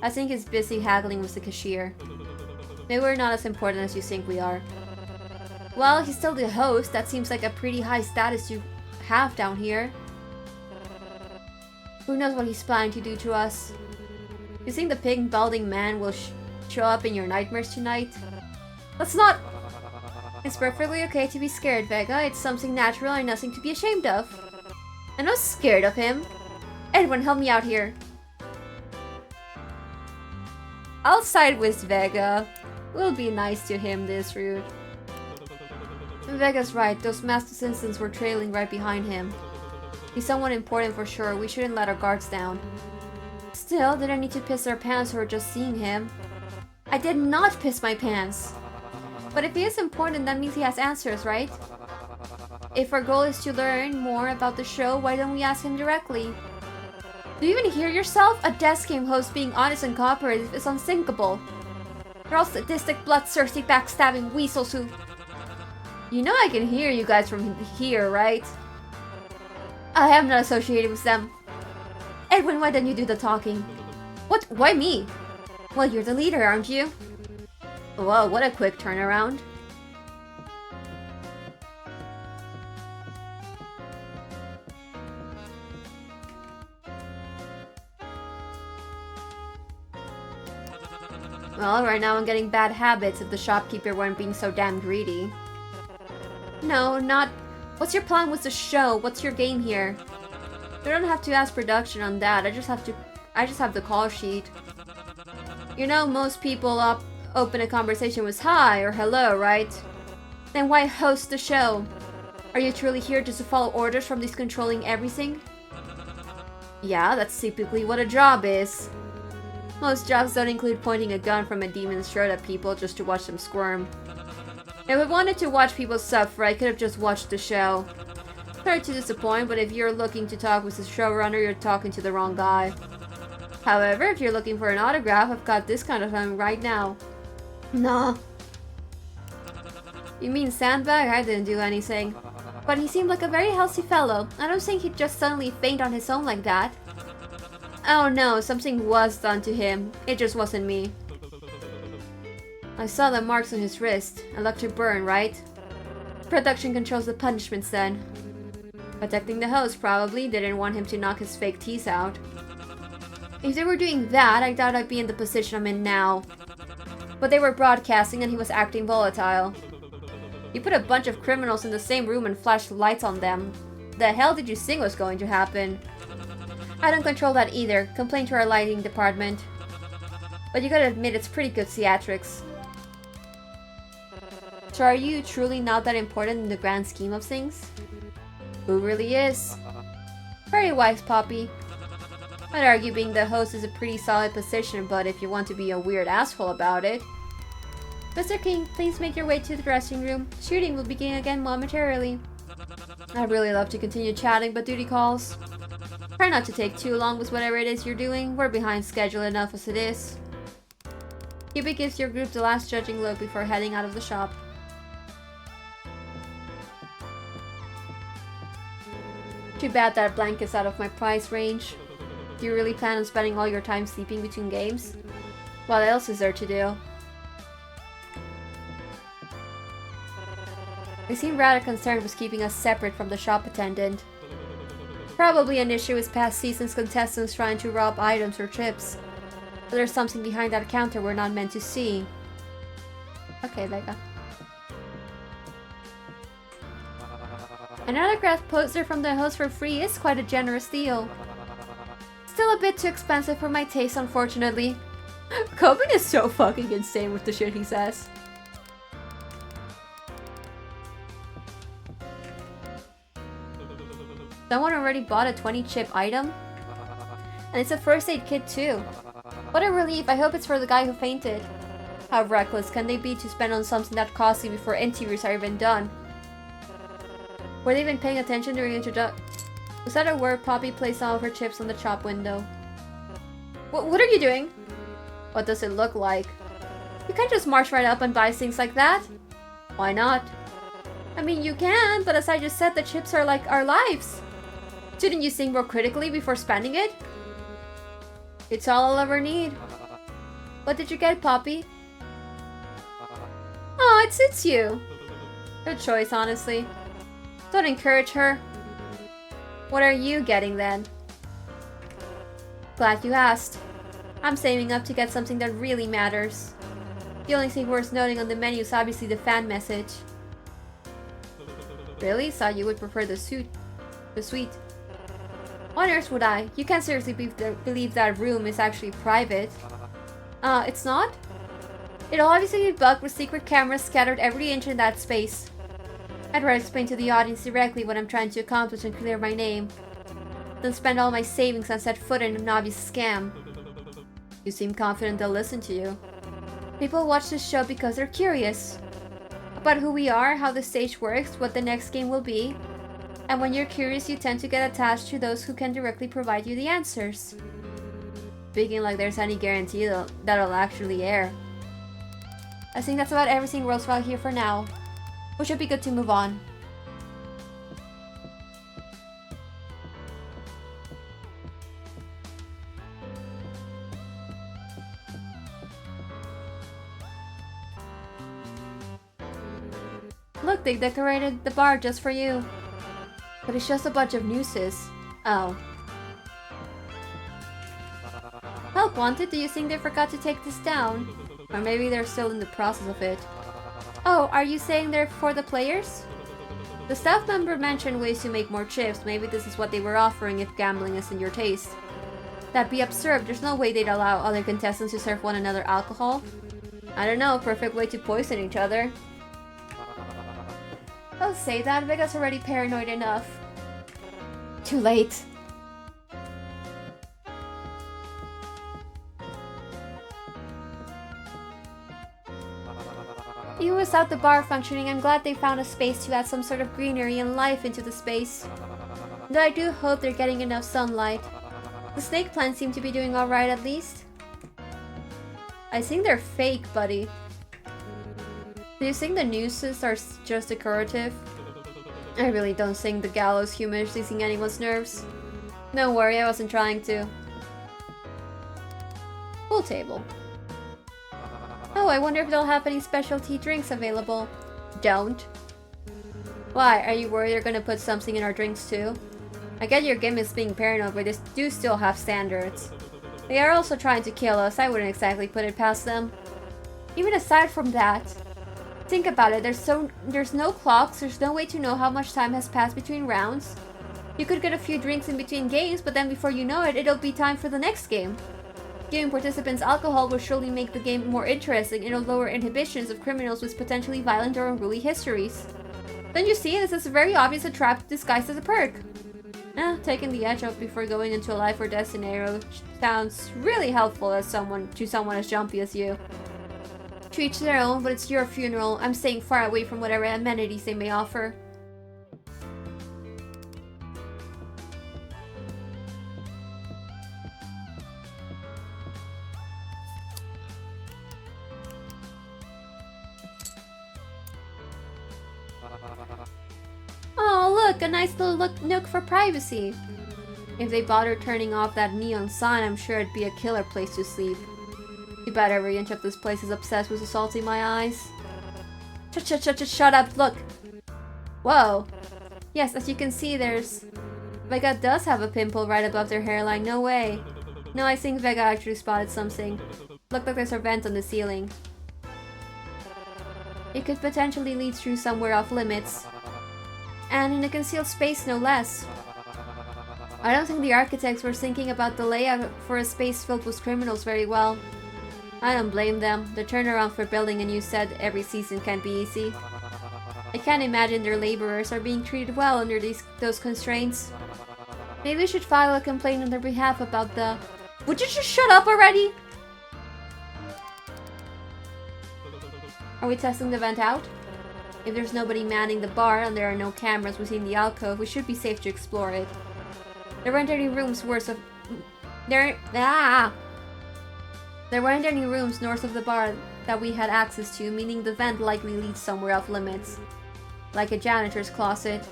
I think he's busy haggling with the cashier. Maybe we're not as important as you think we are. Well, he's still the host. That seems like a pretty high status you have down here. Who knows what he's planning to do to us? You think the pink balding man will show up in your nightmares tonight? Let's not... It's perfectly okay to be scared, Vega. It's something natural and nothing to be ashamed of. I'm not scared of him. Edwin, help me out here. I'll side with Vega. We'll be nice to him this route. Vega's right. Those masked assistants were trailing right behind him. He's someone important for sure. We shouldn't let our guards down. Still, did I need to piss our pants or just seeing him? I did not piss my pants. But if he is important, that means he has answers, right? If our goal is to learn more about the show, why don't we ask him directly? Do you even hear yourself? A desk game host being honest and cooperative is unthinkable. They're all sadistic, bloodthirsty, backstabbing weasels who... You know I can hear you guys from here, right? I am not associated with them. Edwin, why don't you do the talking? What? Why me? Well, you're the leader, aren't you? Whoa, what a quick turnaround. Well, right now I'm getting bad habits if the shopkeeper weren't being so damn greedy. No, not... What's your plan with the show? What's your game here? You don't have to ask production on that. I just have the call sheet. You know, most people open a conversation with hi or hello, right? Then why host the show? Are you truly here just to follow orders from these controlling everything? Yeah, that's typically what a job is. Most jobs don't include pointing a gun from a demon's throat at people just to watch them squirm. If I wanted to watch people suffer, I could have just watched the show. Sorry to disappoint, but if you're looking to talk with the showrunner, you're talking to the wrong guy. However, if you're looking for an autograph, I've got this kind of time right now. Nah. You mean sandbag? I didn't do anything. But he seemed like a very healthy fellow. I don't think he'd just suddenly faint on his own like that. Oh no, something was done to him. It just wasn't me. I saw the marks on his wrist. Electric burn, right? Production controls the punishments then. Protecting the host probably didn't want him to knock his fake teeth out. If they were doing that, I doubt I'd be in the position I'm in now. But they were broadcasting and he was acting volatile. You put a bunch of criminals in the same room and flashed lights on them. The hell did you think was going to happen? I don't control that either. Complain to our lighting department. But you gotta admit it's pretty good theatrics. So are you truly not that important in the grand scheme of things? Who really is? Very wise, Poppy. I'd argue being the host is a pretty solid position, but if you want to be a weird asshole about it... Mr. King, please make your way to the dressing room. Shooting will begin again momentarily. I'd really love to continue chatting, but duty calls. Try not to take too long with whatever it is you're doing. We're behind schedule enough as it is. Cupid gives your group the last judging look before heading out of the shop. Too bad that blanket's out of my price range. Do you really plan on spending all your time sleeping between games? What else is there to do? They seem rather concerned with keeping us separate from the shop attendant. Probably an issue with past seasons' contestants trying to rob items or chips. But there's something behind that counter we're not meant to see. Okay, Vega. An autograph poster from the host for free is quite a generous deal. Still a bit too expensive for my taste, unfortunately. Coben is so fucking insane with the shit he says. Someone already bought a 20-chip item? And it's a first aid kit too. What a relief, I hope it's for the guy who fainted. How reckless can they be to spend on something that costly before interviews are even done? Were they even paying attention during introduction? Was that a word Poppy placed all of her chips on the shop window? What are you doing? What does it look like? You can't just march right up and buy things like that. Why not? I mean, you can, but as I just said, the chips are like our lives. Shouldn't you think more critically before spending it? It's all I'll ever need. What did you get, Poppy? Oh, it suits you. Good choice, honestly. Don't encourage her. What are you getting then? Glad you asked. I'm saving up to get something that really matters. The only thing worth noting on the menu is obviously the fan message. Really? Thought you would prefer the sweet. On earth would I? You can't seriously believe that room is actually private. It's not? It'll obviously be bugged with secret cameras scattered every inch in that space. I'd rather explain to the audience directly what I'm trying to accomplish and clear my name than spend all my savings and set foot in an obvious scam. You seem confident they'll listen to you. People watch this show because they're curious about who we are, how the stage works, what the next game will be. And when you're curious, you tend to get attached to those who can directly provide you the answers. Speaking like there's any guarantee that'll actually air. I think that's about everything worthwhile here for now. We should be good to move on. Look, they decorated the bar just for you. But it's just a bunch of nooses. Oh. Help wanted? Do you think they forgot to take this down? Or maybe they're still in the process of it. Oh, are you saying they're for the players? The staff member mentioned ways to make more chips. Maybe this is what they were offering if gambling is in your taste. That'd be absurd. There's no way they'd allow other contestants to serve one another alcohol. I don't know, perfect way to poison each other. Don't say that, Vega's already paranoid enough. Too late. Even without the bar functioning, I'm glad they found a space to add some sort of greenery and life into the space. Though I do hope they're getting enough sunlight. The snake plants seem to be doing alright at least. I think they're fake, buddy. Do you think the nooses are just decorative? I really don't think the gallows humor is teasing anyone's nerves. Don't worry, I wasn't trying to. Pool table. Oh, I wonder if they'll have any specialty drinks available. Don't. Why? Are you worried they're gonna put something in our drinks too? I get your gimmicks being paranoid, but they do still have standards. They are also trying to kill us. I wouldn't exactly put it past them. Even aside from that, think about it. There's no clocks. There's no way to know how much time has passed between rounds. You could get a few drinks in between games, but then before you know it, it'll be time for the next game. Giving participants alcohol will surely make the game more interesting. It'll lower inhibitions of criminals with potentially violent or unruly histories. Don't you see? This is very obvious a trap disguised as a perk. Taking the edge off before going into a life or death scenario sounds really helpful as someone as jumpy as you. To each their own, but it's your funeral. I'm staying far away from whatever amenities they may offer. Oh, look, a nice little nook for privacy. If they bother turning off that neon sign, I'm sure it'd be a killer place to sleep. Too bad every inch of this place is obsessed with assaulting my eyes. Shut up, look! Whoa! Yes, as you can see, Vega does have a pimple right above their hairline, no way. No, I think Vega actually spotted something. Looked like there's a vent on the ceiling. It could potentially lead through somewhere off limits. And in a concealed space, no less. I don't think the architects were thinking about the layout for a space filled with criminals very well. I don't blame them. The turnaround for building a new set every season can't be easy. I can't imagine their laborers are being treated well under those constraints. Maybe we should file a complaint on their behalf about the... Would you just shut up already? Are we testing the vent out? If there's nobody manning the bar and there are no cameras within the alcove, we should be safe to explore it. There weren't any rooms north of the bar that we had access to, meaning the vent likely leads somewhere off limits. Like a janitor's closet.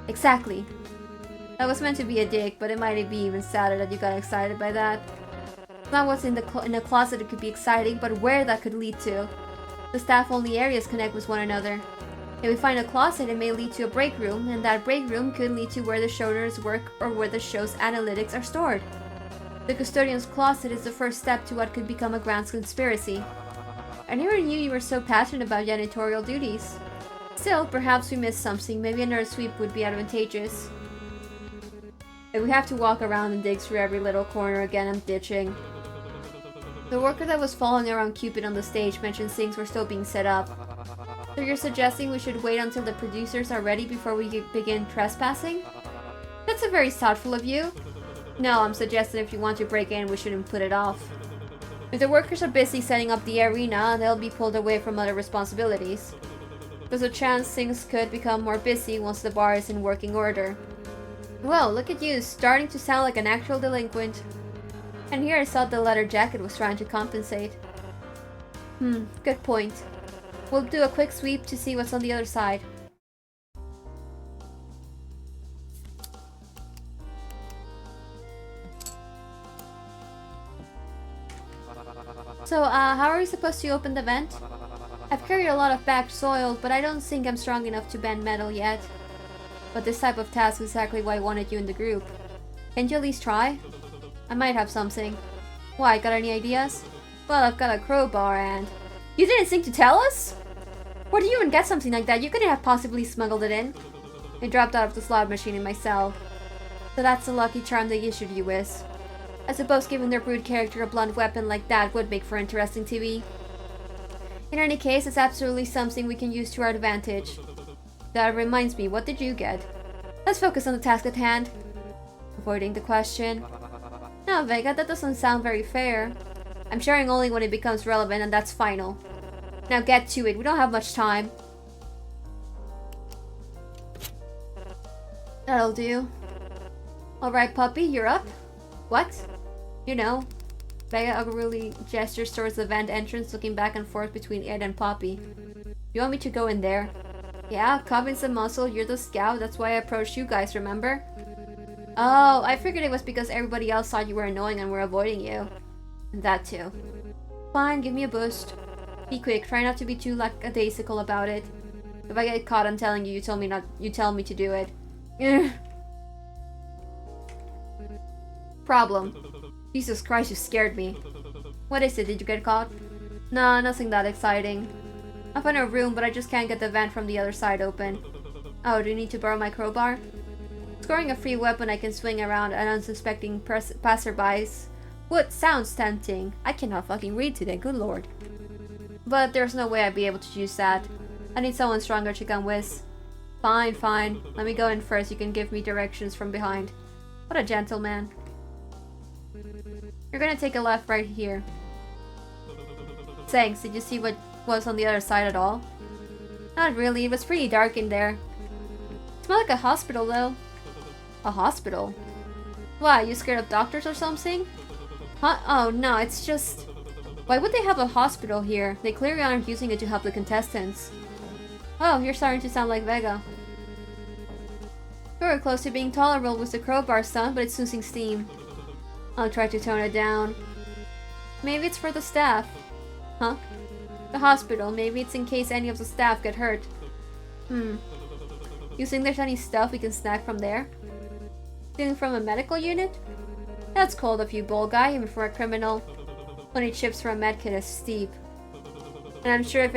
Exactly. That was meant to be a dick, but it might be even sadder that you got excited by that. It's not what's in the closet that could be exciting, but where that could lead to. The staff-only areas connect with one another. If we find a closet, it may lead to a break room, and that break room could lead to where the showrunners work or where the show's analytics are stored. The custodian's closet is the first step to what could become a grand conspiracy. I never knew you were so passionate about janitorial duties. Still, perhaps we missed something. Maybe another sweep would be advantageous. If we have to walk around and dig through every little corner again, I'm ditching. The worker that was following around Cupid on the stage mentioned things were still being set up. So you're suggesting we should wait until the producers are ready before we begin trespassing? That's a very thoughtful of you. No, I'm suggesting if you want to break in, we shouldn't put it off. If the workers are busy setting up the arena, they'll be pulled away from other responsibilities. There's a chance things could become more busy once the bar is in working order. Well, look at you, starting to sound like an actual delinquent. And here I thought the leather jacket was trying to compensate. Good point. We'll do a quick sweep to see what's on the other side. So, how are we supposed to open the vent? I've carried a lot of bagged soil, but I don't think I'm strong enough to bend metal yet. But this type of task is exactly why I wanted you in the group. Can't you at least try? I might have something. Why, got any ideas? Well, I've got a crowbar and... You didn't think to tell us? Where do you even get something like that? You couldn't have possibly smuggled it in. It dropped out of the slot machine in my cell. So that's the lucky charm they issued you with. I suppose giving their brute character a blunt weapon like that would make for interesting TV. In any case, it's absolutely something we can use to our advantage. That reminds me, what did you get? Let's focus on the task at hand. Avoiding the question. No, Vega, that doesn't sound very fair. I'm sharing only when it becomes relevant, and that's final. Now get to it, we don't have much time. That'll do. Alright, puppy, you're up. What? You know. Vega angrily gestures towards the vent entrance, looking back and forth between Ed and Poppy. You want me to go in there? Yeah, Cobbin's the muscle, you're the scout, that's why I approached you guys, remember? Oh, I figured it was because everybody else thought you were annoying and were avoiding you. And that too. Fine, give me a boost. Be quick, try not to be too lackadaisical about it. If I get caught on telling you, you tell me to do it. Problem. Jesus Christ, you scared me. What is it, did you get caught? Nah, nothing that exciting. I found a room, but I just can't get the vent from the other side open. Oh, do you need to borrow my crowbar? Scoring a free weapon I can swing around an unsuspecting passerbys. What sounds tempting. I cannot fucking read today, good lord. But there's no way I'd be able to use that. I need someone stronger to come with. Fine, fine. Let me go in first, you can give me directions from behind. What a gentleman. You're gonna take a left right here. Thanks, did you see what was on the other side at all? Not really, it was pretty dark in there. It smelled like a hospital though. A hospital? Why, you scared of doctors or something? Huh? Oh no, it's just... Why would they have a hospital here? They clearly aren't using it to help the contestants. Oh, you're starting to sound like Vega. You were close to being tolerable with the crowbar, son, but it's losing steam. I'll try to tone it down. Maybe it's for the staff. Huh? The hospital. Maybe it's in case any of the staff get hurt. You think there's any stuff we can snag from there? Stealing from a medical unit? That's cold of you, bold guy, even for a criminal. 20 chips for a medkit is steep. And I'm sure if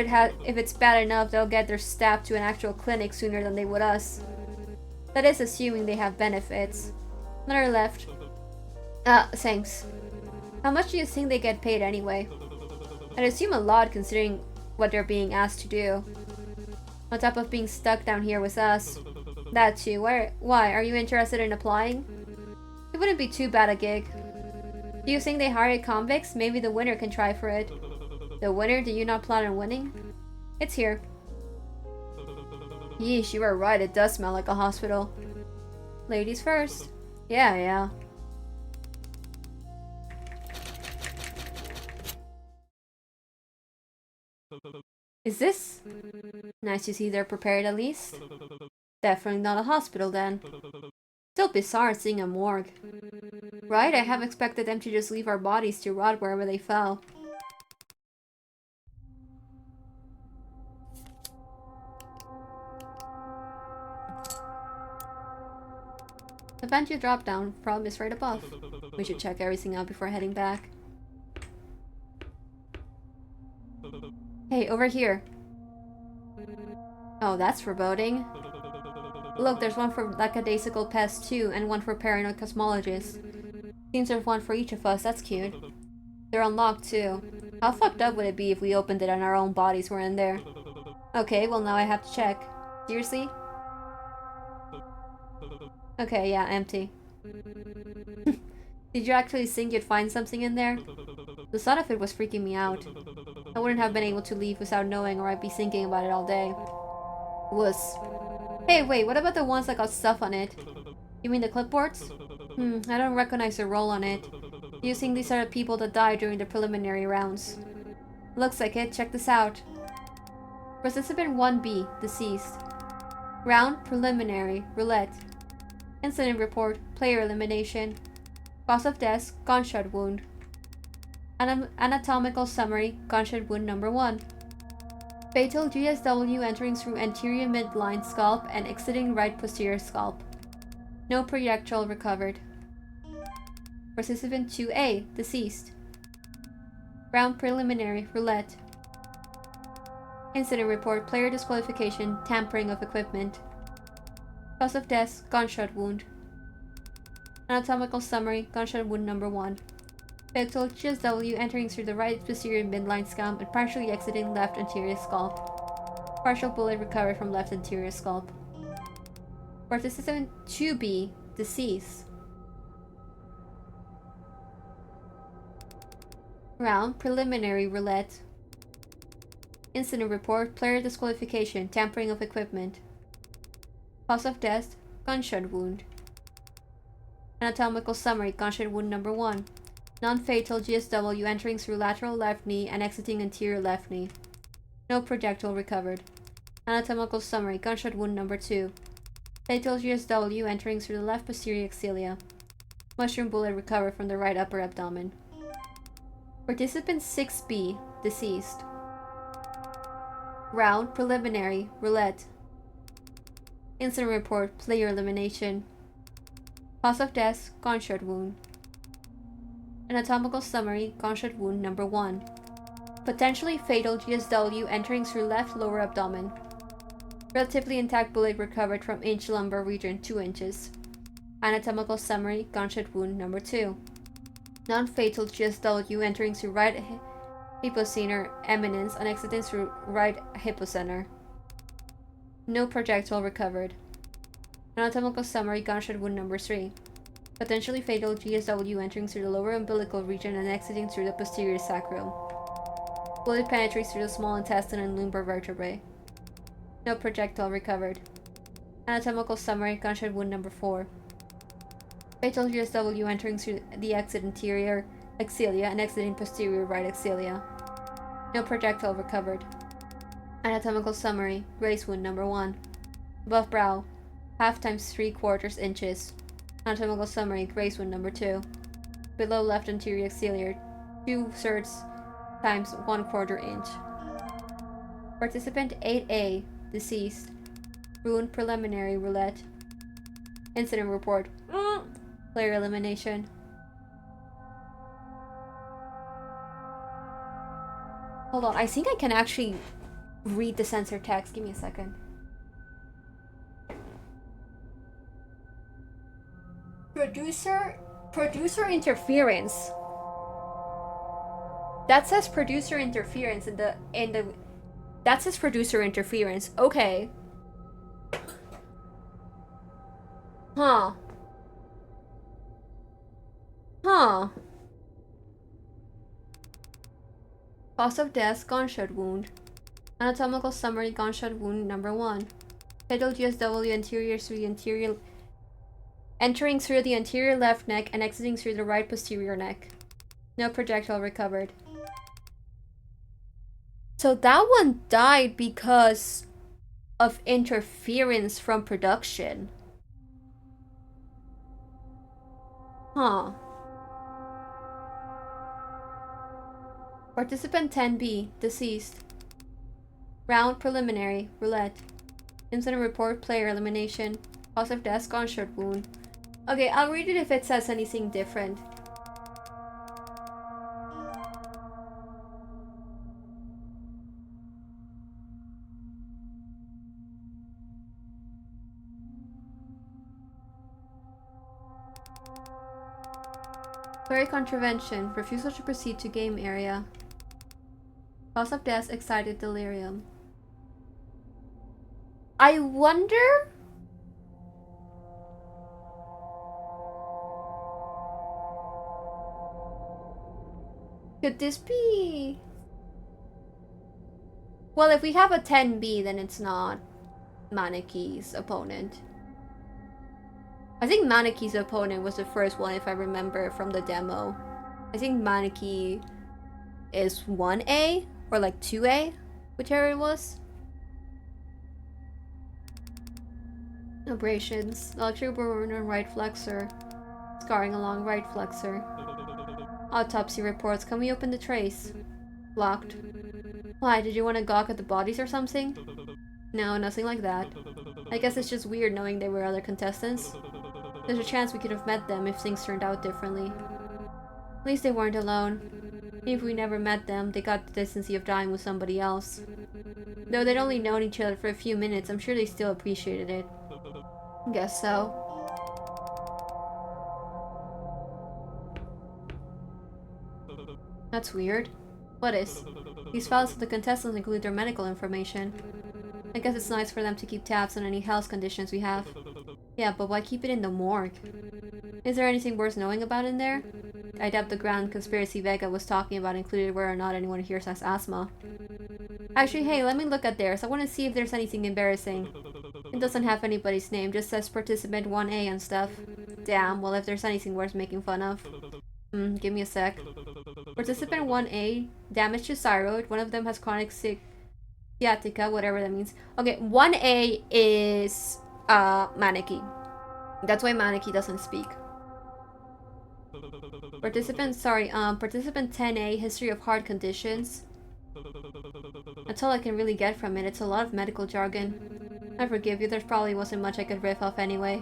it's bad enough, they'll get their staff to an actual clinic sooner than they would us. That is assuming they have benefits. Another left. Thanks. How much do you think they get paid anyway? I'd assume a lot considering what they're being asked to do. On top of being stuck down here with us. That too. Why? Are you interested in applying? It wouldn't be too bad a gig. Do you think they hired convicts? Maybe the winner can try for it. The winner? Do you not plan on winning? It's here. Yeesh, you were right. It does smell like a hospital. Ladies first. Yeah. Is this? Nice to see they're prepared at least. Definitely not a hospital then. Still bizarre seeing a morgue. Right? I have expected them to just leave our bodies to rot wherever they fell. The vent you dropped down from is right above. We should check everything out before heading back. Hey, over here. Oh, that's foreboding. Look, there's one for lackadaisical pests too, and one for paranoid cosmologists. Seems there's one for each of us, that's cute. They're unlocked too. How fucked up would it be if we opened it and our own bodies were in there? Okay, well now I have to check. Seriously? Okay, yeah, empty. Did you actually think you'd find something in there? The thought of it was freaking me out. I wouldn't have been able to leave without knowing, or I'd be thinking about it all day. Wuss. Hey, wait, what about the ones that got stuff on it? You mean the clipboards? I don't recognize the roll on it. Do you think these are the people that died during the preliminary rounds? Looks like it. Check this out. Participant 1B, deceased. Round, preliminary, roulette. Incident report, player elimination. Cause of death, gunshot wound. Anatomical summary, gunshot wound number 1. Fatal GSW entering through anterior midline scalp and exiting right posterior scalp. No projectile recovered. Participant 2A, deceased. Round preliminary, roulette. Incident report, player disqualification, tampering of equipment. Cause of death, gunshot wound. Anatomical summary, gunshot wound number 1. Fatal GSW entering through the right posterior midline scalp and partially exiting left anterior scalp. Partial bullet recovered from left anterior scalp. Participant 2B, deceased. Round, preliminary, roulette. Incident report, player disqualification, tampering of equipment. Cause of death, gunshot wound. Anatomical summary, gunshot wound number 1. Non-fatal GSW entering through lateral left knee and exiting anterior left knee. No projectile recovered. Anatomical summary, gunshot wound number 2. Fatal GSW entering through the left posterior axilla. Mushroom bullet recovered from the right upper abdomen. Participant 6B, deceased. Round, preliminary, roulette. Incident report, player elimination. Cause of death, gunshot wound. Anatomical summary, gunshot wound number 1. Potentially fatal GSW entering through left lower abdomen. Relatively intact bullet recovered from inch lumbar region 2 inches. Anatomical summary, gunshot wound number 2. Non-fatal GSW entering through right hypocenter eminence and exiting through right hypocenter. No projectile recovered. Anatomical summary, gunshot wound number 3. Potentially fatal GSW entering through the lower umbilical region and exiting through the posterior sacrum. Bullet penetrates through the small intestine and lumbar vertebrae. No projectile recovered. Anatomical summary, gunshot wound number 4. Fatal GSW entering through the exit anterior axilla and exiting posterior right axilla. No projectile recovered. Anatomical summary, graze wound number 1. Above brow, 1/2 times 3/4 inches. Anatomical summary, graze wound number 2. Below left anterior axillary, 2/3 times 1/4 inch. Participant 8A, deceased. Wound preliminary, roulette. Incident report, player elimination. Hold on, I think I can actually read the censor text. Give me a second. Producer interference. That says producer interference in the that says producer interference. Okay. Huh. Cause of death, gunshot wound. Anatomical summary, gunshot wound number 1. Fatal GSW anterior through the anterior entering through the anterior left neck and exiting through the right posterior neck. No projectile recovered. So that one died because of interference from production. Huh. Participant 10B, deceased. Round preliminary, roulette. Incident report, player elimination. Cause of death, gunshot wound. Okay, I'll read it if it says anything different. Query contravention, refusal to proceed to game area. Cause of death, excited delirium. I wonder... Could this be... Well, if we have a 10B, then it's not Maniki's opponent. I think Maniki's opponent was the first one, if I remember from the demo. I think Maniki is 1A, or like 2A, whichever it was. Abrasions. Electric burn on right flexor. Scarring along right flexor. Autopsy reports. Can we open the trace? Locked. Why, did you want to gawk at the bodies or something? No, nothing like that. I guess it's just weird knowing they were other contestants. There's a chance we could have met them if things turned out differently. At least they weren't alone. Even if we never met them, they got the decency of dying with somebody else. Though they'd only known each other for a few minutes, I'm sure they still appreciated it. Guess so. That's weird. What is? These files of the contestants include their medical information. I guess it's nice for them to keep tabs on any health conditions we have. Yeah, but why keep it in the morgue? Is there anything worth knowing about in there? I doubt the ground conspiracy Vega was talking about included whether or not anyone here has asthma. Actually, hey, let me look at theirs. I want to see if there's anything embarrassing. It doesn't have anybody's name, just says participant 1A and stuff. Damn, well if there's anything worth making fun of. Give me a sec. Participant 1A, damage to thyroid. One of them has chronic sciatica, whatever that means. Okay, 1A is Maneki. That's why Maneki doesn't speak. Participant 10A, history of heart conditions. That's all I can really get from it. It's a lot of medical jargon. I forgive you, there probably wasn't much I could riff off anyway.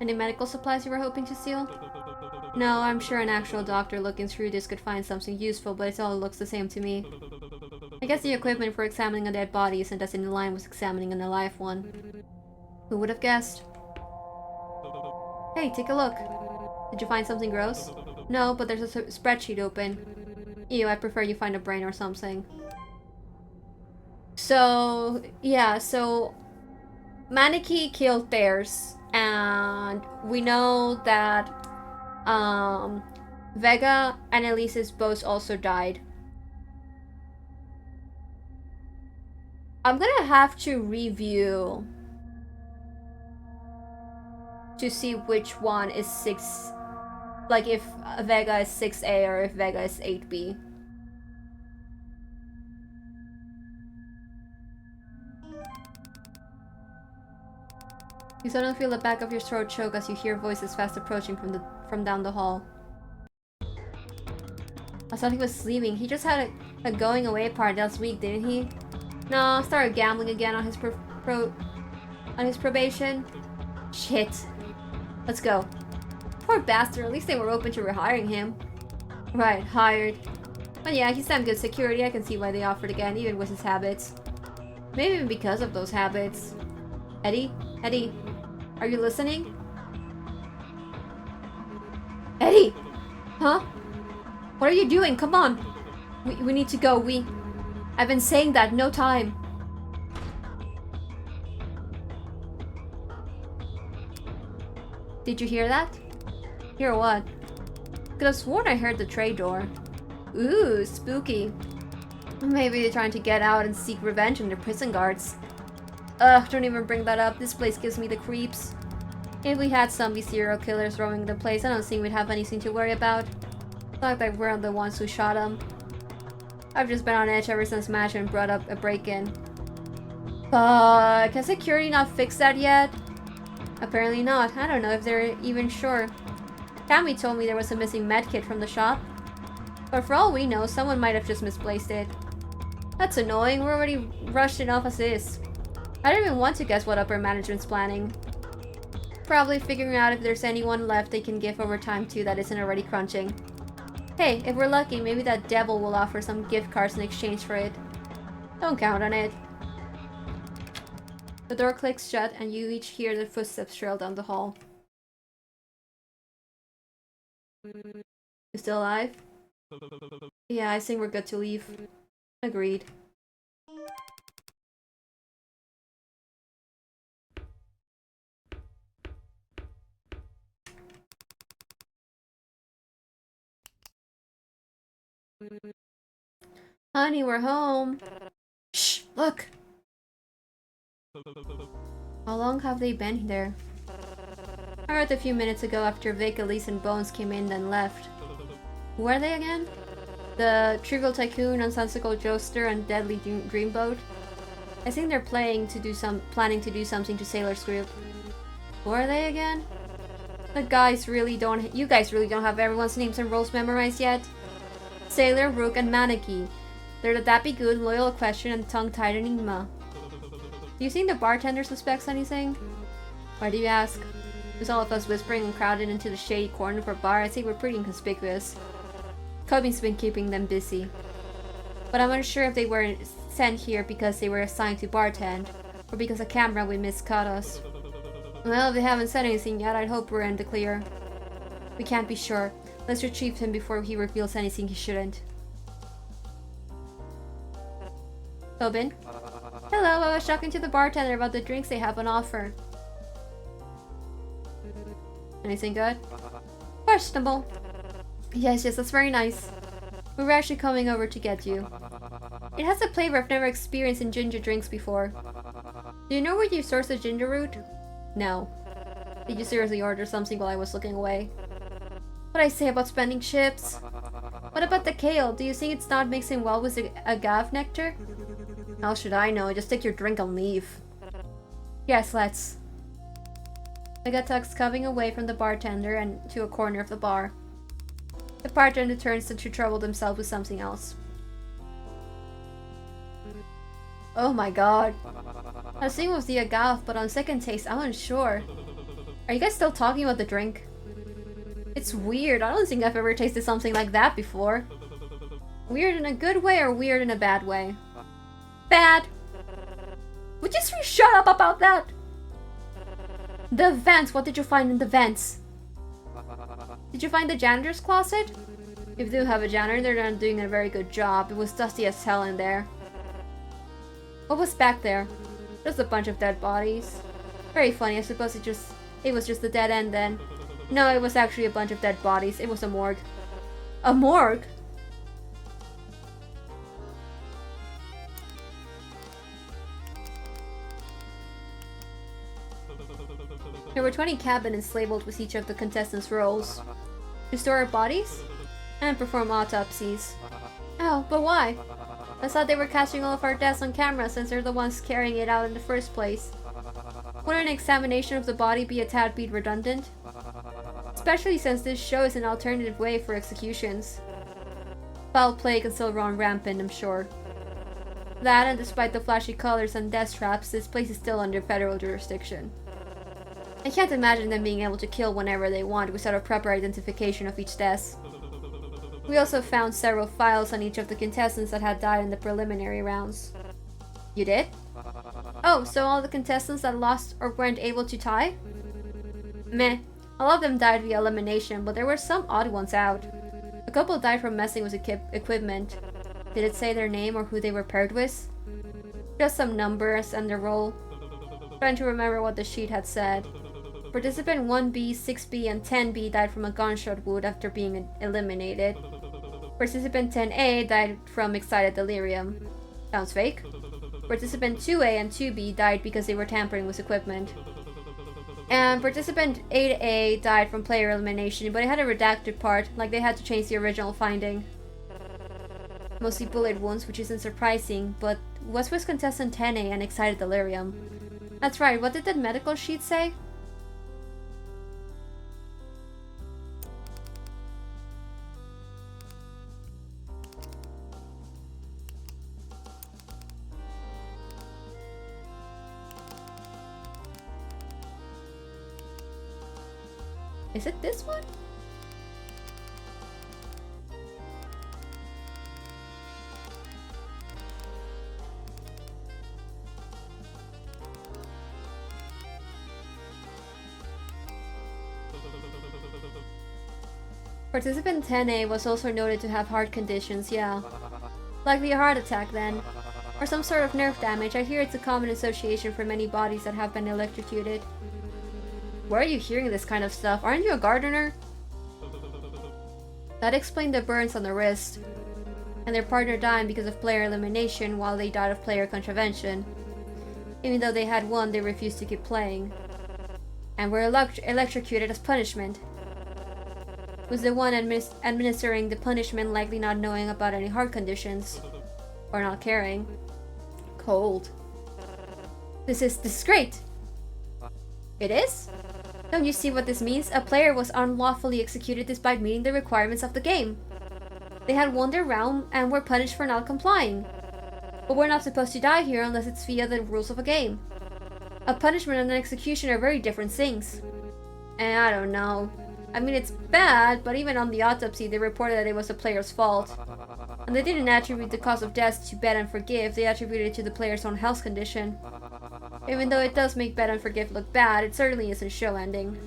Any medical supplies you were hoping to steal? No, I'm sure an actual doctor looking through this could find something useful, but it all looks the same to me. I guess the equipment for examining a dead body isn't as in line with examining an alive one. Who would have guessed? Hey, take a look. Did you find something gross? No, but there's a spreadsheet open. Ew, I prefer you find a brain or something. So, yeah, so... Maneki killed bears, and we know that Vega and Elise's both also died. I'm gonna have to review to see which one is 6, like if Vega is 6A or if Vega is 8B. You suddenly feel the back of your throat choke as you hear voices fast approaching from down the hall. I thought he was leaving. He just had a going away party last week, didn't he? No, started gambling again on his probation. Shit. Let's go. Poor bastard, at least they were open to rehiring him. Right, hired. But yeah, he's done good security. I can see why they offered again, even with his habits. Maybe even because of those habits. Eddie? Eddie? Are you listening? Eddie! Huh? What are you doing? Come on! We need to go. I've been saying that. No time. Did you hear that? Hear what? Could have sworn I heard the tray door. Ooh, spooky. Maybe they're trying to get out and seek revenge on their prison guards. Ugh, don't even bring that up. This place gives me the creeps. If we had zombie serial killers roaming the place, I don't think we'd have anything to worry about. It's not like we're the ones who shot them. I've just been on edge ever since management brought up a break-in. Can security not fix that yet? Apparently not. I don't know if they're even sure. Tammy told me there was a missing medkit from the shop. But for all we know, someone might have just misplaced it. That's annoying. We're already rushed enough as is. I don't even want to guess what upper management's planning. Probably figuring out if there's anyone left they can give overtime to that isn't already crunching. Hey, if we're lucky, maybe that devil will offer some gift cards in exchange for it. Don't count on it. The door clicks shut and you each hear the footsteps trail down the hall. You still alive? Yeah, I think we're good to leave. Agreed. Honey, we're home. Shh, look. How long have they been there? I heard a few minutes ago after Vic, Elise, and Bones came in and left. Who are they again? The Trivial Tycoon, Nonsensical Joester, and Deadly Dreamboat? I think they're planning to do something to Sailor's group. Who are they again? You guys really don't have everyone's names and roles memorized yet? Sailor, Rook, and Maneki. They're the Dappy Good, Loyal Question, and Tongue-Tied Enigma. Do you think the bartender suspects anything? Why do you ask? With all of us whispering and crowded into the shady corner of our bar, I think we're pretty inconspicuous. Cubby's been keeping them busy. But I'm unsure if they were sent here because they were assigned to bartend, or because a camera we missed caught us. Well, if they haven't said anything yet, I'd hope we're in the clear. We can't be sure. Let's retrieve him before he reveals anything he shouldn't. Tobin? Hello, I was talking to the bartender about the drinks they have on offer. Anything good? Questionable. Yes, that's very nice. We were actually coming over to get you. It has a flavor I've never experienced in ginger drinks before. Do you know where you source the ginger root? No. Did you seriously order something while I was looking away? What'd I say about spending chips? What about the kale? Do you think it's not mixing well with the agave nectar? How should I know? Just take your drink and leave. Yes, let's. I got tucked coming away from the bartender and to a corner of the bar. The bartender turns to trouble himself with something else. Oh my god. I was thinking it was the agave, but on second taste, I'm unsure. Are you guys still talking about the drink? It's weird. I don't think I've ever tasted something like that before. Weird in a good way or weird in a bad way? Bad. Would you shut up about that? The vents. What did you find in the vents? Did you find the janitor's closet? If they do have a janitor, they're not doing a very good job. It was dusty as hell in there. What was back there? Just a bunch of dead bodies. Very funny. I suppose it was just a dead end then. No, it was actually a bunch of dead bodies. It was a morgue. A morgue? There were 20 cabinets labeled with each of the contestants' roles. To store bodies? And perform autopsies. Oh, but why? I thought they were catching all of our deaths on camera since they're the ones carrying it out in the first place. Wouldn't an examination of the body be a tad bit redundant? Especially since this show is an alternative way for executions. Foul play can still run rampant, I'm sure. That, and despite the flashy colors and death traps, this place is still under federal jurisdiction. I can't imagine them being able to kill whenever they want without a proper identification of each death. We also found several files on each of the contestants that had died in the preliminary rounds. You did? Oh, so all the contestants that lost or weren't able to tie? Meh. A lot of them died via elimination, but there were some odd ones out. A couple died from messing with equipment. Did it say their name or who they were paired with? Just some numbers and their role. Trying to remember what the sheet had said. Participant 1B, 6B, and 10B died from a gunshot wound after being eliminated. Participant 10A died from excited delirium. Sounds fake. Participant 2A and 2B died because they were tampering with equipment. And participant 8A died from player elimination, but it had a redacted part, like they had to change the original finding. Mostly bullet wounds, which isn't surprising, but what's with contestant 10A and excited delirium? That's right, what did that medical sheet say? Is it this one? Participant 10A was also noted to have heart conditions, yeah. Likely a heart attack then. Or some sort of nerve damage. I hear it's a common association for many bodies that have been electrocuted. Where are you hearing this kind of stuff? Aren't you a gardener? That explained the burns on the wrist. And their partner dying because of player elimination while they died of player contravention. Even though they had won, they refused to keep playing. And were electrocuted as punishment. Was the one administering the punishment likely not knowing about any heart conditions? Or not caring? Cold. This is great! It is? Don't you see what this means? A player was unlawfully executed despite meeting the requirements of the game. They had won their round and were punished for not complying. But we're not supposed to die here unless it's via the rules of a game. A punishment and an execution are very different things. And I don't know. I mean, it's bad, but even on the autopsy, they reported that it was the player's fault. And they didn't attribute the cause of death to bet and forgive, they attributed it to the player's own health condition. Even though it does make bet and forgive look bad, it certainly isn't show ending.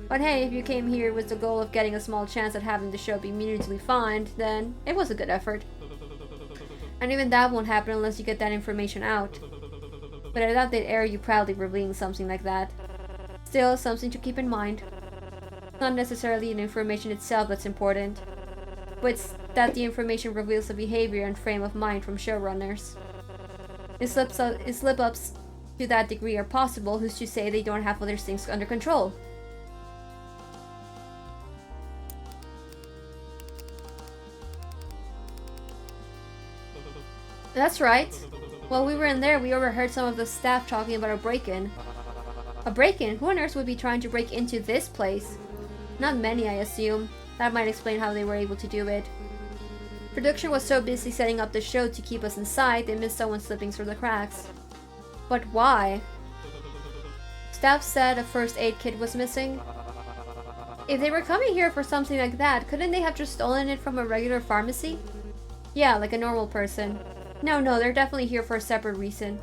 But hey, if you came here with the goal of getting a small chance at having the show be immediately fined, then it was a good effort. And even that won't happen unless you get that information out. But I doubt they'd air you proudly revealing something like that. Still, something to keep in mind. Not necessarily the information itself that's important, but it's that the information reveals the behavior and frame of mind from showrunners. If slip-ups to that degree are possible, who's to say they don't have other things under control? That's right. While we were in there, we overheard some of the staff talking about a break-in. A break-in? Who on earth would be trying to break into this place? Not many, I assume. That might explain how they were able to do it. Production was so busy setting up the show to keep us inside, they missed someone slipping through the cracks. But why? Staff said a first aid kit was missing. If they were coming here for something like that, couldn't they have just stolen it from a regular pharmacy? Yeah, like a normal person. No, they're definitely here for a separate reason.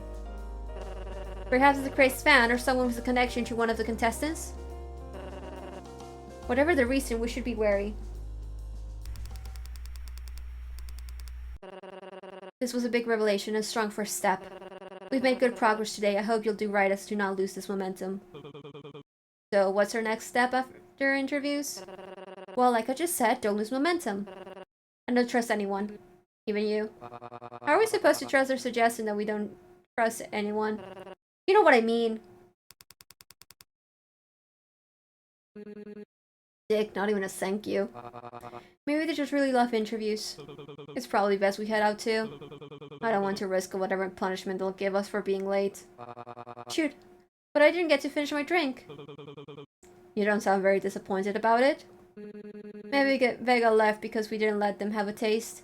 Perhaps it's a crazed fan or someone with a connection to one of the contestants? Whatever the reason, we should be wary. This was a big revelation, a strong first step. We've made good progress today. I hope you'll do right as to not lose this momentum. So, what's our next step after interviews? Well, like I just said, don't lose momentum. And don't trust anyone. Even you. How are we supposed to trust their suggestion that we don't trust anyone? You know what I mean. Dick, not even a thank you. Maybe they just really love interviews. It's probably best we head out too. I don't want to risk whatever punishment they'll give us for being late. Shoot, but I didn't get to finish my drink. You don't sound very disappointed about it. Maybe Vega left because we didn't let them have a taste.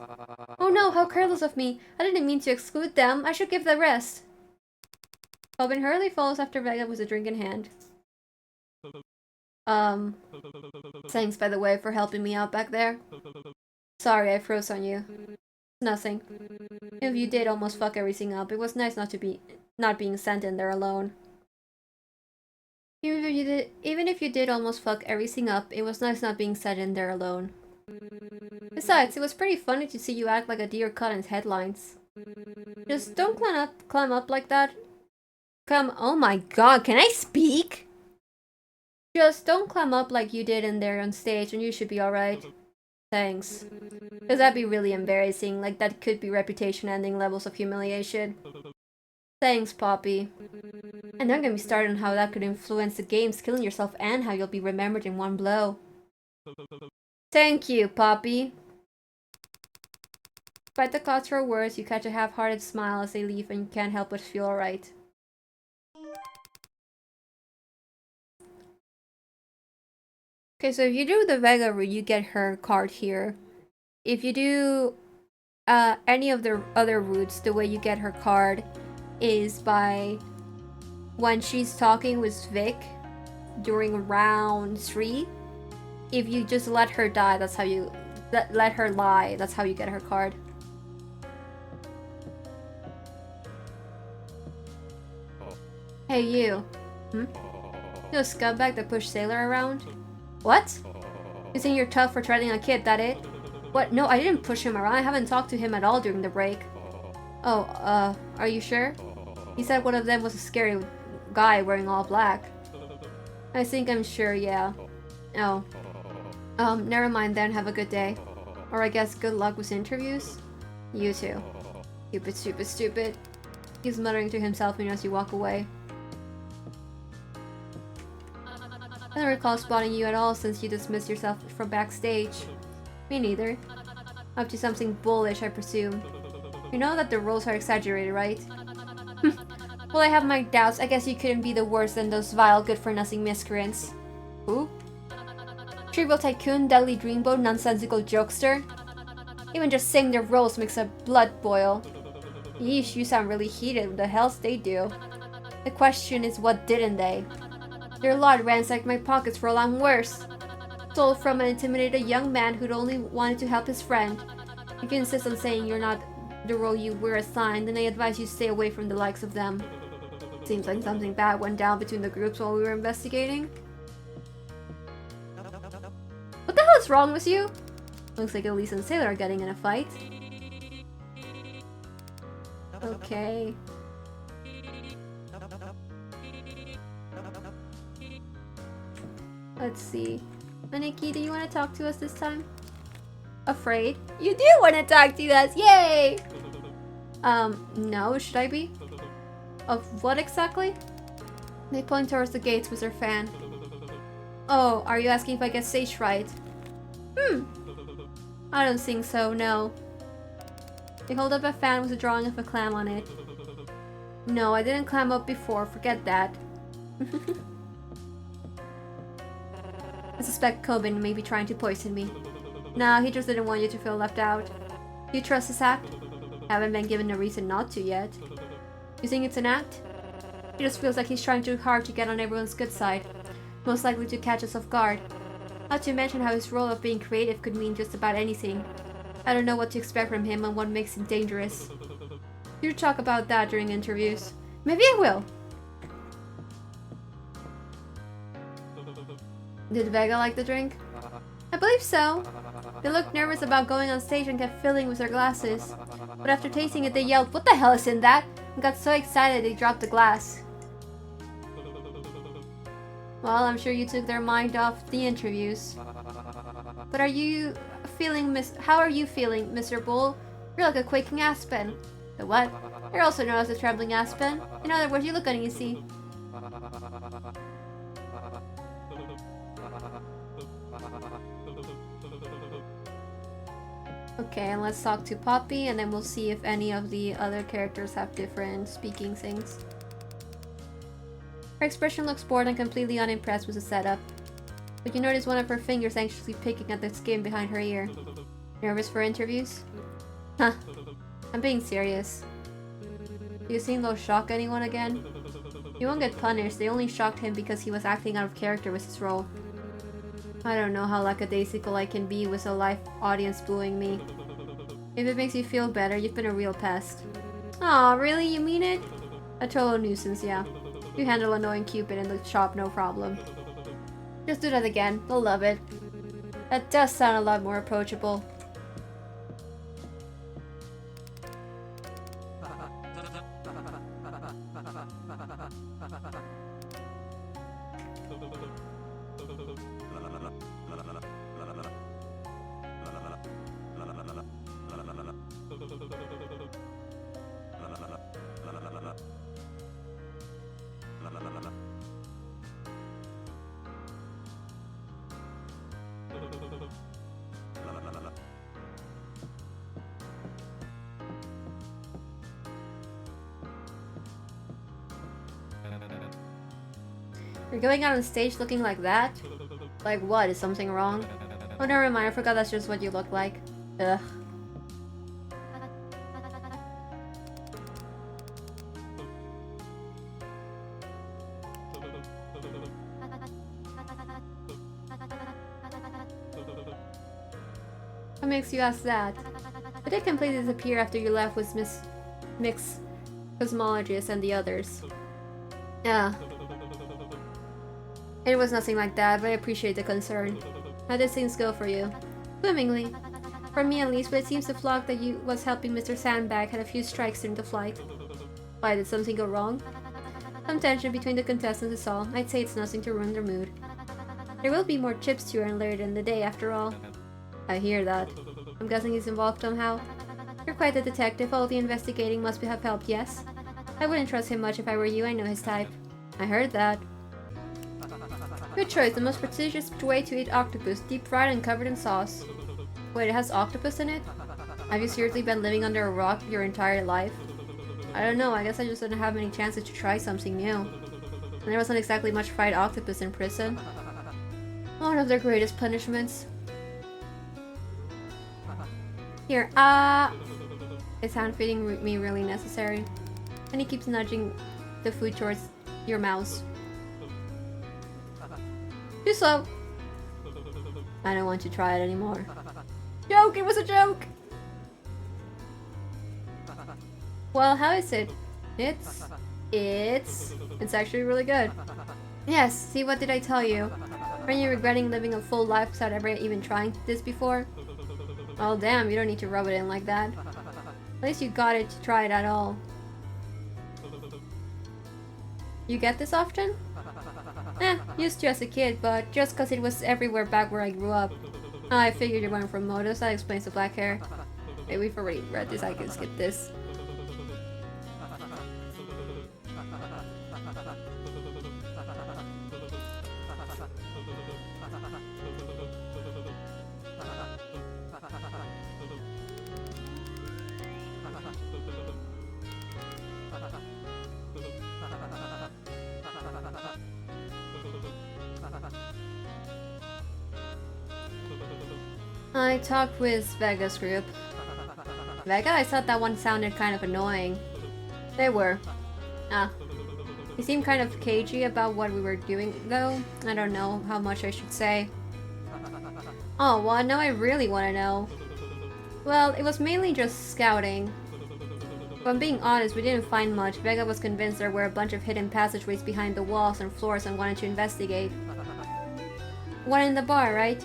Oh no, how careless of me. I didn't mean to exclude them. I should give the rest. Robin hurriedly follows after Vega with a drink in hand. Thanks, by the way, for helping me out back there. Sorry, I froze on you. Nothing. If you did almost fuck everything up, it was nice not being sent in there alone. Even if you did almost fuck everything up, it was nice not being sent in there alone. Besides, it was pretty funny to see you act like a deer caught in headlines. Just don't climb up like that. Oh my god, can I speak? Just don't climb up like you did in there on stage and you should be alright. Thanks. Cause that'd be really embarrassing, like that could be reputation-ending levels of humiliation. Thanks, Poppy. And don't get me started on how that could influence the games, killing yourself, and how you'll be remembered in one blow. Thank you, Poppy. Despite the cost for words, you catch a half-hearted smile as they leave and you can't help but feel alright. Okay, so if you do the Vega route, you get her card here. If you do any of the other routes, the way you get her card is by when she's talking with Vic during round 3. If you just let her die, that's how you... let her lie, that's how you get her card. Hey, you. You a scumbag that pushed Sailor around? What? You think you're tough for threatening a kid, that it? What? No, I didn't push him around. I haven't talked to him at all during the break. Oh, are you sure? He said one of them was a scary guy wearing all black. I think I'm sure, yeah. Oh. Never mind then, have a good day. Or I guess good luck with interviews? You too. Stupid, stupid, stupid. He's muttering to himself as you walk away. I don't recall spotting you at all since you dismissed yourself from backstage. Me neither. Up to something bullish, I presume. You know that the roles are exaggerated, right? Well, I have my doubts. I guess you couldn't be the worse than those vile, good-for-nothing miscreants. Who? Trivial tycoon, deadly dreamboat, nonsensical jokester? Even just saying their roles makes a blood boil. Yeesh, you sound really heated. What the hell's they do? The question is, what didn't they? Their lot ransacked my pockets for a lot worse. Stole from and intimidated a young man who'd only wanted to help his friend. If you insist on saying you're not the role you were assigned, then I advise you stay away from the likes of them. Seems like something bad went down between the groups while we were investigating. What the hell is wrong with you? Looks like Elise and Sailor are getting in a fight. Okay. Let's see. Aniki, do you want to talk to us this time? Afraid? You do want to talk to us! Yay! No, should I be? Of what exactly? They point towards the gates with their fan. Oh, are you asking if I get stage right? I don't think so, no. They hold up a fan with a drawing of a clam on it. No, I didn't clam up before, forget that. I suspect Coben may be trying to poison me. Nah, he just didn't want you to feel left out. Do you trust his act? Haven't been given a reason not to yet. You think it's an act? He just feels like he's trying too hard to get on everyone's good side. Most likely to catch us off guard. Not to mention how his role of being creative could mean just about anything. I don't know what to expect from him and what makes him dangerous. You talk about that during interviews. Maybe I will. Did Vega like the drink? I believe so. They looked nervous about going on stage and kept filling with their glasses. But after tasting it, they yelled, "What the hell is in that?" and got so excited they dropped the glass. Well, I'm sure you took their mind off the interviews. But are you feeling, how are you feeling, Mr. Bull? You're like a quaking aspen. The what? You're also known as a trembling aspen. In other words, you look uneasy. Okay, and let's talk to Poppy, and then we'll see if any of the other characters have different speaking things. Her expression looks bored and completely unimpressed with the setup. But you notice one of her fingers anxiously picking at the skin behind her ear. Nervous for interviews? Huh. I'm being serious. Do you think they'll shock anyone again? You won't get punished, they only shocked him because he was acting out of character with his role. I don't know how lackadaisical I can be with a live audience booing me. If it makes you feel better, you've been a real pest. Aw, really? You mean it? A total nuisance, yeah. You handle annoying Cupid in the shop, no problem. Just do that again, they'll love it. That does sound a lot more approachable. You're going out on stage looking like that? Like what? Is something wrong? Oh, never mind. I forgot that's just what you look like. Ugh. What makes you ask that? I did completely disappear after you left with Mix Cosmologist and the others. Yeah. It was nothing like that, but I appreciate the concern. How did things go for you? Swimmingly. For me at least, but it seems the flock that you was helping Mr. Sandbag had a few strikes during the flight. Why, did something go wrong? Some tension between the contestants is all. I'd say it's nothing to ruin their mood. There will be more chips to earn later in the day, after all. I hear that. I'm guessing he's involved somehow. You're quite the detective. All the investigating must have helped, yes? I wouldn't trust him much if I were you. I know his type. I heard that. Good choice. The most prestigious way to eat octopus. Deep fried and covered in sauce. Wait, it has octopus in it? Have you seriously been living under a rock your entire life? I don't know. I guess I just didn't have many chances to try something new. And there wasn't exactly much fried octopus in prison. One of their greatest punishments. Here, is hand feeding me really necessary? And he keeps nudging the food towards your mouse. Too slow. I don't want to try it anymore. Joke! It was a joke! Well, how is it? It's actually really good. Yes, see, what did I tell you? Aren't you regretting living a full life without ever even trying this before? Oh damn, you don't need to rub it in like that. At least you got it to try it at all. You get this often? Used to as a kid, but just cause it was everywhere back where I grew up. I figured you weren't from Motos, that explains the black hair. Wait, we've already read this, I can skip this. I talked with Vega's group. Vega? I thought that one sounded kind of annoying. They were. He seemed kind of cagey about what we were doing, though. I don't know how much I should say. Oh, well, now I really want to know. Well, it was mainly just scouting. If I'm being honest, we didn't find much. Vega was convinced there were a bunch of hidden passageways behind the walls and floors and wanted to investigate. One in the bar, right?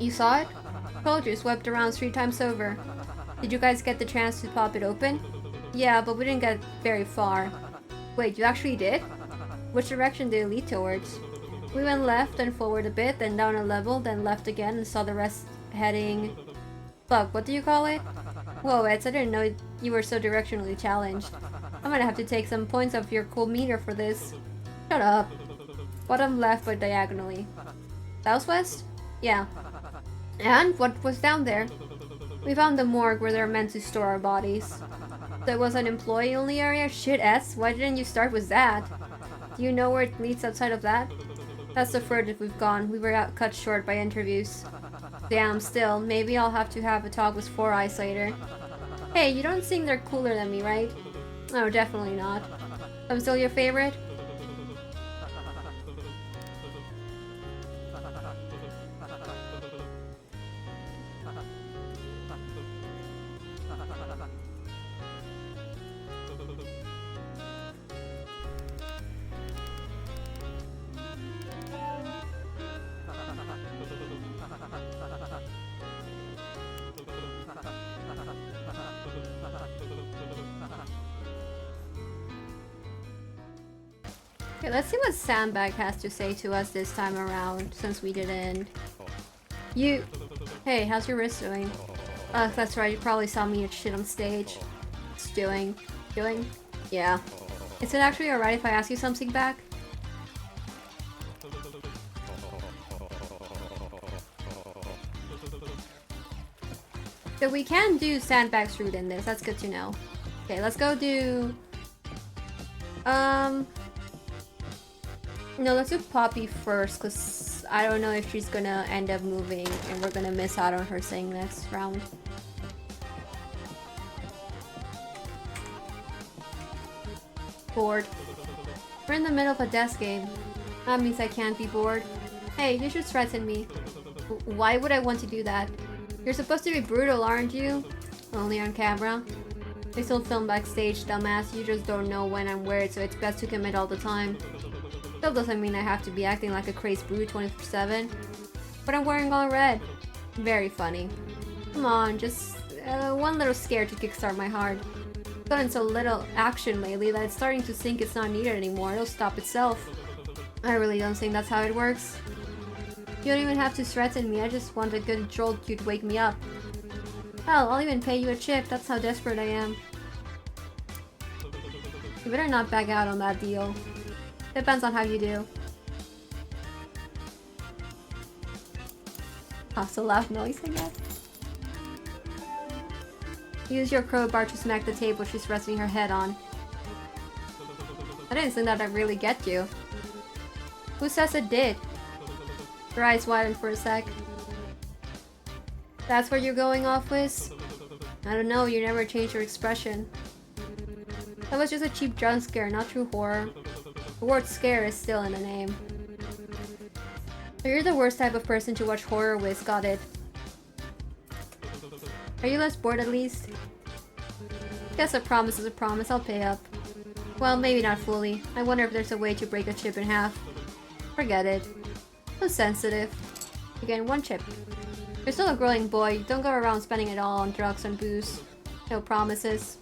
You saw it? Told you, swept around 3 times over. Did you guys get the chance to pop it open? Yeah, but we didn't get very far. Wait, you actually did? Which direction did it lead towards? We went left and forward a bit, then down a level, then left again, and saw the rest heading... Fuck, what do you call it? Whoa, Eds, I didn't know you were so directionally challenged. I'm gonna have to take some points off your cool meter for this. Shut up. Bottom left but diagonally. Southwest? Yeah. And what was down there? We found the morgue where they're meant to store our bodies. That was an employee-only area? Shit, S. Why didn't you start with that? Do you know where it leads outside of that? That's the furthest we've gone. We were cut short by interviews. Damn, still. Maybe I'll have to have a talk with Four Eyes later. Hey, you don't think they're cooler than me, right? No, definitely not. I'm still your favorite? Okay, let's see what Sandbag has to say to us this time around, since we didn't. You... Hey, how's your wrist doing? That's right, you probably saw me at shit on stage. It's doing? Yeah. Is it actually alright if I ask you something back? So we can do Sandbag's route in this, that's good to know. Okay, let's go do... No, let's do Poppy first, because I don't know if she's gonna end up moving and we're gonna miss out on her saying next round. Bored. We're in the middle of a desk game. That means I can't be bored. Hey, you should threaten me. Why would I want to do that? You're supposed to be brutal, aren't you? Only on camera. They still film backstage, dumbass. You just don't know when I'm weird, so it's best to commit all the time. Still doesn't mean I have to be acting like a crazed brute 24/7. But I'm wearing all red. Very funny. Come on, just one little scare to kickstart my heart. I've gotten so little action lately that it's starting to think it's not needed anymore. It'll stop itself. I really don't think that's how it works. You don't even have to threaten me. I just want a good jolt to wake me up. Hell, I'll even pay you a chip. That's how desperate I am. You better not back out on that deal. Depends on how you do. That's a loud noise, I guess. Use your crowbar to smack the table she's resting her head on. I didn't think that'd really get you. Who says it did? Her eyes widened for a sec. That's what you're going off with? I don't know, you never changed your expression. That was just a cheap jump scare, not true horror. The word scare is still in the name. So you're the worst type of person to watch horror with, got it. Are you less bored at least? Guess a promise is a promise, I'll pay up. Well, maybe not fully. I wonder if there's a way to break a chip in half. Forget it. So sensitive. Again, one chip. You're still a growing boy. Don't go around spending it all on drugs and booze. No promises.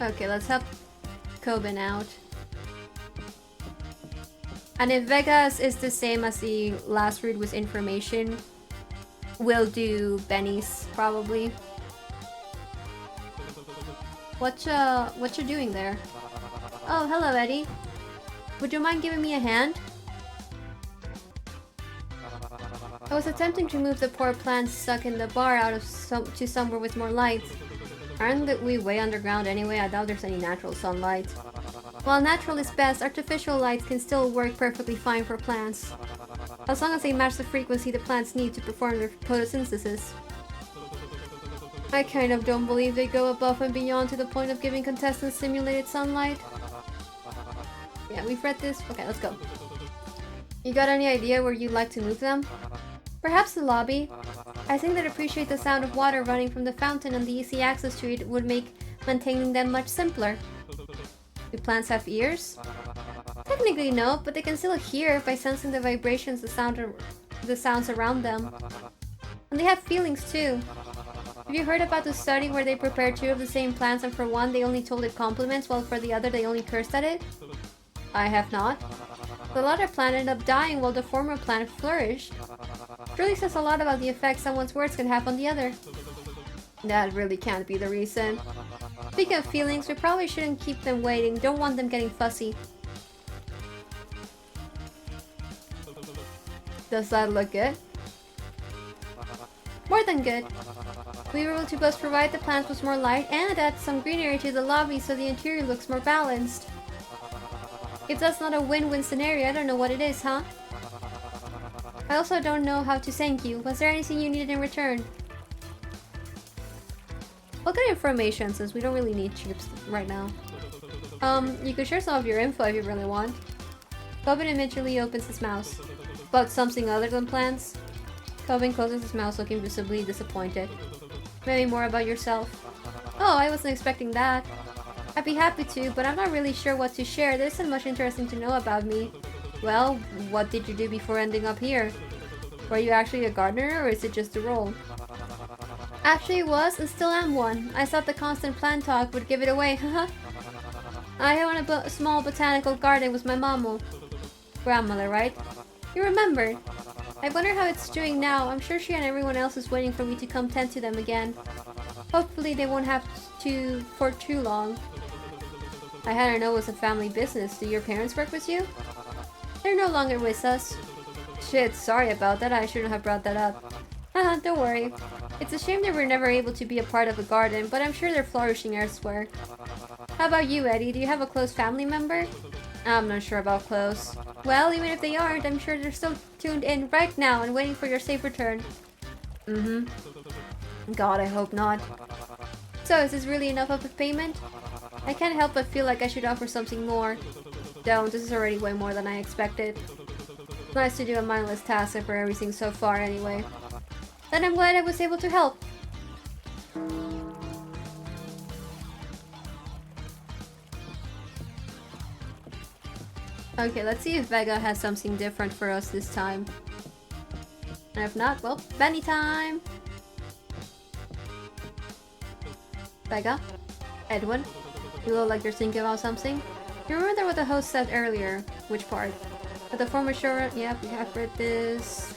Okay, let's help Coben out. And if Vegas is the same as the last route with information, we'll do Benny's probably. What you doing there? Oh, hello, Eddie. Would you mind giving me a hand? I was attempting to move the poor plants stuck in the bar out of to somewhere with more light. Aren't we way underground anyway? I doubt there's any natural sunlight. While natural is best, artificial lights can still work perfectly fine for plants. As long as they match the frequency the plants need to perform their photosynthesis. I kind of don't believe they go above and beyond to the point of giving contestants simulated sunlight. Yeah, we've read this. Okay, let's go. You got any idea where you'd like to move them? Perhaps the lobby. I think they'd appreciate the sound of water running from the fountain, and the easy access to it would make maintaining them much simpler. Do plants have ears? Technically no, but they can still hear by sensing the vibrations, the sounds around them. And they have feelings too. Have you heard about the study where they prepared two of the same plants and for one they only told it compliments while for the other they only cursed at it? I have not. The latter plant ended up dying while the former plant flourished. It really says a lot about the effect someone's words can have on the other. That really can't be the reason. Speaking of feelings, we probably shouldn't keep them waiting. Don't want them getting fussy. Does that look good? More than good. We were able to both provide the plants with more light and add some greenery to the lobby so the interior looks more balanced. If that's not a win-win scenario, I don't know what it is, huh? I also don't know how to thank you. Was there anything you needed in return? We'll get information since we don't really need chips right now. You could share some of your info if you really want. Coben immediately opens his mouth. About something other than plants? Coben closes his mouth looking visibly disappointed. Maybe more about yourself. Oh, I wasn't expecting that. I'd be happy to, but I'm not really sure what to share. There isn't much interesting to know about me. Well, what did you do before ending up here? Were you actually a gardener, or is it just a role? Actually was, and still am one. I thought the constant plant talk would give it away, haha. I own a small botanical garden with my mama. Grandmother, right? You remember. I wonder how it's doing now. I'm sure she and everyone else is waiting for me to come tend to them again. Hopefully they won't have to for too long. I hadn't know it was a family business. Do your parents work with you? They're no longer with us. Shit, sorry about that. I shouldn't have brought that up. Haha, don't worry. It's a shame they were never able to be a part of a garden, but I'm sure they're flourishing elsewhere. How about you, Eddie? Do you have a close family member? I'm not sure about close. Well, even if they aren't, I'm sure they're still tuned in right now and waiting for your safe return. God, I hope not. So, is this really enough of a payment? I can't help but feel like I should offer something more. Don't, this is already way more than I expected. It's nice to do a mindless task for everything so far anyway. Then I'm glad I was able to help. Okay, let's see if Vega has something different for us this time. And if not, well, Benny time! Vega? Edwin? You look like you're thinking about something? You remember what the host said earlier? Which part? At the former showroom? Yep, we have read this.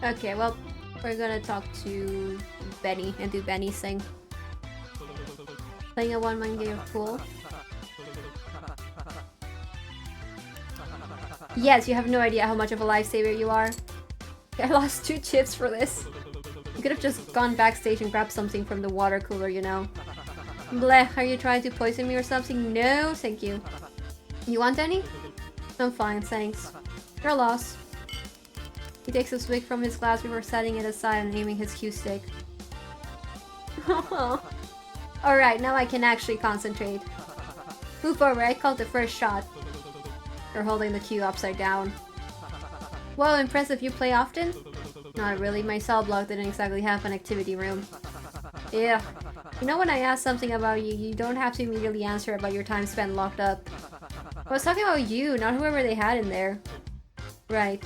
Okay, well, we're gonna talk to Benny and do Benny's thing. Playing a one-man game of pool. Yes, you have no idea how much of a lifesaver you are. I lost 2 chips for this. You could have just gone backstage and grabbed something from the water cooler, you know. Blech, are you trying to poison me or something? No, thank you. You want any? I'm fine, thanks. Your loss. He takes a swig from his glass before setting it aside and aiming his cue stick. Alright, now I can actually concentrate. Move over, I called the first shot. You're holding the cue upside down. Whoa, impressive, you play often? Not really, my cell block didn't exactly have an activity room. Yeah. You know when I ask something about you, you don't have to immediately answer about your time spent locked up. I was talking about you, not whoever they had in there. Right.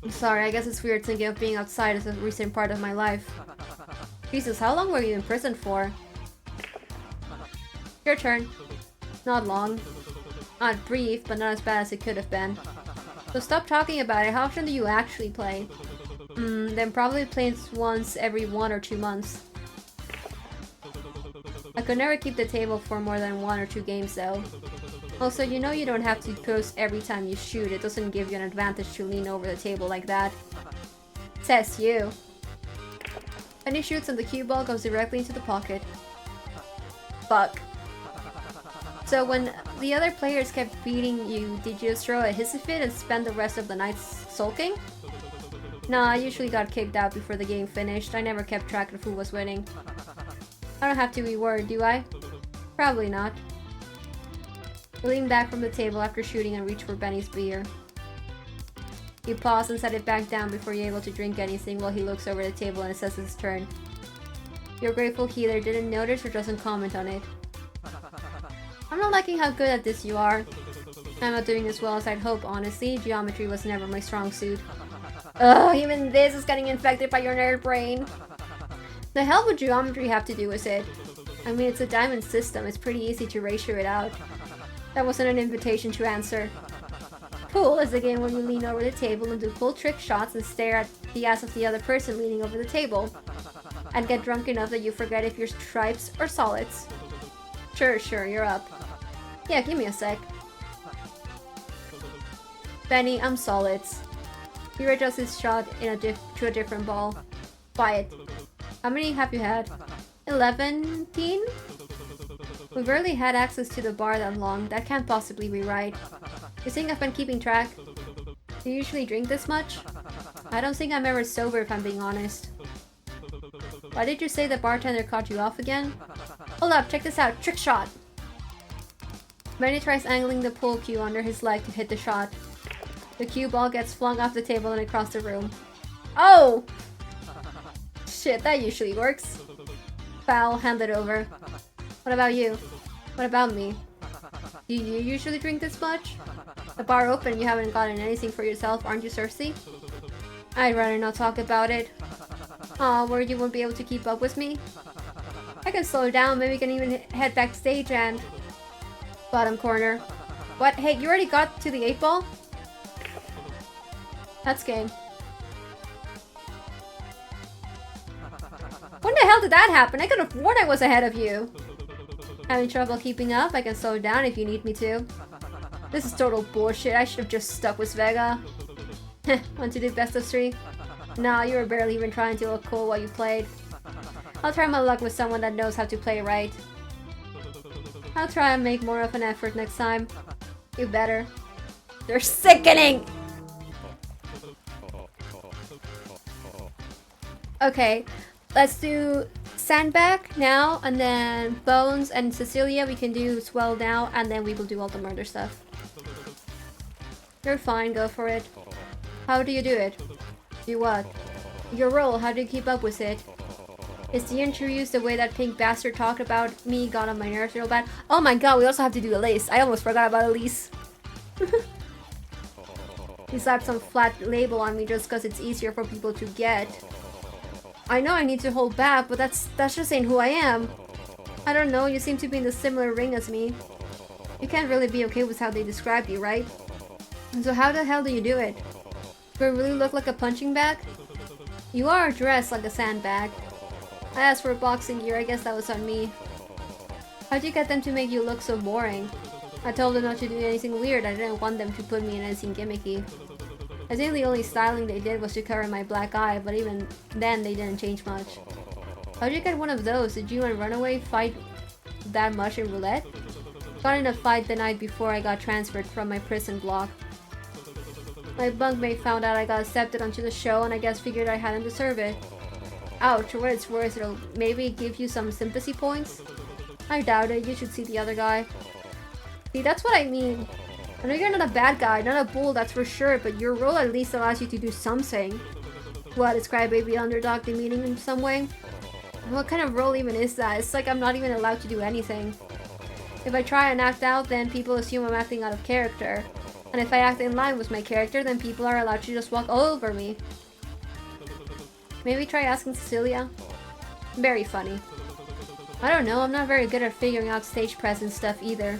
I'm sorry, I guess it's weird thinking of being outside as a recent part of my life. Jesus, how long were you in prison for? Your turn. Not long. Not brief, but not as bad as it could have been. So stop talking about it. How often do you actually play? Then probably play once every 1 or 2 months. I could never keep the table for more than 1 or 2 games though. Also, you know you don't have to post every time you shoot. It doesn't give you an advantage to lean over the table like that. Says you. When he shoots and the cue ball goes directly into the pocket. Fuck. So when the other players kept beating you, did you just throw a hissy fit and spend the rest of the night sulking? Nah, I usually got kicked out before the game finished. I never kept track of who was winning. I don't have to be worried, do I? Probably not. I leaned back from the table after shooting and reached for Benny's beer. He paused and set it back down before you're able to drink anything while he looks over the table and assesses his turn. Your grateful he either didn't notice or doesn't comment on it. I'm not liking how good at this you are. I'm not doing as well as I'd hope, honestly. Geometry was never my strong suit. Ugh, even this is getting infected by your nerd brain. The hell would geometry have to do with it? I mean, it's a diamond system. It's pretty easy to ratio it out. That wasn't an invitation to answer. Pool is a game where you lean over the table and do cool trick shots and stare at the ass of the other person leaning over the table. And get drunk enough that you forget if you're stripes or solids. Sure, you're up. Yeah, give me a sec. Benny, I'm solids. He adjusts his shot to a different ball. Quiet. How many have you had? 11? We've rarely had access to the bar that long. That can't possibly be right. You think I've been keeping track? Do you usually drink this much? I don't think I'm ever sober if I'm being honest. Why did you say the bartender caught you off again? Hold up, check this out. Trick shot! Benny tries angling the pool cue under his leg to hit the shot. The cue ball gets flung off the table and across the room. Oh! Shit, that usually works. Foul, hand it over. What about you? What about me? Do you usually drink this much? The bar open and you haven't gotten anything for yourself, aren't you thirsty? I'd rather not talk about it. Aw, worried you won't be able to keep up with me? I can slow down, maybe we can even head backstage and... Bottom corner. What? Hey, you already got to the 8 ball? That's game. hell did that happen? I could have sworn I was ahead of you. Having trouble keeping up? I can slow down if you need me to. This is total bullshit. I should have just stuck with Vega. Want to do best of 3? Nah, you were barely even trying to look cool while you played. I'll try my luck with someone that knows how to play right. I'll try and make more of an effort next time. You better. They're sickening! Okay, let's do Sandbag now, and then Bones and Cecilia we can do Swell now, and then we will do all the murder stuff. You're fine, go for it. How do you do it? Do what? Your role, how do you keep up with it? Is the interviews the way that pink bastard talked about me got on my nerves real bad? Oh my god, we also have to do Elise. I almost forgot about Elise. He slapped some flat label on me just because it's easier for people to get. I know I need to hold back, but that's just ain't who I am. I don't know, you seem to be in the similar ring as me. You can't really be okay with how they describe you, right? So how the hell do you do it? Do I really look like a punching bag? You are dressed like a sandbag. I asked for boxing gear, I guess that was on me. How'd you get them to make you look so boring? I told them not to do anything weird, I didn't want them to put me in anything gimmicky. I think the only styling they did was to cover my black eye, but even then they didn't change much. How'd you get one of those? Did you and Runaway fight that much in roulette? Got in a fight the night before I got transferred from my prison block. My bunkmate found out I got accepted onto the show and I guess figured I hadn't deserved it. Ouch, for what it's worth, it'll maybe give you some sympathy points? I doubt it, you should see the other guy. See, that's what I mean. I know you're not a bad guy, not a bull, that's for sure, but your role at least allows you to do something. What, is Crybaby Underdog demeaning in some way? What kind of role even is that? It's like I'm not even allowed to do anything. If I try and act out, then people assume I'm acting out of character. And if I act in line with my character, then people are allowed to just walk all over me. Maybe try asking Cecilia? Very funny. I don't know, I'm not very good at figuring out stage presence stuff either.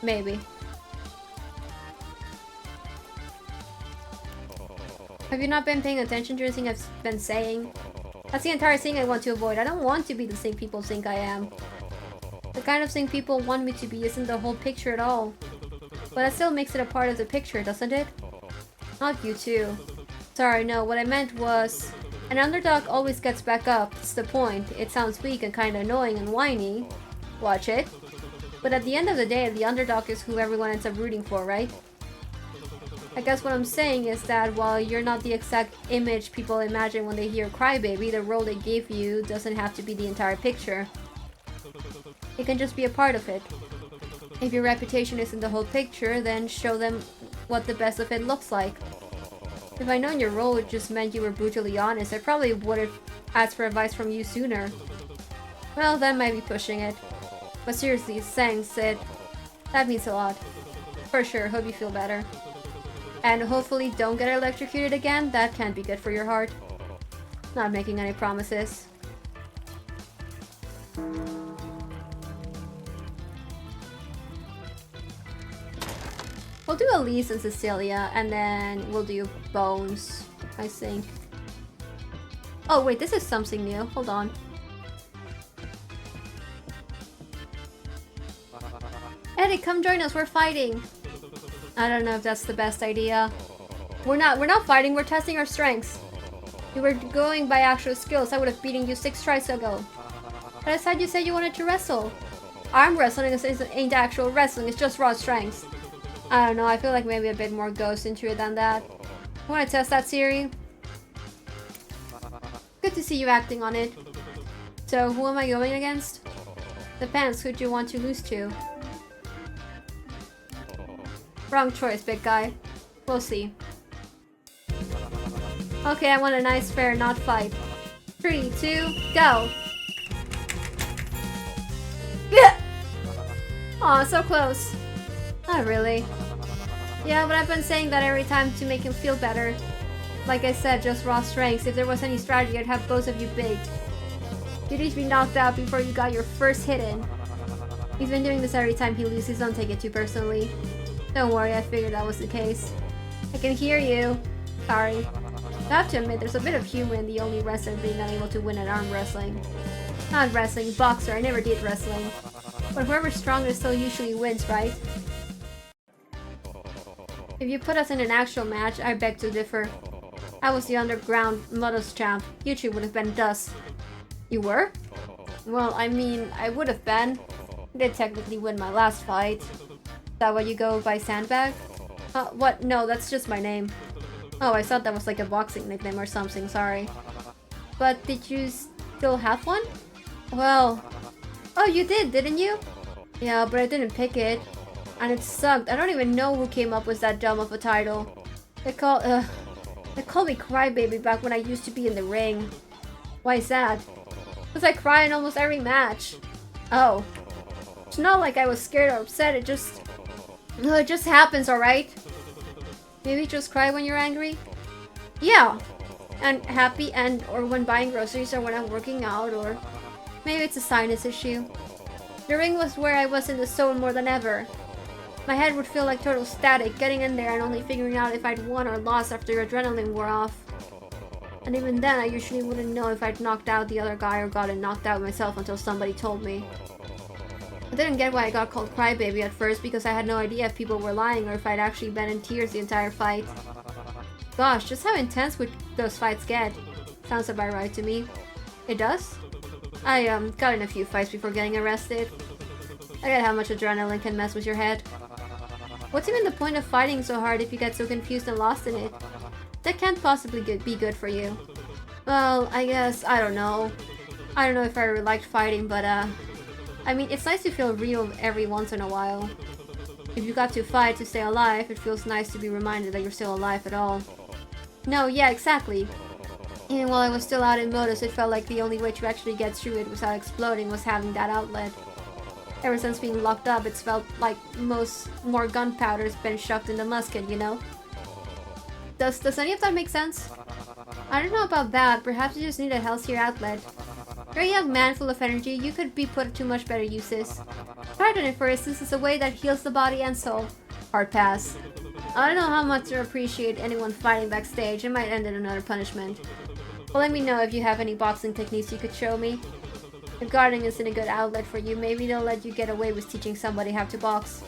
Maybe. Have you not been paying attention to anything I've been saying? That's the entire thing I want to avoid. I don't want to be the thing people think I am. The kind of thing people want me to be isn't the whole picture at all. But that still makes it a part of the picture, doesn't it? Not you too. Sorry, no, what I meant was... An underdog always gets back up, that's the point. It sounds weak and kinda annoying and whiny. Watch it. But at the end of the day, the underdog is who everyone ends up rooting for, right? I guess what I'm saying is that while you're not the exact image people imagine when they hear Crybaby, the role they gave you doesn't have to be the entire picture. It can just be a part of it. If your reputation isn't the whole picture, then show them what the best of it looks like. If I'd known your role just meant you were brutally honest, I probably would have asked for advice from you sooner. Well, that might be pushing it. But seriously, thanks, Sid. That means a lot. For sure, hope you feel better. And hopefully don't get electrocuted again, that can't be good for your heart. Not making any promises. We'll do Elise and Cecilia, and then we'll do Bones, I think. Oh wait, this is something new. Hold on. Eddie, come join us, we're fighting! I don't know if that's the best idea. We're not fighting, we're testing our strengths. If we were going by actual skills, I would have beaten you 6 tries ago. But I thought you said you wanted to wrestle. Arm wrestling ain't actual wrestling, it's just raw strengths. I don't know, I feel like maybe a bit more goes into it than that. Wanna test that theory? Good to see you acting on it. So, who am I going against? Depends, who'd you want to lose to? Wrong choice, big guy. We'll see. Okay, I want a nice, fair, not fight. 3, 2, go! Yeah! Aw, so close. Not really. Yeah, but I've been saying that every time to make him feel better. Like I said, just raw strengths. If there was any strategy, I'd have both of you baked. You'd each be knocked out before you got your first hit in. He's been doing this every time he loses, don't take it too personally. Don't worry, I figured that was the case. I can hear you. Sorry. I have to admit, there's a bit of humor in the only wrestler being unable to win at arm wrestling. Not wrestling, boxer, I never did wrestling. But whoever's strongest still usually wins, right? If you put us in an actual match, I beg to differ. I was the underground Modus champ. You two would have been dust. You were? Well, I mean, I would have been. I did technically win my last fight. Is that why you go by Sandbag? What? No, that's just my name. Oh, I thought that was like a boxing nickname or something, sorry. But did you still have one? Well... Oh, you did, didn't you? Yeah, but I didn't pick it. And it sucked. I don't even know who came up with that dumb of a title. They called me Crybaby back when I used to be in the ring. Why is that? Because I cry in almost every match. Oh. It's not like I was scared or upset, it just happens, alright? Maybe just cry when you're angry? Yeah. And happy or when buying groceries or when I'm working out or... Maybe it's a sinus issue. The ring was where I was in the zone more than ever. My head would feel like total static, getting in there and only figuring out if I'd won or lost after adrenaline wore off. And even then, I usually wouldn't know if I'd knocked out the other guy or gotten knocked out myself until somebody told me. I didn't get why I got called Crybaby at first because I had no idea if people were lying or if I'd actually been in tears the entire fight. Gosh, just how intense would those fights get? Sounds about right to me. It does? I got in a few fights before getting arrested. I get how much adrenaline can mess with your head. What's even the point of fighting so hard if you get so confused and lost in it? That can't possibly be good for you. Well, I guess, I don't know. I don't know if I really liked fighting, but I mean, it's nice to feel real every once in a while. If you got to fight to stay alive, it feels nice to be reminded that you're still alive at all. No, yeah, exactly. Even while I was still out in Modus, it felt like the only way to actually get through it without exploding was having that outlet. Ever since being locked up, it's felt like more gunpowder's been shoved in the musket, you know? Does any of that make sense? I don't know about that, perhaps you just need a healthier outlet. You're a young man full of energy, you could be put to much better uses. Gardening, for instance, is a way that heals the body and soul. Hard pass. I don't know how much to appreciate anyone fighting backstage, it might end in another punishment. Well, let me know if you have any boxing techniques you could show me. If gardening isn't a good outlet for you, maybe they'll let you get away with teaching somebody how to box.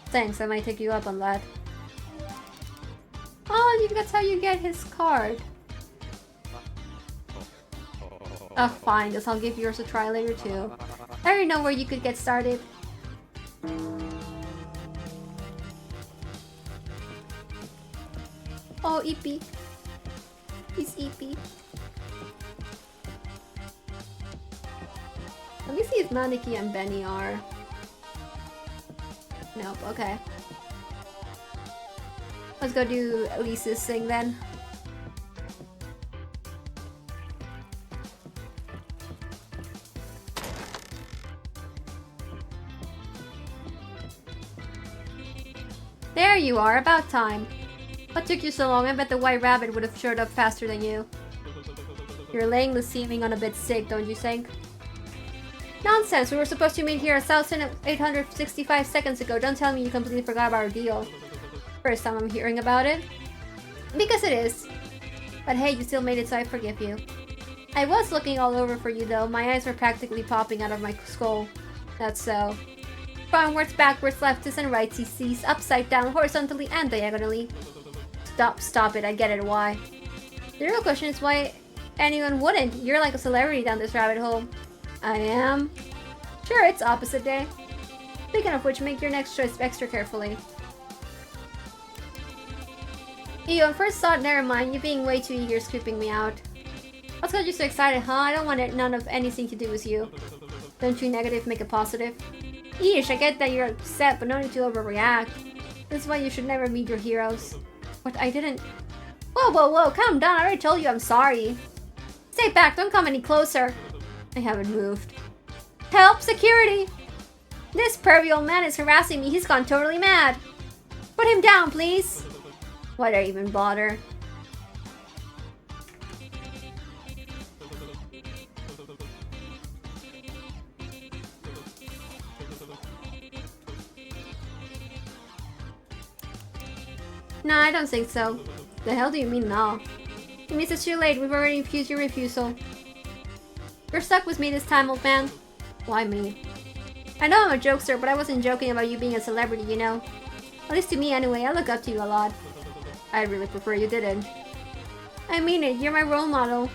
Thanks, I might take you up on that. Oh, that's how you get his card. Oh, fine, guess I'll give yours a try later too. I already know where you could get started. Oh, Eepy. He's Eepy. Let me see if Maniki and Benny are. Nope, okay. Let's go do Lisa's thing then. There you are, about time. What took you so long? I bet the White Rabbit would have showed up faster than you. You're laying the seeming on a bit sick, don't you think? Nonsense, we were supposed to meet here 1,865 seconds ago. Don't tell me you completely forgot about our deal. First time I'm hearing about it. Because it is. But hey, you still made it, so I forgive you. I was looking all over for you though. My eyes were practically popping out of my skull. That's so. Frontwards, backwards, leftists and righties, seas, upside down, horizontally and diagonally. Stop it, I get it, why. The real question is why anyone wouldn't. You're like a celebrity down this rabbit hole. I am. Sure, it's opposite day. Speaking of which, make your next choice extra carefully. Ew, on first thought, never mind. You being way too eager is creeping me out. What's got you so excited, huh? I don't want none of anything to do with you. Don't you negative make it positive? Eesh, I get that you're upset, but no need to overreact. This is why you should never meet your heroes. What, I didn't... Whoa, calm down. I already told you I'm sorry. Stay back, don't come any closer. I haven't moved. Help! Security! This pervy old man is harassing me. He's gone totally mad. Put him down, please. Why'd I even bother? Nah, I don't think so. The hell do you mean no? It means it's too late. We've already infused your refusal. You're stuck with me this time, old man. Why me? I know I'm a jokester, but I wasn't joking about you being a celebrity, you know? At least to me anyway, I look up to you a lot. I'd really prefer you didn't. I mean it, you're my role model.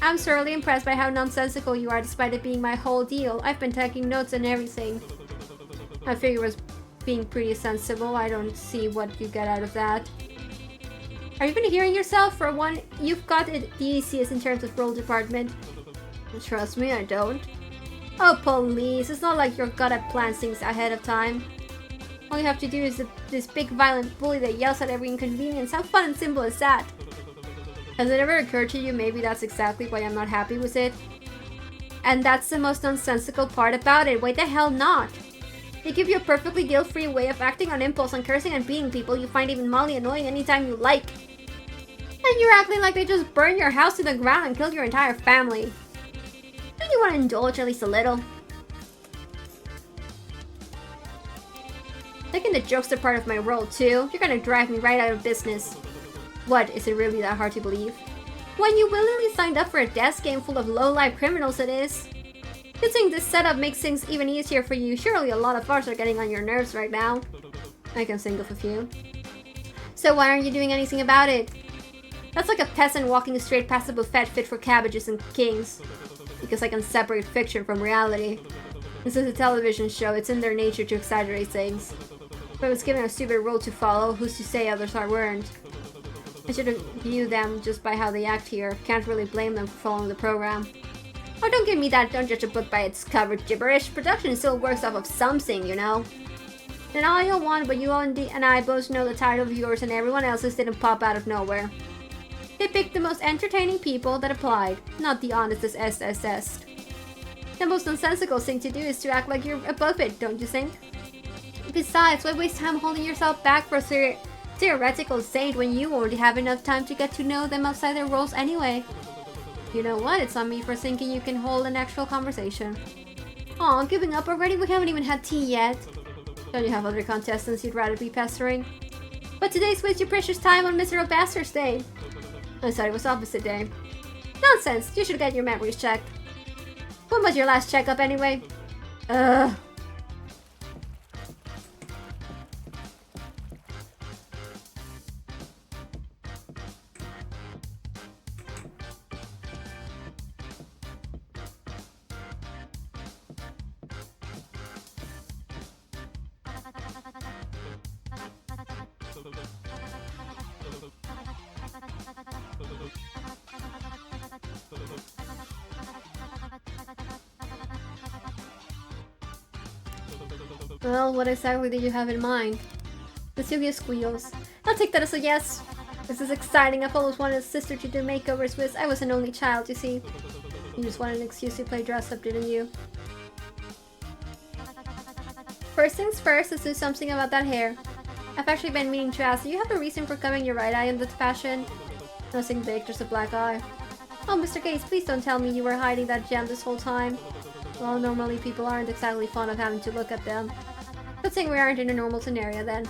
I'm thoroughly impressed by how nonsensical you are despite it being my whole deal. I've been taking notes and everything. I figure it was being pretty sensible. I don't see what you get out of that. Are you even hearing yourself? For one, you've got it the easiest in terms of role department. Trust me, I don't. Oh, please. It's not like you're gonna plan things ahead of time. All you have to do is this big violent bully that yells at every inconvenience. How fun and simple is that? Has it ever occurred to you maybe that's exactly why I'm not happy with it? And that's the most nonsensical part about it. Why the hell not? They give you a perfectly guilt-free way of acting on impulse and cursing and beating people you find even mildly annoying anytime you like. And you're acting like they just burned your house to the ground and killed your entire family. Don't you want to indulge at least a little? Taking the jokester part of my role too? You're gonna drive me right out of business. What, is it really that hard to believe? When you willingly signed up for a death game full of low-life criminals it is. Good thing this setup makes things even easier for you. Surely a lot of us are getting on your nerves right now. I can think of a few. So why aren't you doing anything about it? That's like a peasant walking straight past a buffet fit for cabbages and kings. Because I can separate fiction from reality. This is a television show, it's in their nature to exaggerate things. If I was given a stupid rule to follow, who's to say others weren't? I shouldn't view them just by how they act here. Can't really blame them for following the program. Oh, don't give me that, don't judge a book by its cover gibberish. Production still works off of something, you know? And all you'll want, but you and I both know the title of yours and everyone else's didn't pop out of nowhere. They picked the most entertaining people that applied, not the honestest SSS. The most nonsensical thing to do is to act like you're above it, don't you think? Besides, why waste time holding yourself back for a theoretical saint when you already have enough time to get to know them outside their roles anyway? You know what? It's on me for thinking you can hold an actual conversation. Aw, giving up already? We haven't even had tea yet. Don't you have other contestants you'd rather be pestering? But today's waste your precious time on Miserable Bastard's Day. I thought it was opposite day. Nonsense! You should get your memories checked. When was your last checkup anyway? Ugh. Well, what exactly did you have in mind? Vesuvius squeals. I'll take that as a yes. This is exciting. I've always wanted a sister to do makeovers with. I was an only child, you see. You just wanted an excuse to play dress up, didn't you? First things first, let's do something about that hair. I've actually been meaning to ask, do you have a reason for covering your right eye in this fashion? Nothing big, just a black eye. Oh, Mr. Gates, please don't tell me you were hiding that gem this whole time. Well, normally people aren't exactly fond of having to look at them. Good thing we aren't in a normal scenario then.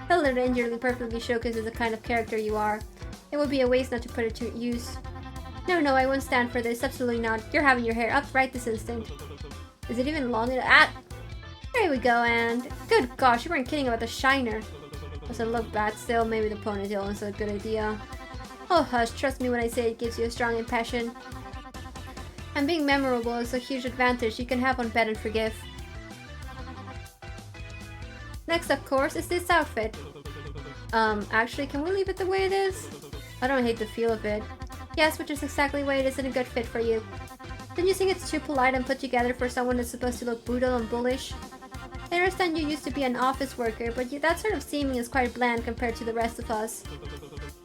Hilda Injury perfectly showcases the kind of character you are. It would be a waste not to put it to use. No, I won't stand for this, absolutely not. You're having your hair up right this instant. Is it even long enough? Ah! There we go, and... Good gosh, you weren't kidding about the shiner. Doesn't look bad still, maybe the ponytail is a good idea. Oh hush, trust me when I say it gives you a strong impression. And being memorable is a huge advantage you can have on Bet and Forgive. Next, of course, is this outfit. Actually, can we leave it the way it is? I don't hate the feel of it. Yes, which is exactly why it isn't a good fit for you. Don't you think it's too polite and put together for someone that's supposed to look brutal and bullish? I understand you used to be an office worker, but that sort of seeming is quite bland compared to the rest of us.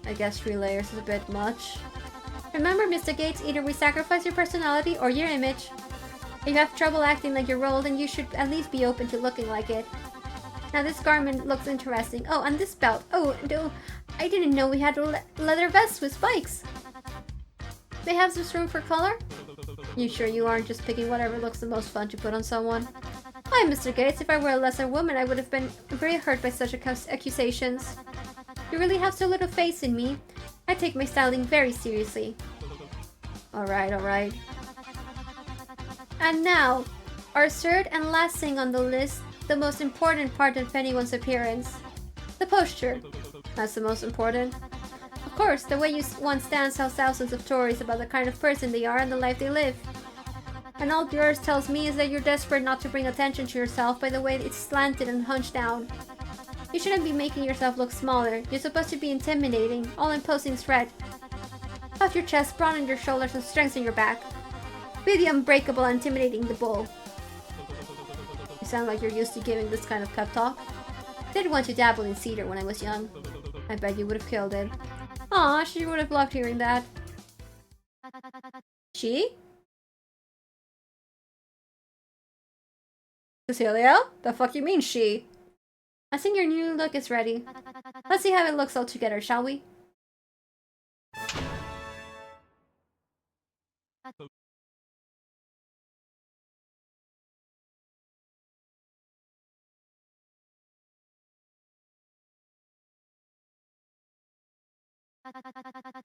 I guess 3 layers is a bit much. Remember, Mr. Gates, either we sacrifice your personality or your image. If you have trouble acting like your role, then you should at least be open to looking like it. Now this garment looks interesting. Oh, and this belt. Oh, no, I didn't know we had leather vests with spikes. They have this room for color? You sure you aren't just picking whatever looks the most fun to put on someone? Why, Mr. Gates, if I were a lesser woman, I would have been very hurt by such accusations. You really have so little faith in me. I take my styling very seriously. Alright, alright. And now, our third and last thing on the list, the most important part of anyone's appearance. The posture. That's the most important. Of course, the way one stands tells thousands of stories about the kind of person they are and the life they live. And all yours tells me is that you're desperate not to bring attention to yourself by the way it's slanted and hunched down. You shouldn't be making yourself look smaller. You're supposed to be intimidating, all imposing threat. Puff your chest, broaden your shoulders, and strengthen your back. Be the unbreakable, intimidating the bull. You sound like you're used to giving this kind of pep talk. I did want to dabble in cedar when I was young. I bet you would have killed it. Aw, she would have loved hearing that. She? Cecilia? The fuck you mean, she? I think your new look is ready. Let's see how it looks all together, shall we?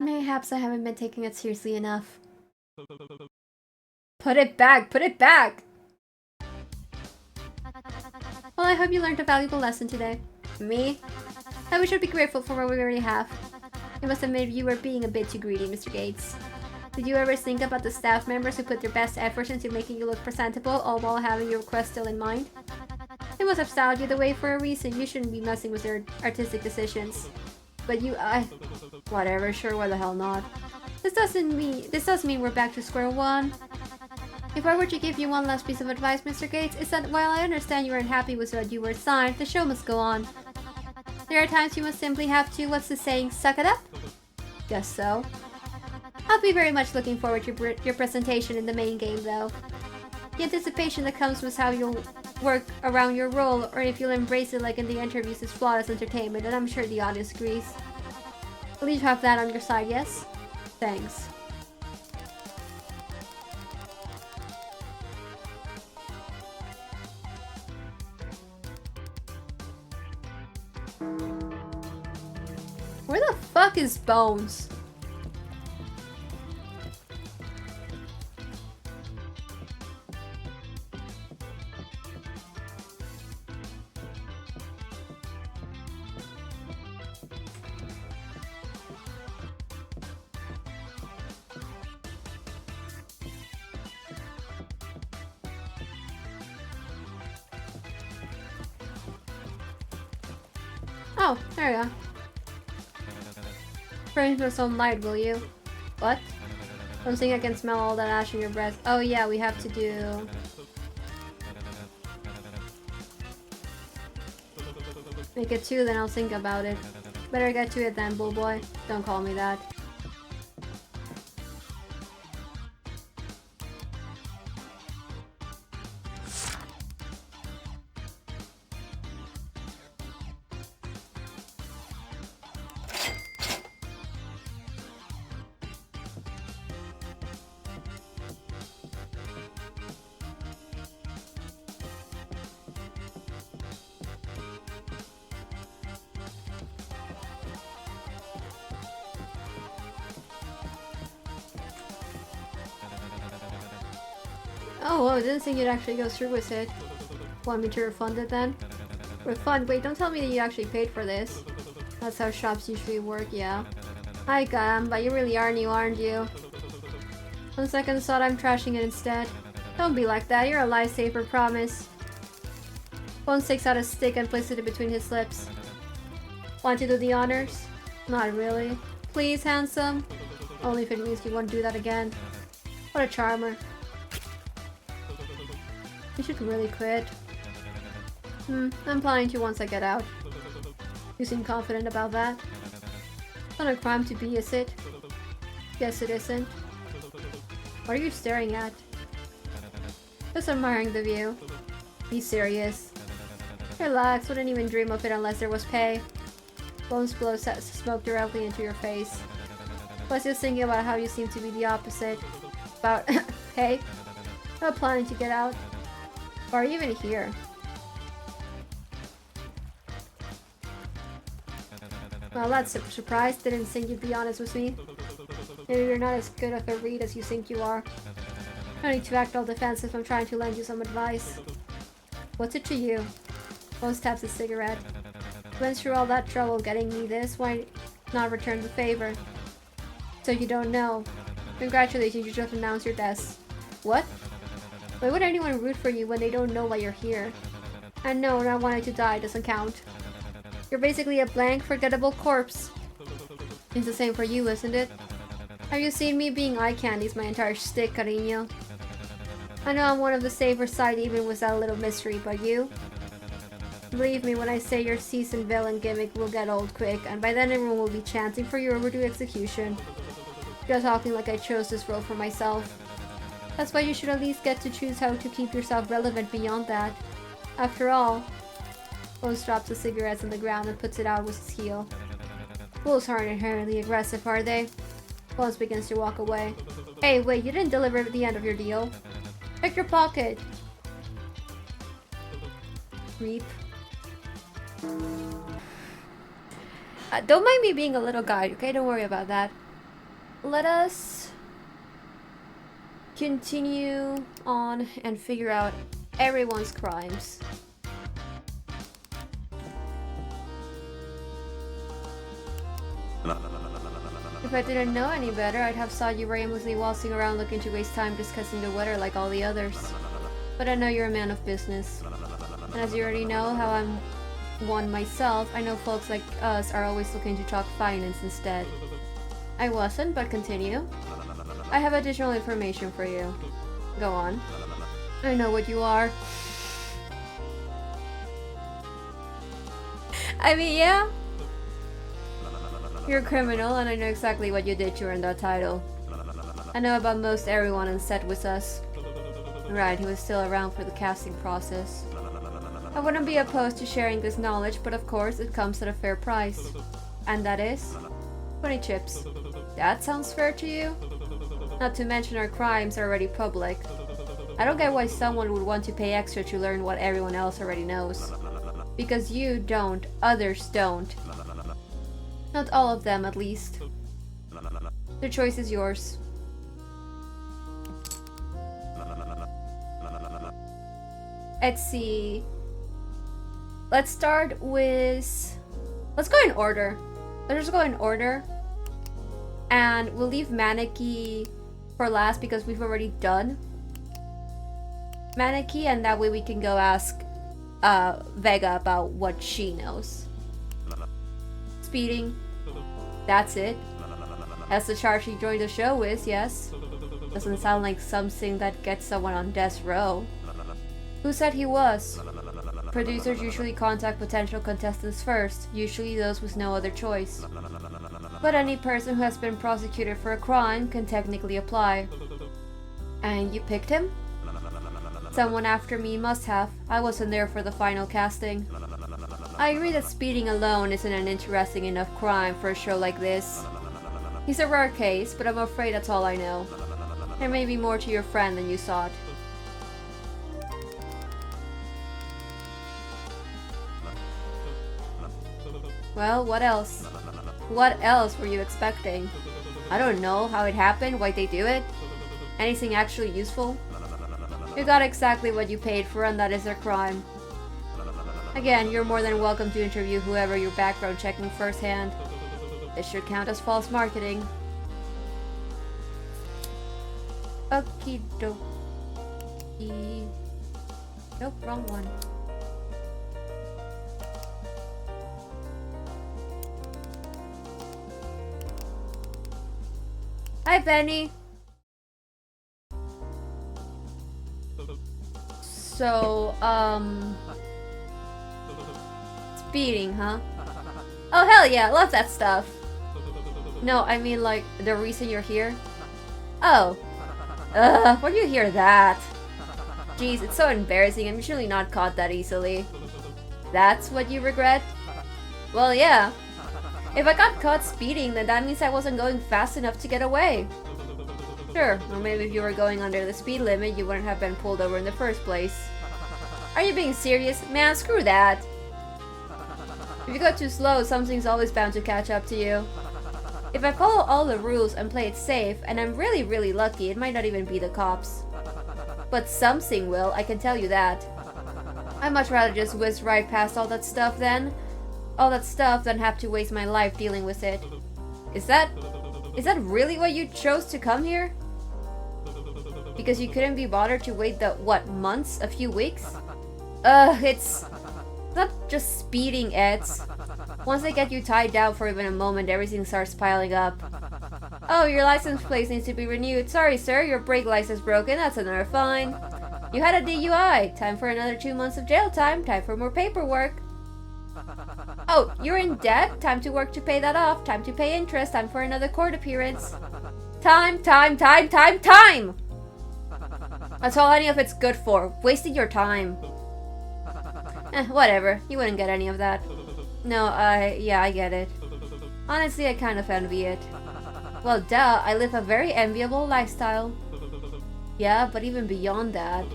Mayhaps I haven't been taking it seriously enough. Put it back! Put it back! Well, I hope you learned a valuable lesson today. Me? We should be grateful for what we already have. I must admit you were being a bit too greedy, Mr. Gates. Did you ever think about the staff members who put their best efforts into making you look presentable, all while having your request still in mind? They must have styled you the way for a reason. You shouldn't be messing with their artistic decisions. But you, whatever, sure, why the hell not? This does mean we're back to square one. If I were to give you one last piece of advice, Mr. Gates, it's that while I understand you are unhappy with what you were assigned, the show must go on. There are times you must simply have to, what's the saying, suck it up? Guess so. I'll be very much looking forward to your presentation in the main game, though. The anticipation that comes with how you'll work around your role, or if you'll embrace it like in the interviews, is flawless entertainment, and I'm sure the audience agrees. Will you have that on your side, yes? Thanks. Where the fuck is Bones? Oh, there we go. Pray for some light, will you? What? Don't think I can smell all that ash in your breath. Oh yeah, we have to do... Make it 2, then I'll think about it. Better get to it then, bull boy. Don't call me that. Oh, I didn't think you'd actually go through with it. Want me to refund it then? Refund? Wait, don't tell me that you actually paid for this. That's how shops usually work, yeah. I got 'em, but you really are new, aren't you? On second thought, I'm trashing it instead. Don't be like that, you're a lifesaver, promise. Bones takes out a stick and places it between his lips. Want to do the honors? Not really. Please, handsome? Only if it means you won't do that again. What a charmer. You should really quit. I'm planning to once I get out. You seem confident about that. It's not a crime to be, is it? Yes, it isn't. What are you staring at? Just admiring the view. Be serious. Relax, wouldn't even dream of it unless there was pay. Bones blows smoke directly into your face. Plus you're thinking about how you seem to be the opposite. About pay? Not planning to get out. Or are you even here? Well, that's a surprise. Didn't think you'd be honest with me. Maybe you're not as good of a read as you think you are. No need to act all defensive. I'm trying to lend you some advice. What's it to you? Bones taps his cigarette. Went through all that trouble getting me this. Why not return the favor? So you don't know. Congratulations, you just announced your death. What? Why would anyone root for you when they don't know why you're here? And no, not wanting to die doesn't count. You're basically a blank, forgettable corpse. It's the same for you, isn't it? Have you seen me being eye candy's my entire shtick, cariño? I know I'm one of the safer side even with that little mystery, but you? Believe me when I say your seasoned villain gimmick will get old quick, and by then everyone will be chanting for your overdue execution. You're talking like I chose this role for myself. That's why you should at least get to choose how to keep yourself relevant beyond that. After all, Bones drops the cigarettes on the ground and puts it out with his heel. Wolves aren't inherently aggressive, are they? Bones begins to walk away. Hey, wait, you didn't deliver at the end of your deal. Check your pocket. Creep. Don't mind me being a little guide, okay? Don't worry about that. Let us continue on and figure out everyone's crimes. If I didn't know any better, I'd have thought you were aimlessly waltzing around looking to waste time discussing the weather like all the others. But I know you're a man of business. And as you already know how I'm one myself, I know folks like us are always looking to talk finance instead. I wasn't, but continue. I have additional information for you. Go on. I know what you are. I mean, yeah. You're a criminal, and I know exactly what you did to earn that title. I know about most everyone on set with us. Right, he was still around for the casting process. I wouldn't be opposed to sharing this knowledge, but of course it comes at a fair price. And that is? 20 chips. That sounds fair to you? Not to mention our crimes are already public. I don't get why someone would want to pay extra to learn what everyone else already knows. Because you don't, others don't. Not all of them, at least. The choice is yours. Let's see. Let's start with... Let's go in order. Let's just go in order. And we'll leave Maneki for last because we've already done Maneki, and that way we can go ask Vega about what she knows. Speeding. That's it. That's the charge he joined the show with, yes. Doesn't sound like something that gets someone on death row. Who said he was? Producers usually contact potential contestants first, usually those with no other choice. But any person who has been prosecuted for a crime can technically apply. And you picked him? Someone after me must have. I wasn't there for the final casting. I agree that speeding alone isn't an interesting enough crime for a show like this. He's a rare case, but I'm afraid that's all I know. There may be more to your friend than you thought. Well, what else? What else were you expecting? I don't know how it happened, why they do it. Anything actually useful? You got exactly what you paid for, and that is their crime. Again, you're more than welcome to interview whoever you're background checking firsthand. This should count as false marketing. Okie dokie. Nope, wrong one. Hi, Benny. So, speeding, huh? Oh, hell yeah, love that stuff. No, I mean, like, the reason you're here? Oh. Why do you hear that? Jeez, it's so embarrassing. I'm usually not caught that easily. That's what you regret? Well, yeah. If I got caught speeding, then that means I wasn't going fast enough to get away. Sure, or maybe if you were going under the speed limit, you wouldn't have been pulled over in the first place. Are you being serious? Man, screw that. If you go too slow, something's always bound to catch up to you. If I follow all the rules and play it safe, and I'm really lucky, it might not even be the cops. But something will, I can tell you that. I'd much rather just whiz right past all that stuff than have to waste my life dealing with it. Is that really why you chose to come here? Because you couldn't be bothered to wait the, what, months? A few weeks? It's not just speeding, Eds. Once they get you tied down for even a moment, everything starts piling up. Oh, your license plate needs to be renewed. Sorry, sir, your brake light is broken. That's another fine. You had a DUI. Time for another 2 months of jail time. Time for more paperwork. Oh, you're in debt? Time to work to pay that off. Time to pay interest. Time for another court appearance. Time! That's all any of it's good for. Wasting your time. Whatever. You wouldn't get any of that. No, yeah, I get it. Honestly, I kind of envy it. Well, duh, I live a very enviable lifestyle. Yeah, but even beyond that.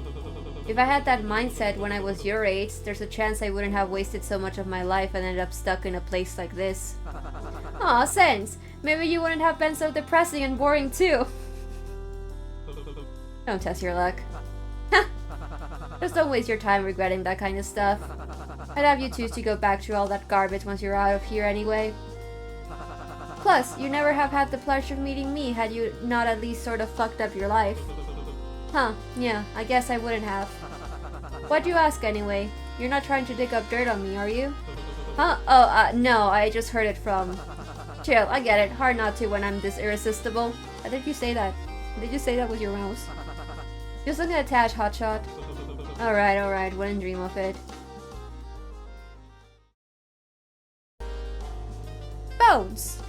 If I had that mindset when I was your age, there's a chance I wouldn't have wasted so much of my life and ended up stuck in a place like this. Aw, thanks. Maybe you wouldn't have been so depressing and boring too. Don't test your luck. Just don't waste your time regretting that kind of stuff. I'd have you choose to go back through all that garbage once you're out of here anyway. Plus, you never have had the pleasure of meeting me had you not at least sort of fucked up your life. Huh, yeah, I guess I wouldn't have. Why'd you ask anyway? You're not trying to dig up dirt on me, are you? Huh? Oh, no, I just heard it from... Chill, I get it. Hard not to when I'm this irresistible. Did you say that? Did you say that with your mouse? Just looking at Tash, hotshot. Alright, wouldn't dream of it. Bones!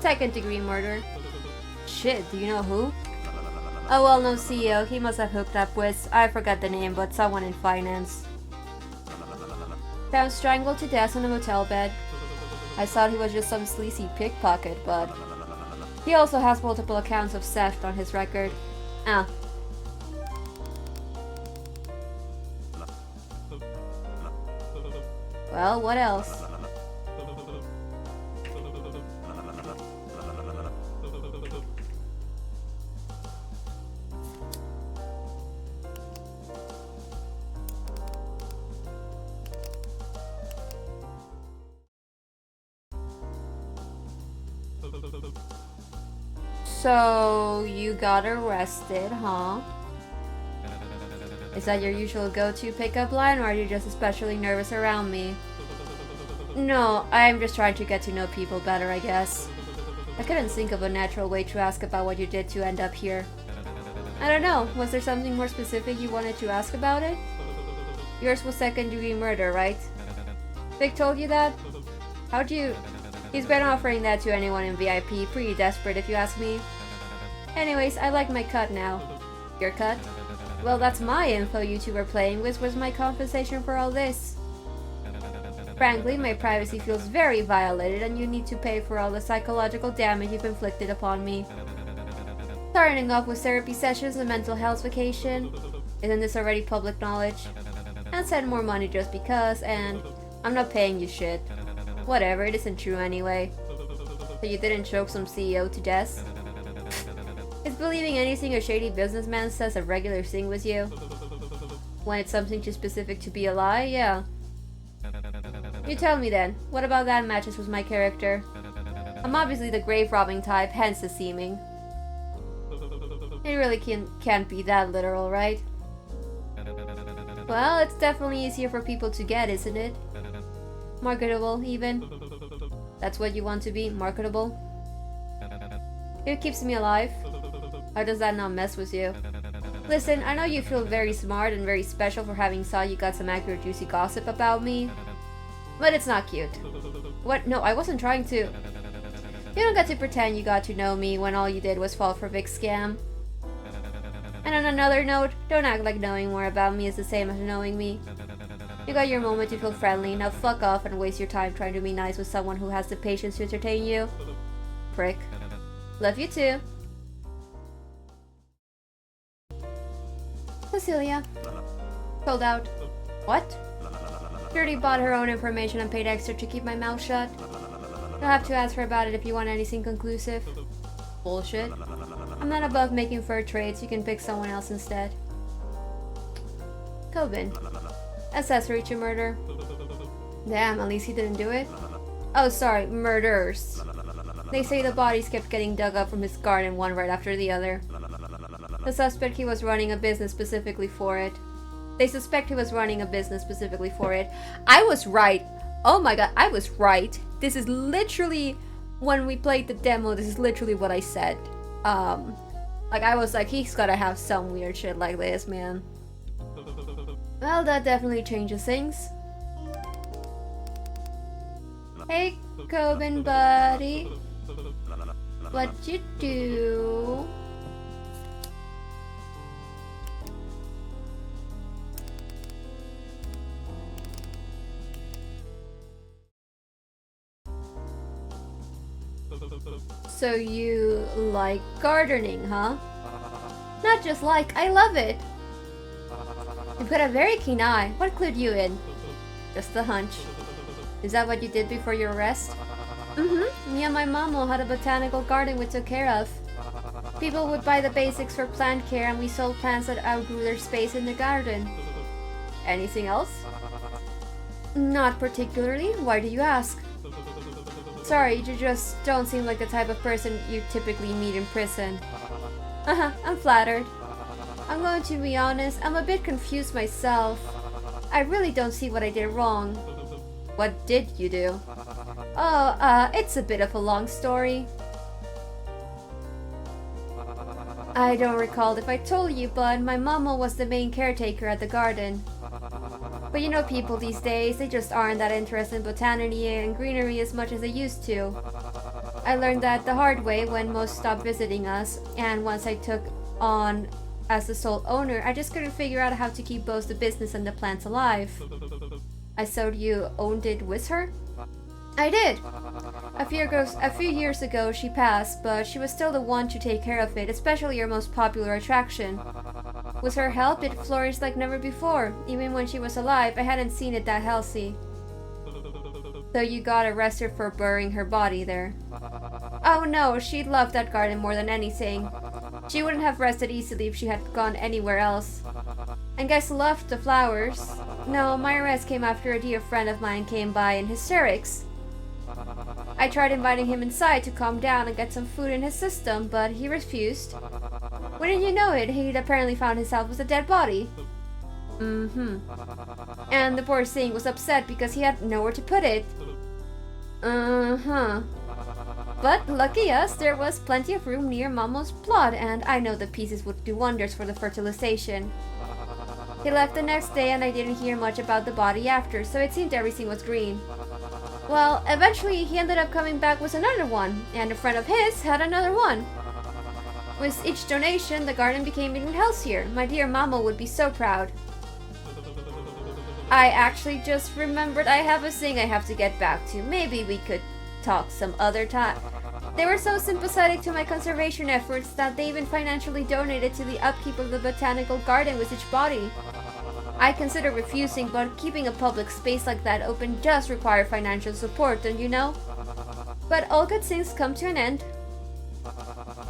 2nd degree murder. Shit, do you know who? A well-known CEO he must have hooked up with, I forgot the name, but someone in finance. Found strangled to death on a motel bed. I thought he was just some sleazy pickpocket, but... He also has multiple accounts of theft on his record. Ah. Well, what else? So, you got arrested, huh? Is that your usual go-to pickup line, or are you just especially nervous around me? No, I'm just trying to get to know people better, I guess. I couldn't think of a natural way to ask about what you did to end up here. I don't know, was there something more specific you wanted to ask about it? Yours was 2nd degree murder, right? Vic told you that? How'd you... He's been offering that to anyone in VIP, pretty desperate if you ask me. Anyways, I like my cut now. Your cut? Well, that's my info you two were playing with, was my compensation for all this. Frankly, my privacy feels very violated and you need to pay for all the psychological damage you've inflicted upon me. Starting off with therapy sessions and mental health vacation. Isn't this already public knowledge? And send more money just because, and I'm not paying you shit. Whatever, it isn't true anyway. So you didn't choke some CEO to death? Is believing anything a shady businessman says a regular thing with you? When it's something too specific to be a lie, yeah. You tell me then, what about that matches with my character? I'm obviously the grave-robbing type, hence the seeming. It really can't be that literal, right? Well, it's definitely easier for people to get, isn't it? Marketable, even. That's what you want to be, marketable? It keeps me alive. How does that not mess with you? Listen, I know you feel very smart and very special for having thought you got some accurate juicy gossip about me. But it's not cute. What? No, I wasn't trying to... You don't get to pretend you got to know me when all you did was fall for Vic's scam. And on another note, don't act like knowing more about me is the same as knowing me. You got your moment to feel friendly, now fuck off and waste your time trying to be nice with someone who has the patience to entertain you. Prick. Love you too. Cecilia. Sold out. What? She already bought her own information and paid extra to keep my mouth shut. You'll have to ask her about it if you want anything conclusive. Bullshit. I'm not above making fair trades, you can pick someone else instead. Coben. Accessory to murder. Damn, at least he didn't do it. Oh, sorry, murderers. They say the bodies kept getting dug up from his garden one right after the other. The suspect he was running a business specifically for it. They suspect he was running a business specifically for it. I was right. Oh my god, I was right. This is literally, when we played the demo, this is literally what I said. Like I was like, he's gotta have some weird shit like this, man. Well, that definitely changes things. Hey, Coben buddy. What you do? So you like gardening, huh? Not just like, I love it. You've got a very keen eye. What clued you in? Just a hunch. Is that what you did before your arrest? Mm-hmm. Me and my mama had a botanical garden we took care of. People would buy the basics for plant care and we sold plants that outgrew their space in the garden. Anything else? Not particularly. Why do you ask? Sorry, you just don't seem like the type of person you typically meet in prison. I'm flattered. I'm going to be honest, I'm a bit confused myself. I really don't see what I did wrong. What did you do? Oh, it's a bit of a long story. I don't recall if I told you, but my mama was the main caretaker at the garden. But you know people these days, they just aren't that interested in botany and greenery as much as they used to. I learned that the hard way when most stopped visiting us, and once I took on as the sole owner, I just couldn't figure out how to keep both the business and the plants alive. I saw you owned it with her? I did! A few years ago she passed, but she was still the one to take care of it, especially our most popular attraction. With her help, it flourished like never before. Even when she was alive, I hadn't seen it that healthy. So you got arrested for burying her body there. Oh no, she loved that garden more than anything. She wouldn't have rested easily if she had gone anywhere else. And guess loved the flowers. No, my arrest came after a dear friend of mine came by in hysterics. I tried inviting him inside to calm down and get some food in his system, but he refused. Wouldn't you know it, he'd apparently found himself with a dead body. And the poor thing was upset because he had nowhere to put it. But lucky us, there was plenty of room near Mamo's plot, and I know the pieces would do wonders for the fertilization. He left the next day and I didn't hear much about the body after, so it seemed everything was green. Well, eventually he ended up coming back with another one, and a friend of his had another one. With each donation, the garden became even healthier. My dear Mama would be so proud. I actually just remembered I have a thing I have to get back to. Maybe we could talk some other time. They were so sympathetic to my conservation efforts that they even financially donated to the upkeep of the botanical garden with each body. I consider refusing, but keeping a public space like that open does require financial support, don't you know? But all good things come to an end.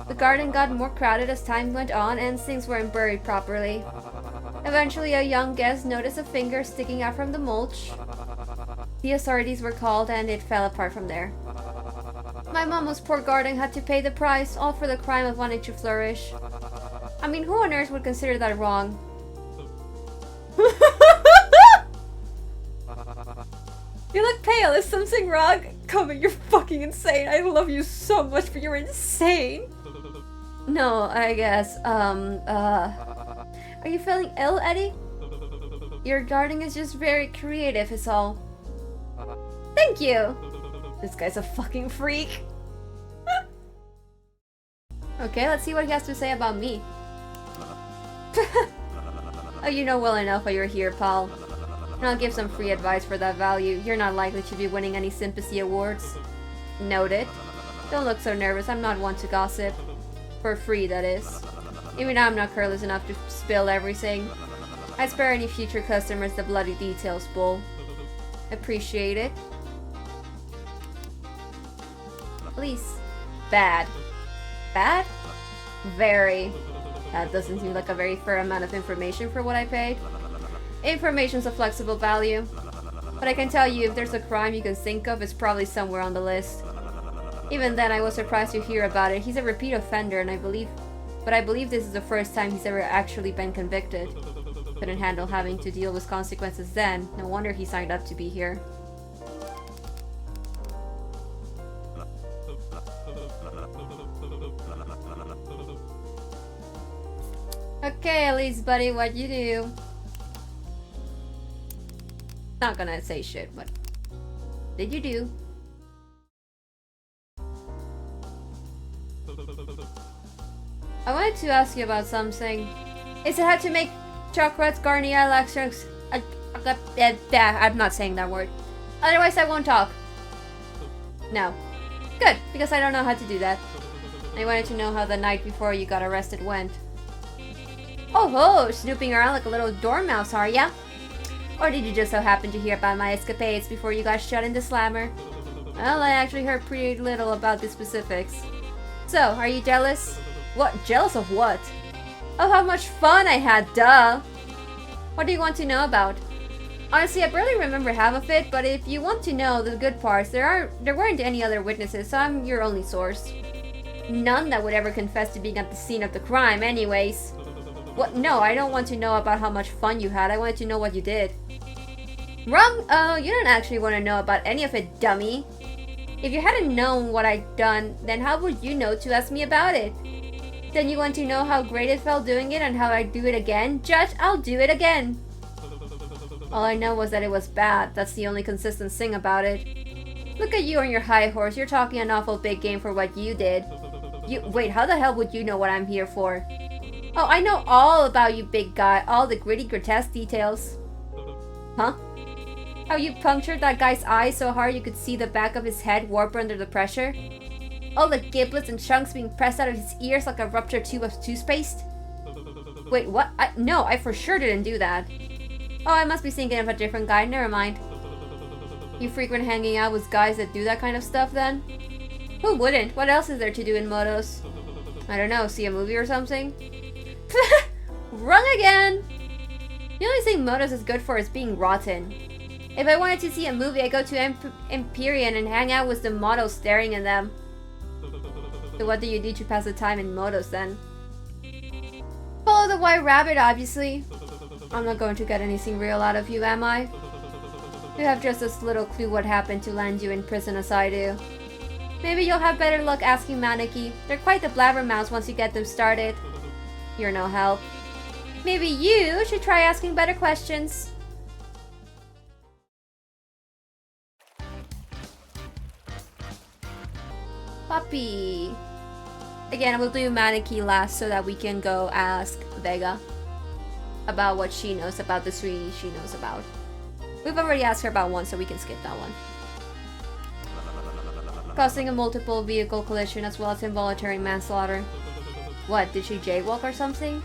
The garden got more crowded as time went on and things weren't buried properly. Eventually a young guest noticed a finger sticking out from the mulch. The authorities were called and it fell apart from there. My mama's poor garden had to pay the price, all for the crime of wanting to flourish. I mean, who on earth would consider that wrong? You look pale, is something wrong? Coben, you're fucking insane. I love you so much, but you're insane. No, I guess, Are you feeling ill, Eddie? Your gardening is just very creative, is all. Thank you! This guy's a fucking freak. Okay, let's see what he has to say about me. Oh, you know well enough why you're here, pal. And I'll give some free advice for that value. You're not likely to be winning any sympathy awards. Noted. Don't look so nervous, I'm not one to gossip. For free, that is. Even I'm not careless enough to spill everything. I spare any future customers the bloody details, bull. Appreciate it. Police. Bad. Bad? Very. That doesn't seem like a very fair amount of information for what I paid. Information's a flexible value. But I can tell you, if there's a crime you can think of, it's probably somewhere on the list. Even then, I was surprised to hear about it. He's a repeat offender, and I believe this is the first time he's ever actually been convicted. Couldn't handle having to deal with consequences then. No wonder he signed up to be here. Okay, Elise, buddy, what you do? Not gonna say shit, but did you do? I wanted to ask you about something. Is it how to make chocolates, garnia, laxax? I'm not saying that word. Otherwise, I won't talk. No. Good, because I don't know how to do that. I wanted to know how the night before you got arrested went. Oh ho, snooping around like a little dormouse, are ya? Or did you just so happen to hear about my escapades before you got shot in the slammer? Well, I actually heard pretty little about the specifics. So, are you jealous? What? Jealous of what? Of how much fun I had, duh! What do you want to know about? Honestly, I barely remember half of it, but if you want to know the good parts, there weren't any other witnesses, so I'm your only source. None that would ever confess to being at the scene of the crime, anyways. What? No, I don't want to know about how much fun you had. I wanted to know what you did. Wrong? Oh, you don't actually want to know about any of it, dummy. If you hadn't known what I'd done, then how would you know to ask me about it? Then you want to know how great it felt doing it and how I'd do it again? Judge, I'll do it again. All I know was that it was bad. That's the only consistent thing about it. Look at you on your high horse. You're talking an awful big game for what you did. Wait, how the hell would you know what I'm here for? Oh, I know all about you, big guy. All the gritty, grotesque details. Huh? How you punctured that guy's eye so hard you could see the back of his head warp under the pressure? All the giblets and chunks being pressed out of his ears like a ruptured tube of toothpaste? Wait, what? No, I for sure didn't do that. Oh, I must be thinking of a different guy. Never mind. You frequent hanging out with guys that do that kind of stuff, then? Who wouldn't? What else is there to do in Motos? I don't know, see a movie or something? Wrong again! The only thing Motos is good for is being rotten. If I wanted to see a movie, I go to Empyrean and hang out with the models staring at them. So what do you do to pass the time in Motos then? Follow the white rabbit, obviously. I'm not going to get anything real out of you, am I? You have just as little clue what happened to land you in prison as I do. Maybe you'll have better luck asking Maneki. They're quite the blabbermouths once you get them started. You're no help. Maybe you should try asking better questions. Puppy. Again, we'll do Maneki last so that we can go ask Vega about what she knows about the three she knows about. We've already asked her about one, so we can skip that one. Causing a multiple vehicle collision as well as involuntary manslaughter. What, did she jaywalk or something?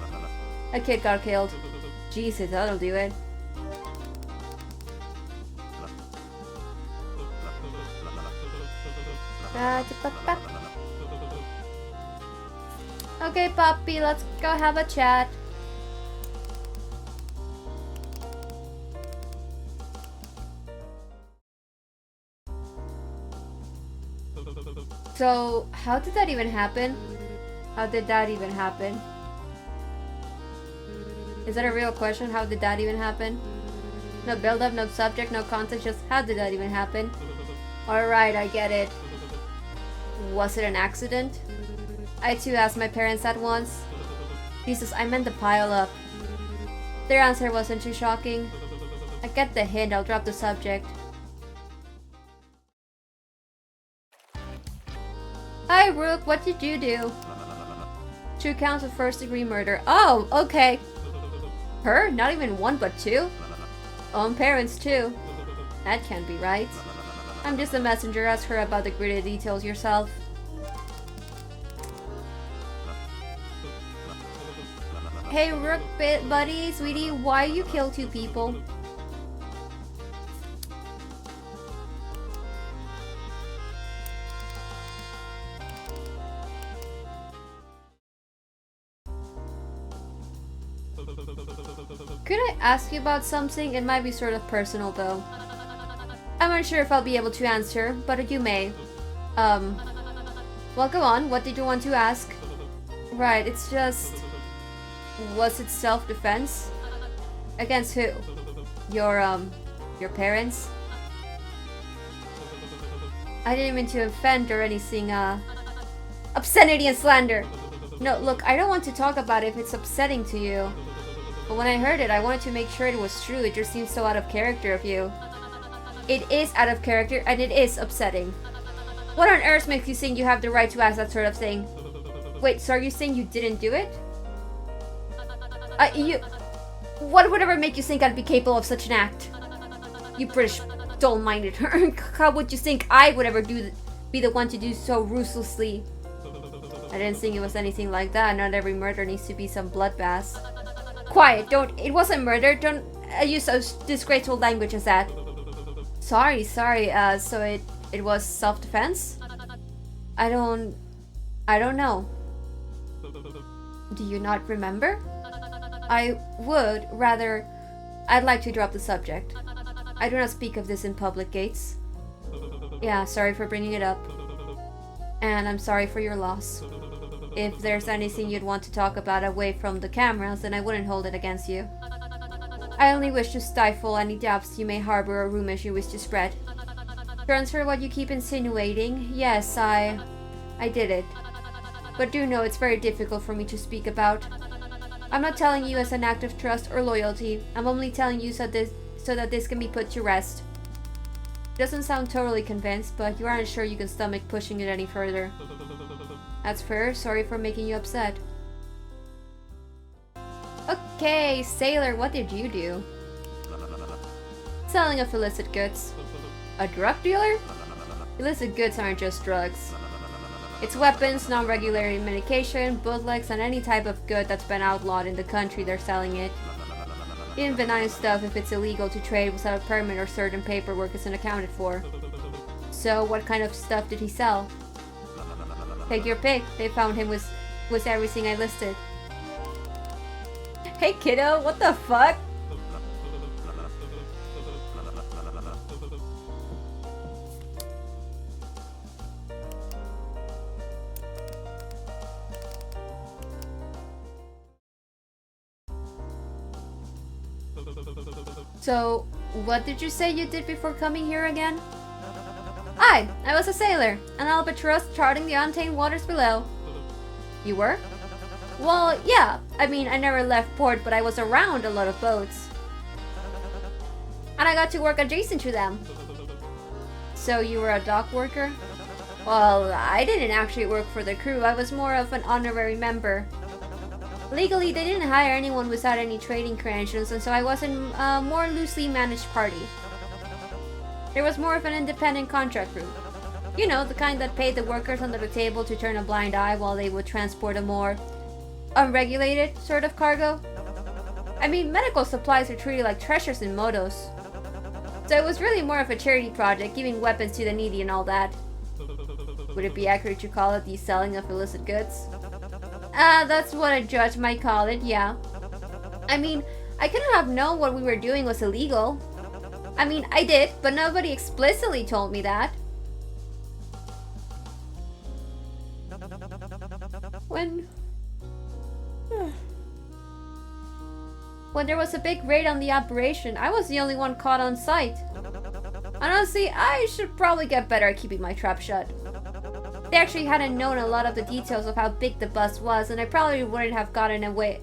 A kid got killed. Jesus, that'll do it. Okay, puppy, let's go have a chat. So, how did that even happen? How did that even happen? Is that a real question? How did that even happen? No build-up, no subject, no context, just how did that even happen? Alright, I get it. Was it an accident? I too asked my parents that once. Jesus, I meant the pile-up. Their answer wasn't too shocking. I get the hint, I'll drop the subject. Hi, Rook, what did you do? 2 counts of first-degree murder. Oh, okay. Her? Not even 1 but 2? Own parents, too. That can't be right. I'm just a messenger. Ask her about the gritty details yourself. Hey, Rook, buddy, sweetie, why you kill 2 people? Could I ask you about something? It might be sort of personal though. I'm unsure if I'll be able to answer, but you may. Well, go on. What did you want to ask? Right, it's just... Was it self-defense? Against who? Your parents? I didn't mean to offend or anything, obscenity and slander! No, look, I don't want to talk about it if it's upsetting to you. But when I heard it, I wanted to make sure it was true. It just seems so out of character of you. It is out of character, and it is upsetting. What on earth makes you think you have the right to ask that sort of thing? Wait, so are you saying you didn't do it? What would ever make you think I'd be capable of such an act? You British dull-minded. How would you think I would ever be the one to do so ruthlessly? I didn't think it was anything like that. Not every murder needs to be some bloodbath. Quiet, don't. It wasn't murder. Don't use such disgraceful language as that. Sorry. So it was self-defense? I don't know. Do you not remember? I'd like to drop the subject. I do not speak of this in public gates. Yeah, sorry for bringing it up. And I'm sorry for your loss. If there's anything you'd want to talk about away from the cameras, then I wouldn't hold it against you. I only wish to stifle any doubts you may harbor or rumors you wish to spread. Transfer what you keep insinuating. Yes, I did it. But do know it's very difficult for me to speak about. I'm not telling you as an act of trust or loyalty. I'm only telling you so that this can be put to rest. It doesn't sound totally convinced, but you aren't sure you can stomach pushing it any further. That's fair. Sorry for making you upset. Okay, Sailor, what did you do? Selling of illicit goods. A drug dealer? Illicit goods aren't just drugs. It's weapons, non-regulated medication, bootlegs, and any type of good that's been outlawed in the country they're selling it. Even benign stuff if it's illegal to trade without a permit or certain paperwork isn't accounted for. So, what kind of stuff did he sell? Take your pick. They found him with everything I listed. Hey kiddo, what the fuck? So, what did you say you did before coming here again? I was a sailor, an albatross charting the untamed waters below. You were? Well, yeah. I mean, I never left port, but I was around a lot of boats. And I got to work adjacent to them. So you were a dock worker? Well, I didn't actually work for the crew. I was more of an honorary member. Legally, they didn't hire anyone without any trading credentials, and so I was in a more loosely managed party. There was more of an independent contract route. You know, the kind that paid the workers under the table to turn a blind eye while they would transport a more unregulated sort of cargo. I mean, medical supplies are treated like treasures in motos. So it was really more of a charity project, giving weapons to the needy and all that. Would it be accurate to call it the selling of illicit goods? That's what a judge might call it, yeah. I mean, I couldn't have known what we were doing was illegal. I mean, I did, but nobody explicitly told me that. When there was a big raid on the operation, I was the only one caught on sight. And honestly, I should probably get better at keeping my trap shut. They actually hadn't known a lot of the details of how big the bust was, and I probably would have gotten a way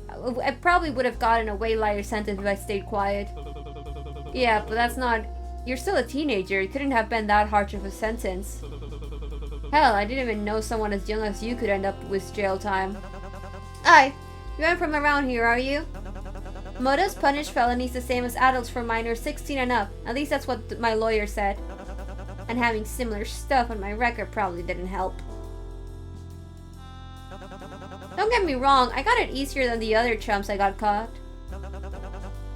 lighter sentence if I stayed quiet. Yeah, but that's not... You're still a teenager. It couldn't have been that harsh of a sentence. Hell, I didn't even know someone as young as you could end up with jail time. Aye, you aren't from around here, are you? Motos punish felonies the same as adults for minors 16 and up. At least that's what my lawyer said. And having similar stuff on my record probably didn't help. Don't get me wrong, I got it easier than the other chumps I got caught.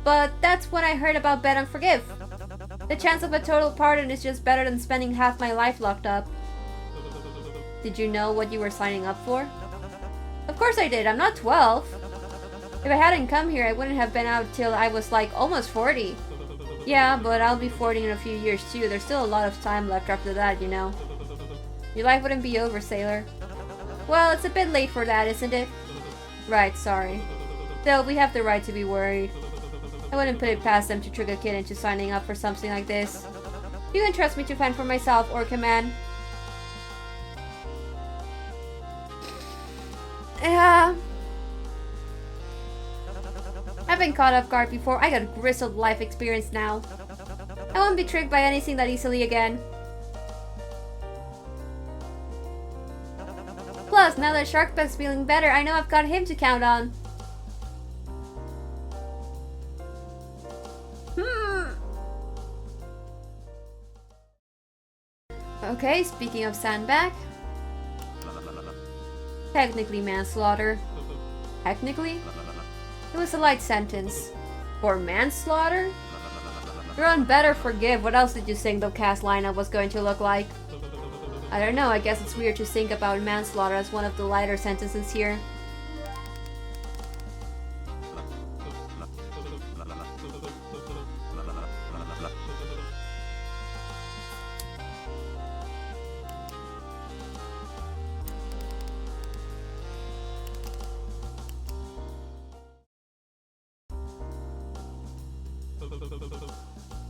But that's when I heard about Bet and Forgive. The chance of a total pardon is just better than spending half my life locked up. Did you know what you were signing up for? Of course I did, I'm not 12. If I hadn't come here, I wouldn't have been out till I was like almost 40. Yeah, but I'll be 40 in a few years too. There's still a lot of time left after that, you know. Your life wouldn't be over, sailor. Well, it's a bit late for that, isn't it? Right, sorry. Still, we have the right to be worried. I wouldn't put it past them to trick a kid into signing up for something like this. You can trust me to fend for myself, Orca Man. Yeah. I've been caught off guard before. I got grizzled life experience now. I won't be tricked by anything that easily again. Plus, now that Sharkbug's feeling better, I know I've got him to count on. Okay, speaking of Sandbag. Technically manslaughter. Technically? It was a light sentence. For manslaughter? You're on Better Forgive. What else did you think the cast lineup was going to look like? I don't know, I guess it's weird to think about manslaughter as one of the lighter sentences here.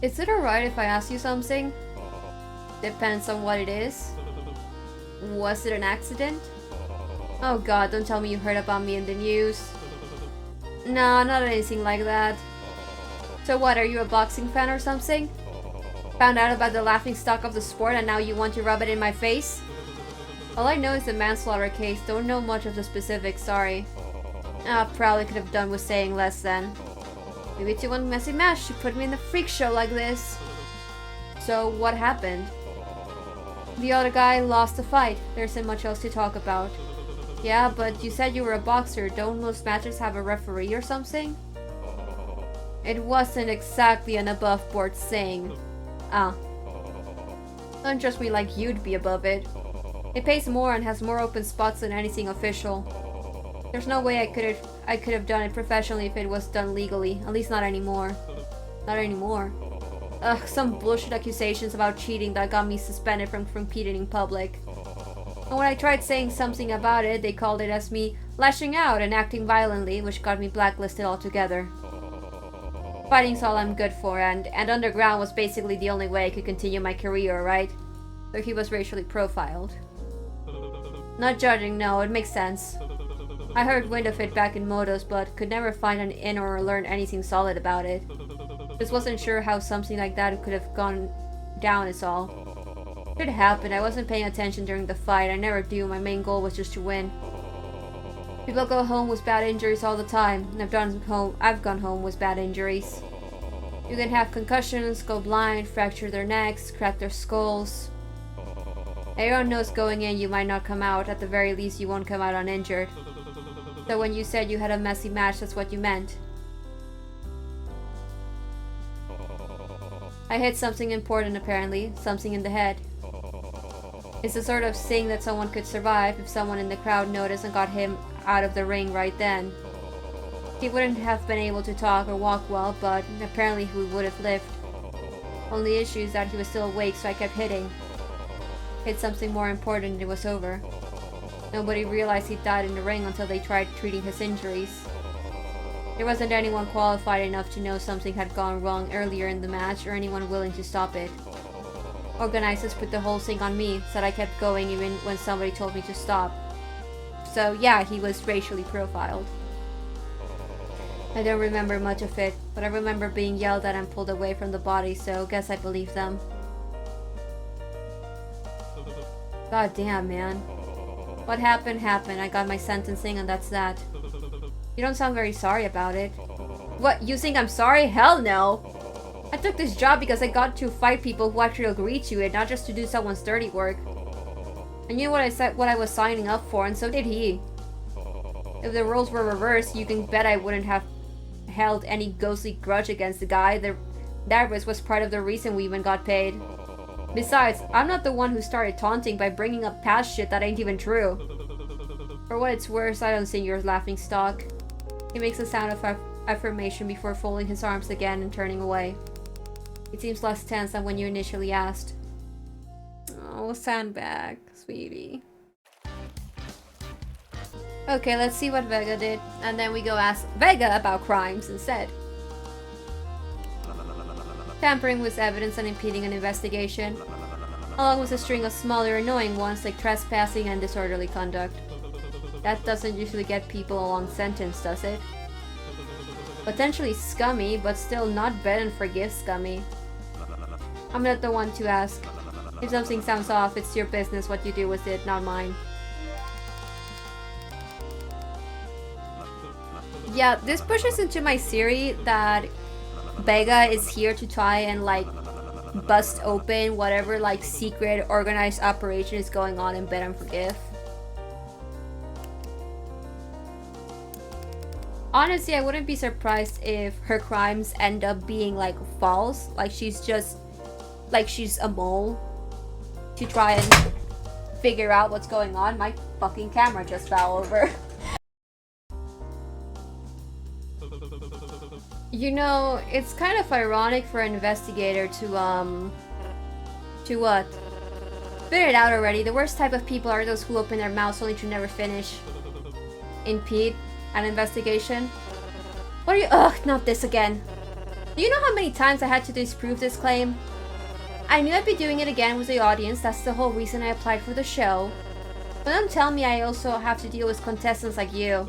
Is it alright if I ask you something? Depends on what it is. Was it an accident? Oh god, don't tell me you heard about me in the news. No, not anything like that. So what, are you a boxing fan or something? Found out about the laughingstock of the sport and now you want to rub it in my face? All I know is the manslaughter case, don't know much of the specifics, sorry. Probably could have done with saying less then. Maybe it's one messy mess to put me in the freak show like this. So what happened? The other guy lost the fight. There isn't much else to talk about. Yeah, but you said you were a boxer. Don't most matches have a referee or something? It wasn't exactly an above board thing. Don't trust me like you'd be above it. It pays more and has more open spots than anything official. There's no way I could have done it professionally if it was done legally. At least not anymore. Not anymore. Ugh, some bullshit accusations about cheating that got me suspended from competing in public. And when I tried saying something about it, they called it as me lashing out and acting violently, which got me blacklisted altogether. Fighting's all I'm good for, and underground was basically the only way I could continue my career, right? So he was racially profiled. Not judging, no, it makes sense. I heard wind of it back in Modos, but could never find an in or learn anything solid about it. Just wasn't sure how something like that could have gone down is all. It happened, I wasn't paying attention during the fight, I never do, my main goal was just to win. People go home with bad injuries all the time, and I've gone home with bad injuries. You can have concussions, go blind, fracture their necks, crack their skulls. Everyone knows going in you might not come out, at the very least you won't come out uninjured. So when you said you had a messy match, that's what you meant. I hit something important apparently, something in the head. It's the sort of thing that someone could survive if someone in the crowd noticed and got him out of the ring right then. He wouldn't have been able to talk or walk well, but apparently he would have lived. Only issue is that he was still awake, so I kept hitting. Hit something more important and it was over. Nobody realized he died in the ring until they tried treating his injuries. There wasn't anyone qualified enough to know something had gone wrong earlier in the match or anyone willing to stop it. Organizers put the whole thing on me, said I kept going even when somebody told me to stop. So yeah, he was racially profiled. I don't remember much of it, but I remember being yelled at and pulled away from the body, so guess I believe them. God damn, man. What happened, happened. I got my sentencing and that's that. You don't sound very sorry about it. What, you think I'm sorry? Hell no! I took this job because I got to fight people who actually agreed to it, not just to do someone's dirty work. I knew what I was signing up for, and so did he. If the roles were reversed, you can bet I wouldn't have held any ghostly grudge against the guy. That risk was part of the reason we even got paid. Besides, I'm not the one who started taunting by bringing up past shit that ain't even true. For what it's worth, I don't think you're laughingstock. He makes a sound of affirmation before folding his arms again and turning away. It seems less tense than when you initially asked. Oh, sandbag, sweetie. Okay, let's see what Vega did, and then we go ask Vega about crimes instead. Tampering with evidence and impeding an investigation, along with a string of smaller annoying ones like trespassing and disorderly conduct. That doesn't usually get people a long sentence, does it? Potentially scummy, but still not better than forgive scummy. I'm not the one to ask. If something sounds off, it's your business what you do with it, not mine. Yeah, this pushes into my theory that Vega is here to try and like bust open whatever like secret organized operation is going on in Bet and Forgive. Honestly, I wouldn't be surprised if her crimes end up being like false, like she's a mole to try and figure out what's going on. My fucking camera just fell over. You know, it's kind of ironic for an investigator to what? Spit it out already. The worst type of people are those who open their mouths only to never finish. Impede an investigation. What are you— ugh, not this again. Do you know how many times I had to disprove this claim? I knew I'd be doing it again with the audience, that's the whole reason I applied for the show. But don't tell me I also have to deal with contestants like you.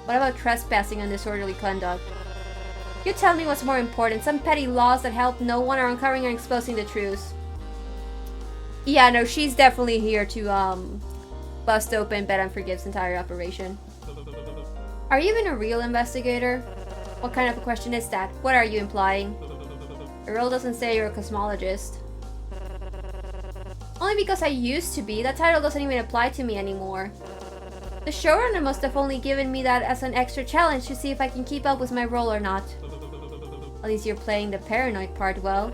What about trespassing and disorderly conduct? You tell me what's more important, some petty laws that help no one or uncovering and exposing the truth. Yeah, no, she's definitely here to bust open Bet and Forgive's entire operation. Are you even a real investigator? What kind of a question is that? What are you implying? The role doesn't say you're a cosmologist. Only because I used to be. That title doesn't even apply to me anymore. The showrunner must have only given me that as an extra challenge to see if I can keep up with my role or not. At least you're playing the paranoid part well.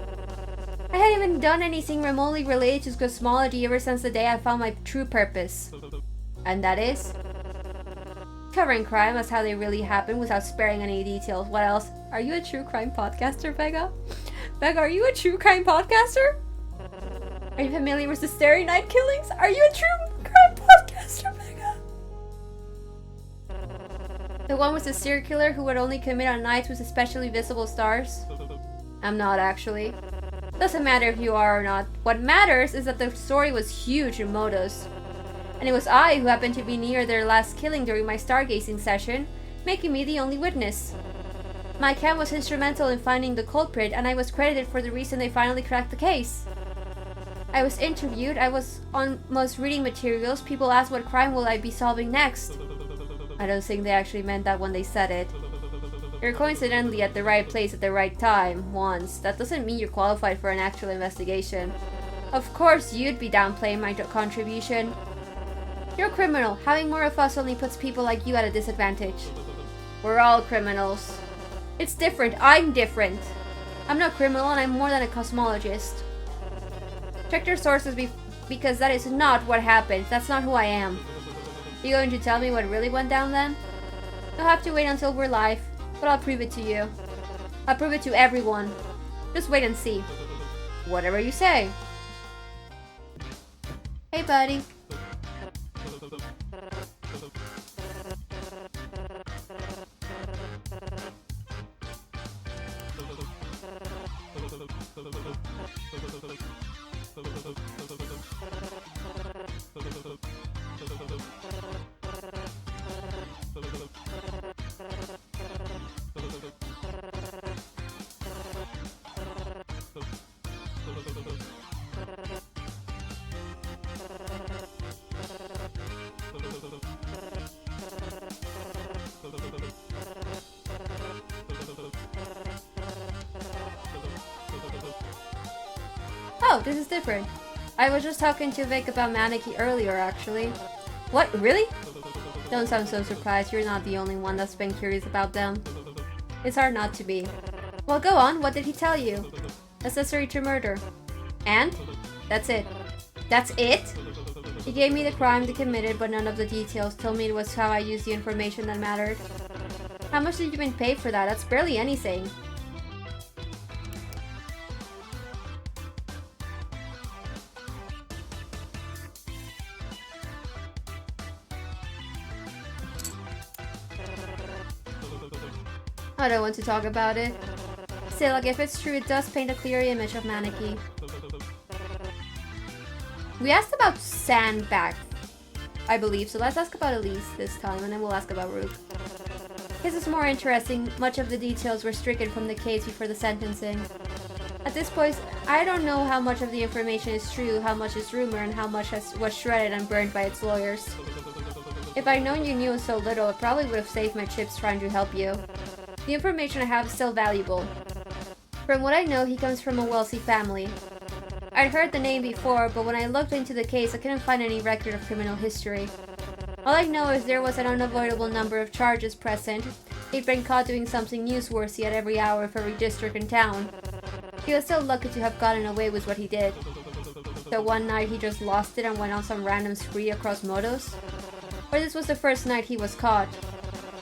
I hadn't even done anything remotely related to cosmology ever since the day I found my true purpose. And that is? Covering crime as how they really happen without sparing any details. What else? Are you a true crime podcaster, Vega? Vega, are you a true crime podcaster? Are you familiar with the Starry Night killings? Are you a true crime podcaster, Vega? The one with the serial killer who would only commit on nights with especially visible stars? I'm not, actually. Doesn't matter if you are or not. What matters is that the story was huge in Modos. And it was I who happened to be near their last killing during my stargazing session, making me the only witness. My cam was instrumental in finding the culprit, and I was credited for the reason they finally cracked the case. I was interviewed, I was almost reading materials, people asked what crime will I be solving next. I don't think they actually meant that when they said it. You're coincidentally at the right place at the right time, once. That doesn't mean you're qualified for an actual investigation. Of course you'd be downplaying my contribution. You're a criminal. Having more of us only puts people like you at a disadvantage. We're all criminals. It's different. I'm different. I'm not criminal and I'm more than a cosmologist. Check your sources because that is not what happened. That's not who I am. You going to tell me what really went down then? You'll have to wait until we're live, but I'll prove it to you. I'll prove it to everyone. Just wait and see. Whatever you say. Hey, buddy. Oh, this is different. I was just talking to Vic about Maneki earlier, actually. What? Really? Don't sound so surprised. You're not the only one that's been curious about them. It's hard not to be. Well, go on. What did he tell you? Accessory to murder. And? That's it. That's it? He gave me the crime they committed, but none of the details. Told me it was how I used the information that mattered. How much did you been paid for that? That's barely anything. I don't want to talk about it. Still, like, if it's true, it does paint a clear image of Maneki. We asked about Sandbag, I believe, so let's ask about Elise this time, and then we'll ask about Rook. His is more interesting. Much of the details were stricken from the case before the sentencing. At this point, I don't know how much of the information is true, how much is rumor, and how much was shredded and burned by its lawyers. If I'd known you knew so little, it probably would have saved my chips trying to help you. The information I have is still valuable. From what I know, he comes from a wealthy family. I'd heard the name before, but when I looked into the case, I couldn't find any record of criminal history. All I know is there was an unavoidable number of charges present. He'd been caught doing something newsworthy at every hour of every district in town. He was still lucky to have gotten away with what he did. So one night he just lost it and went on some random spree across motos? Or this was the first night he was caught?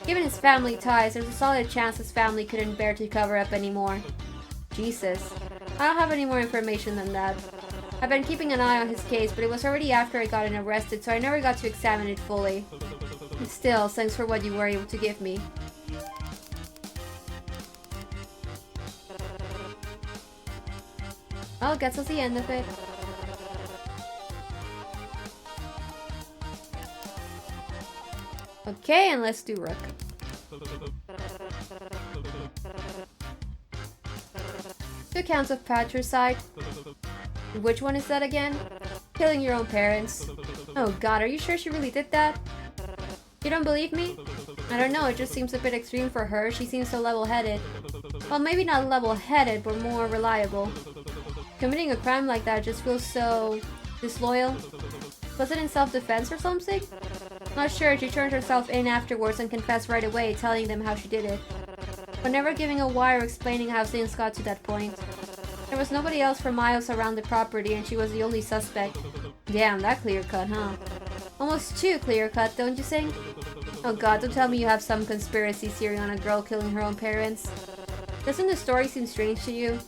Given his family ties, there's a solid chance his family couldn't bear to cover up anymore. Jesus. I don't have any more information than that. I've been keeping an eye on his case, but it was already after I got him arrested, so I never got to examine it fully. Still, thanks for what you were able to give me. Well, guess that's the end of it. Okay, and let's do Rook. 2 counts of patricide. Which one is that again? Killing your own parents. Oh god, are you sure she really did that? You don't believe me? I don't know, it just seems a bit extreme for her. She seems so level-headed. Well, maybe not level-headed, but more reliable. Committing a crime like that just feels so disloyal. Was it in self-defense or something? Not sure, she turned herself in afterwards and confessed right away, telling them how she did it. But never giving a why or explaining how things got to that point. There was nobody else for miles around the property and she was the only suspect. Damn, that clear-cut, huh? Almost too clear-cut, don't you think? Oh god, don't tell me you have some conspiracy theory on a girl killing her own parents. Doesn't the story seem strange to you?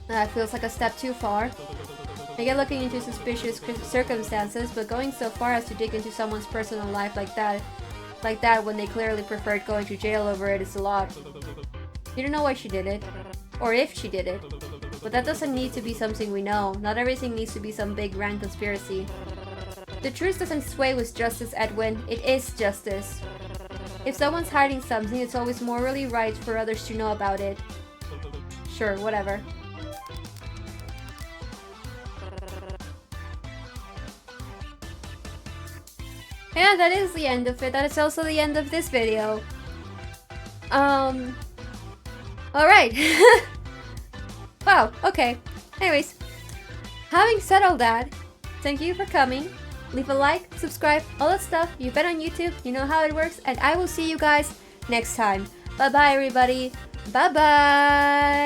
That feels like a step too far. I get looking into suspicious circumstances, but going so far as to dig into someone's personal life like that when they clearly preferred going to jail over it is a lot. You don't know why she did it, or if she did it, but that doesn't need to be something we know. Not everything needs to be some big grand conspiracy. The truth doesn't sway with justice, Edwin. It is justice. If someone's hiding something, it's always morally right for others to know about it. Sure, whatever. Yeah, that is the end of it. That is also the end of this video. Alright. Wow, okay. Anyways, having said all that, thank you for coming. Leave a like, subscribe, all that stuff. You've been on YouTube, you know how it works, and I will see you guys next time. Bye-bye, everybody. Bye-bye.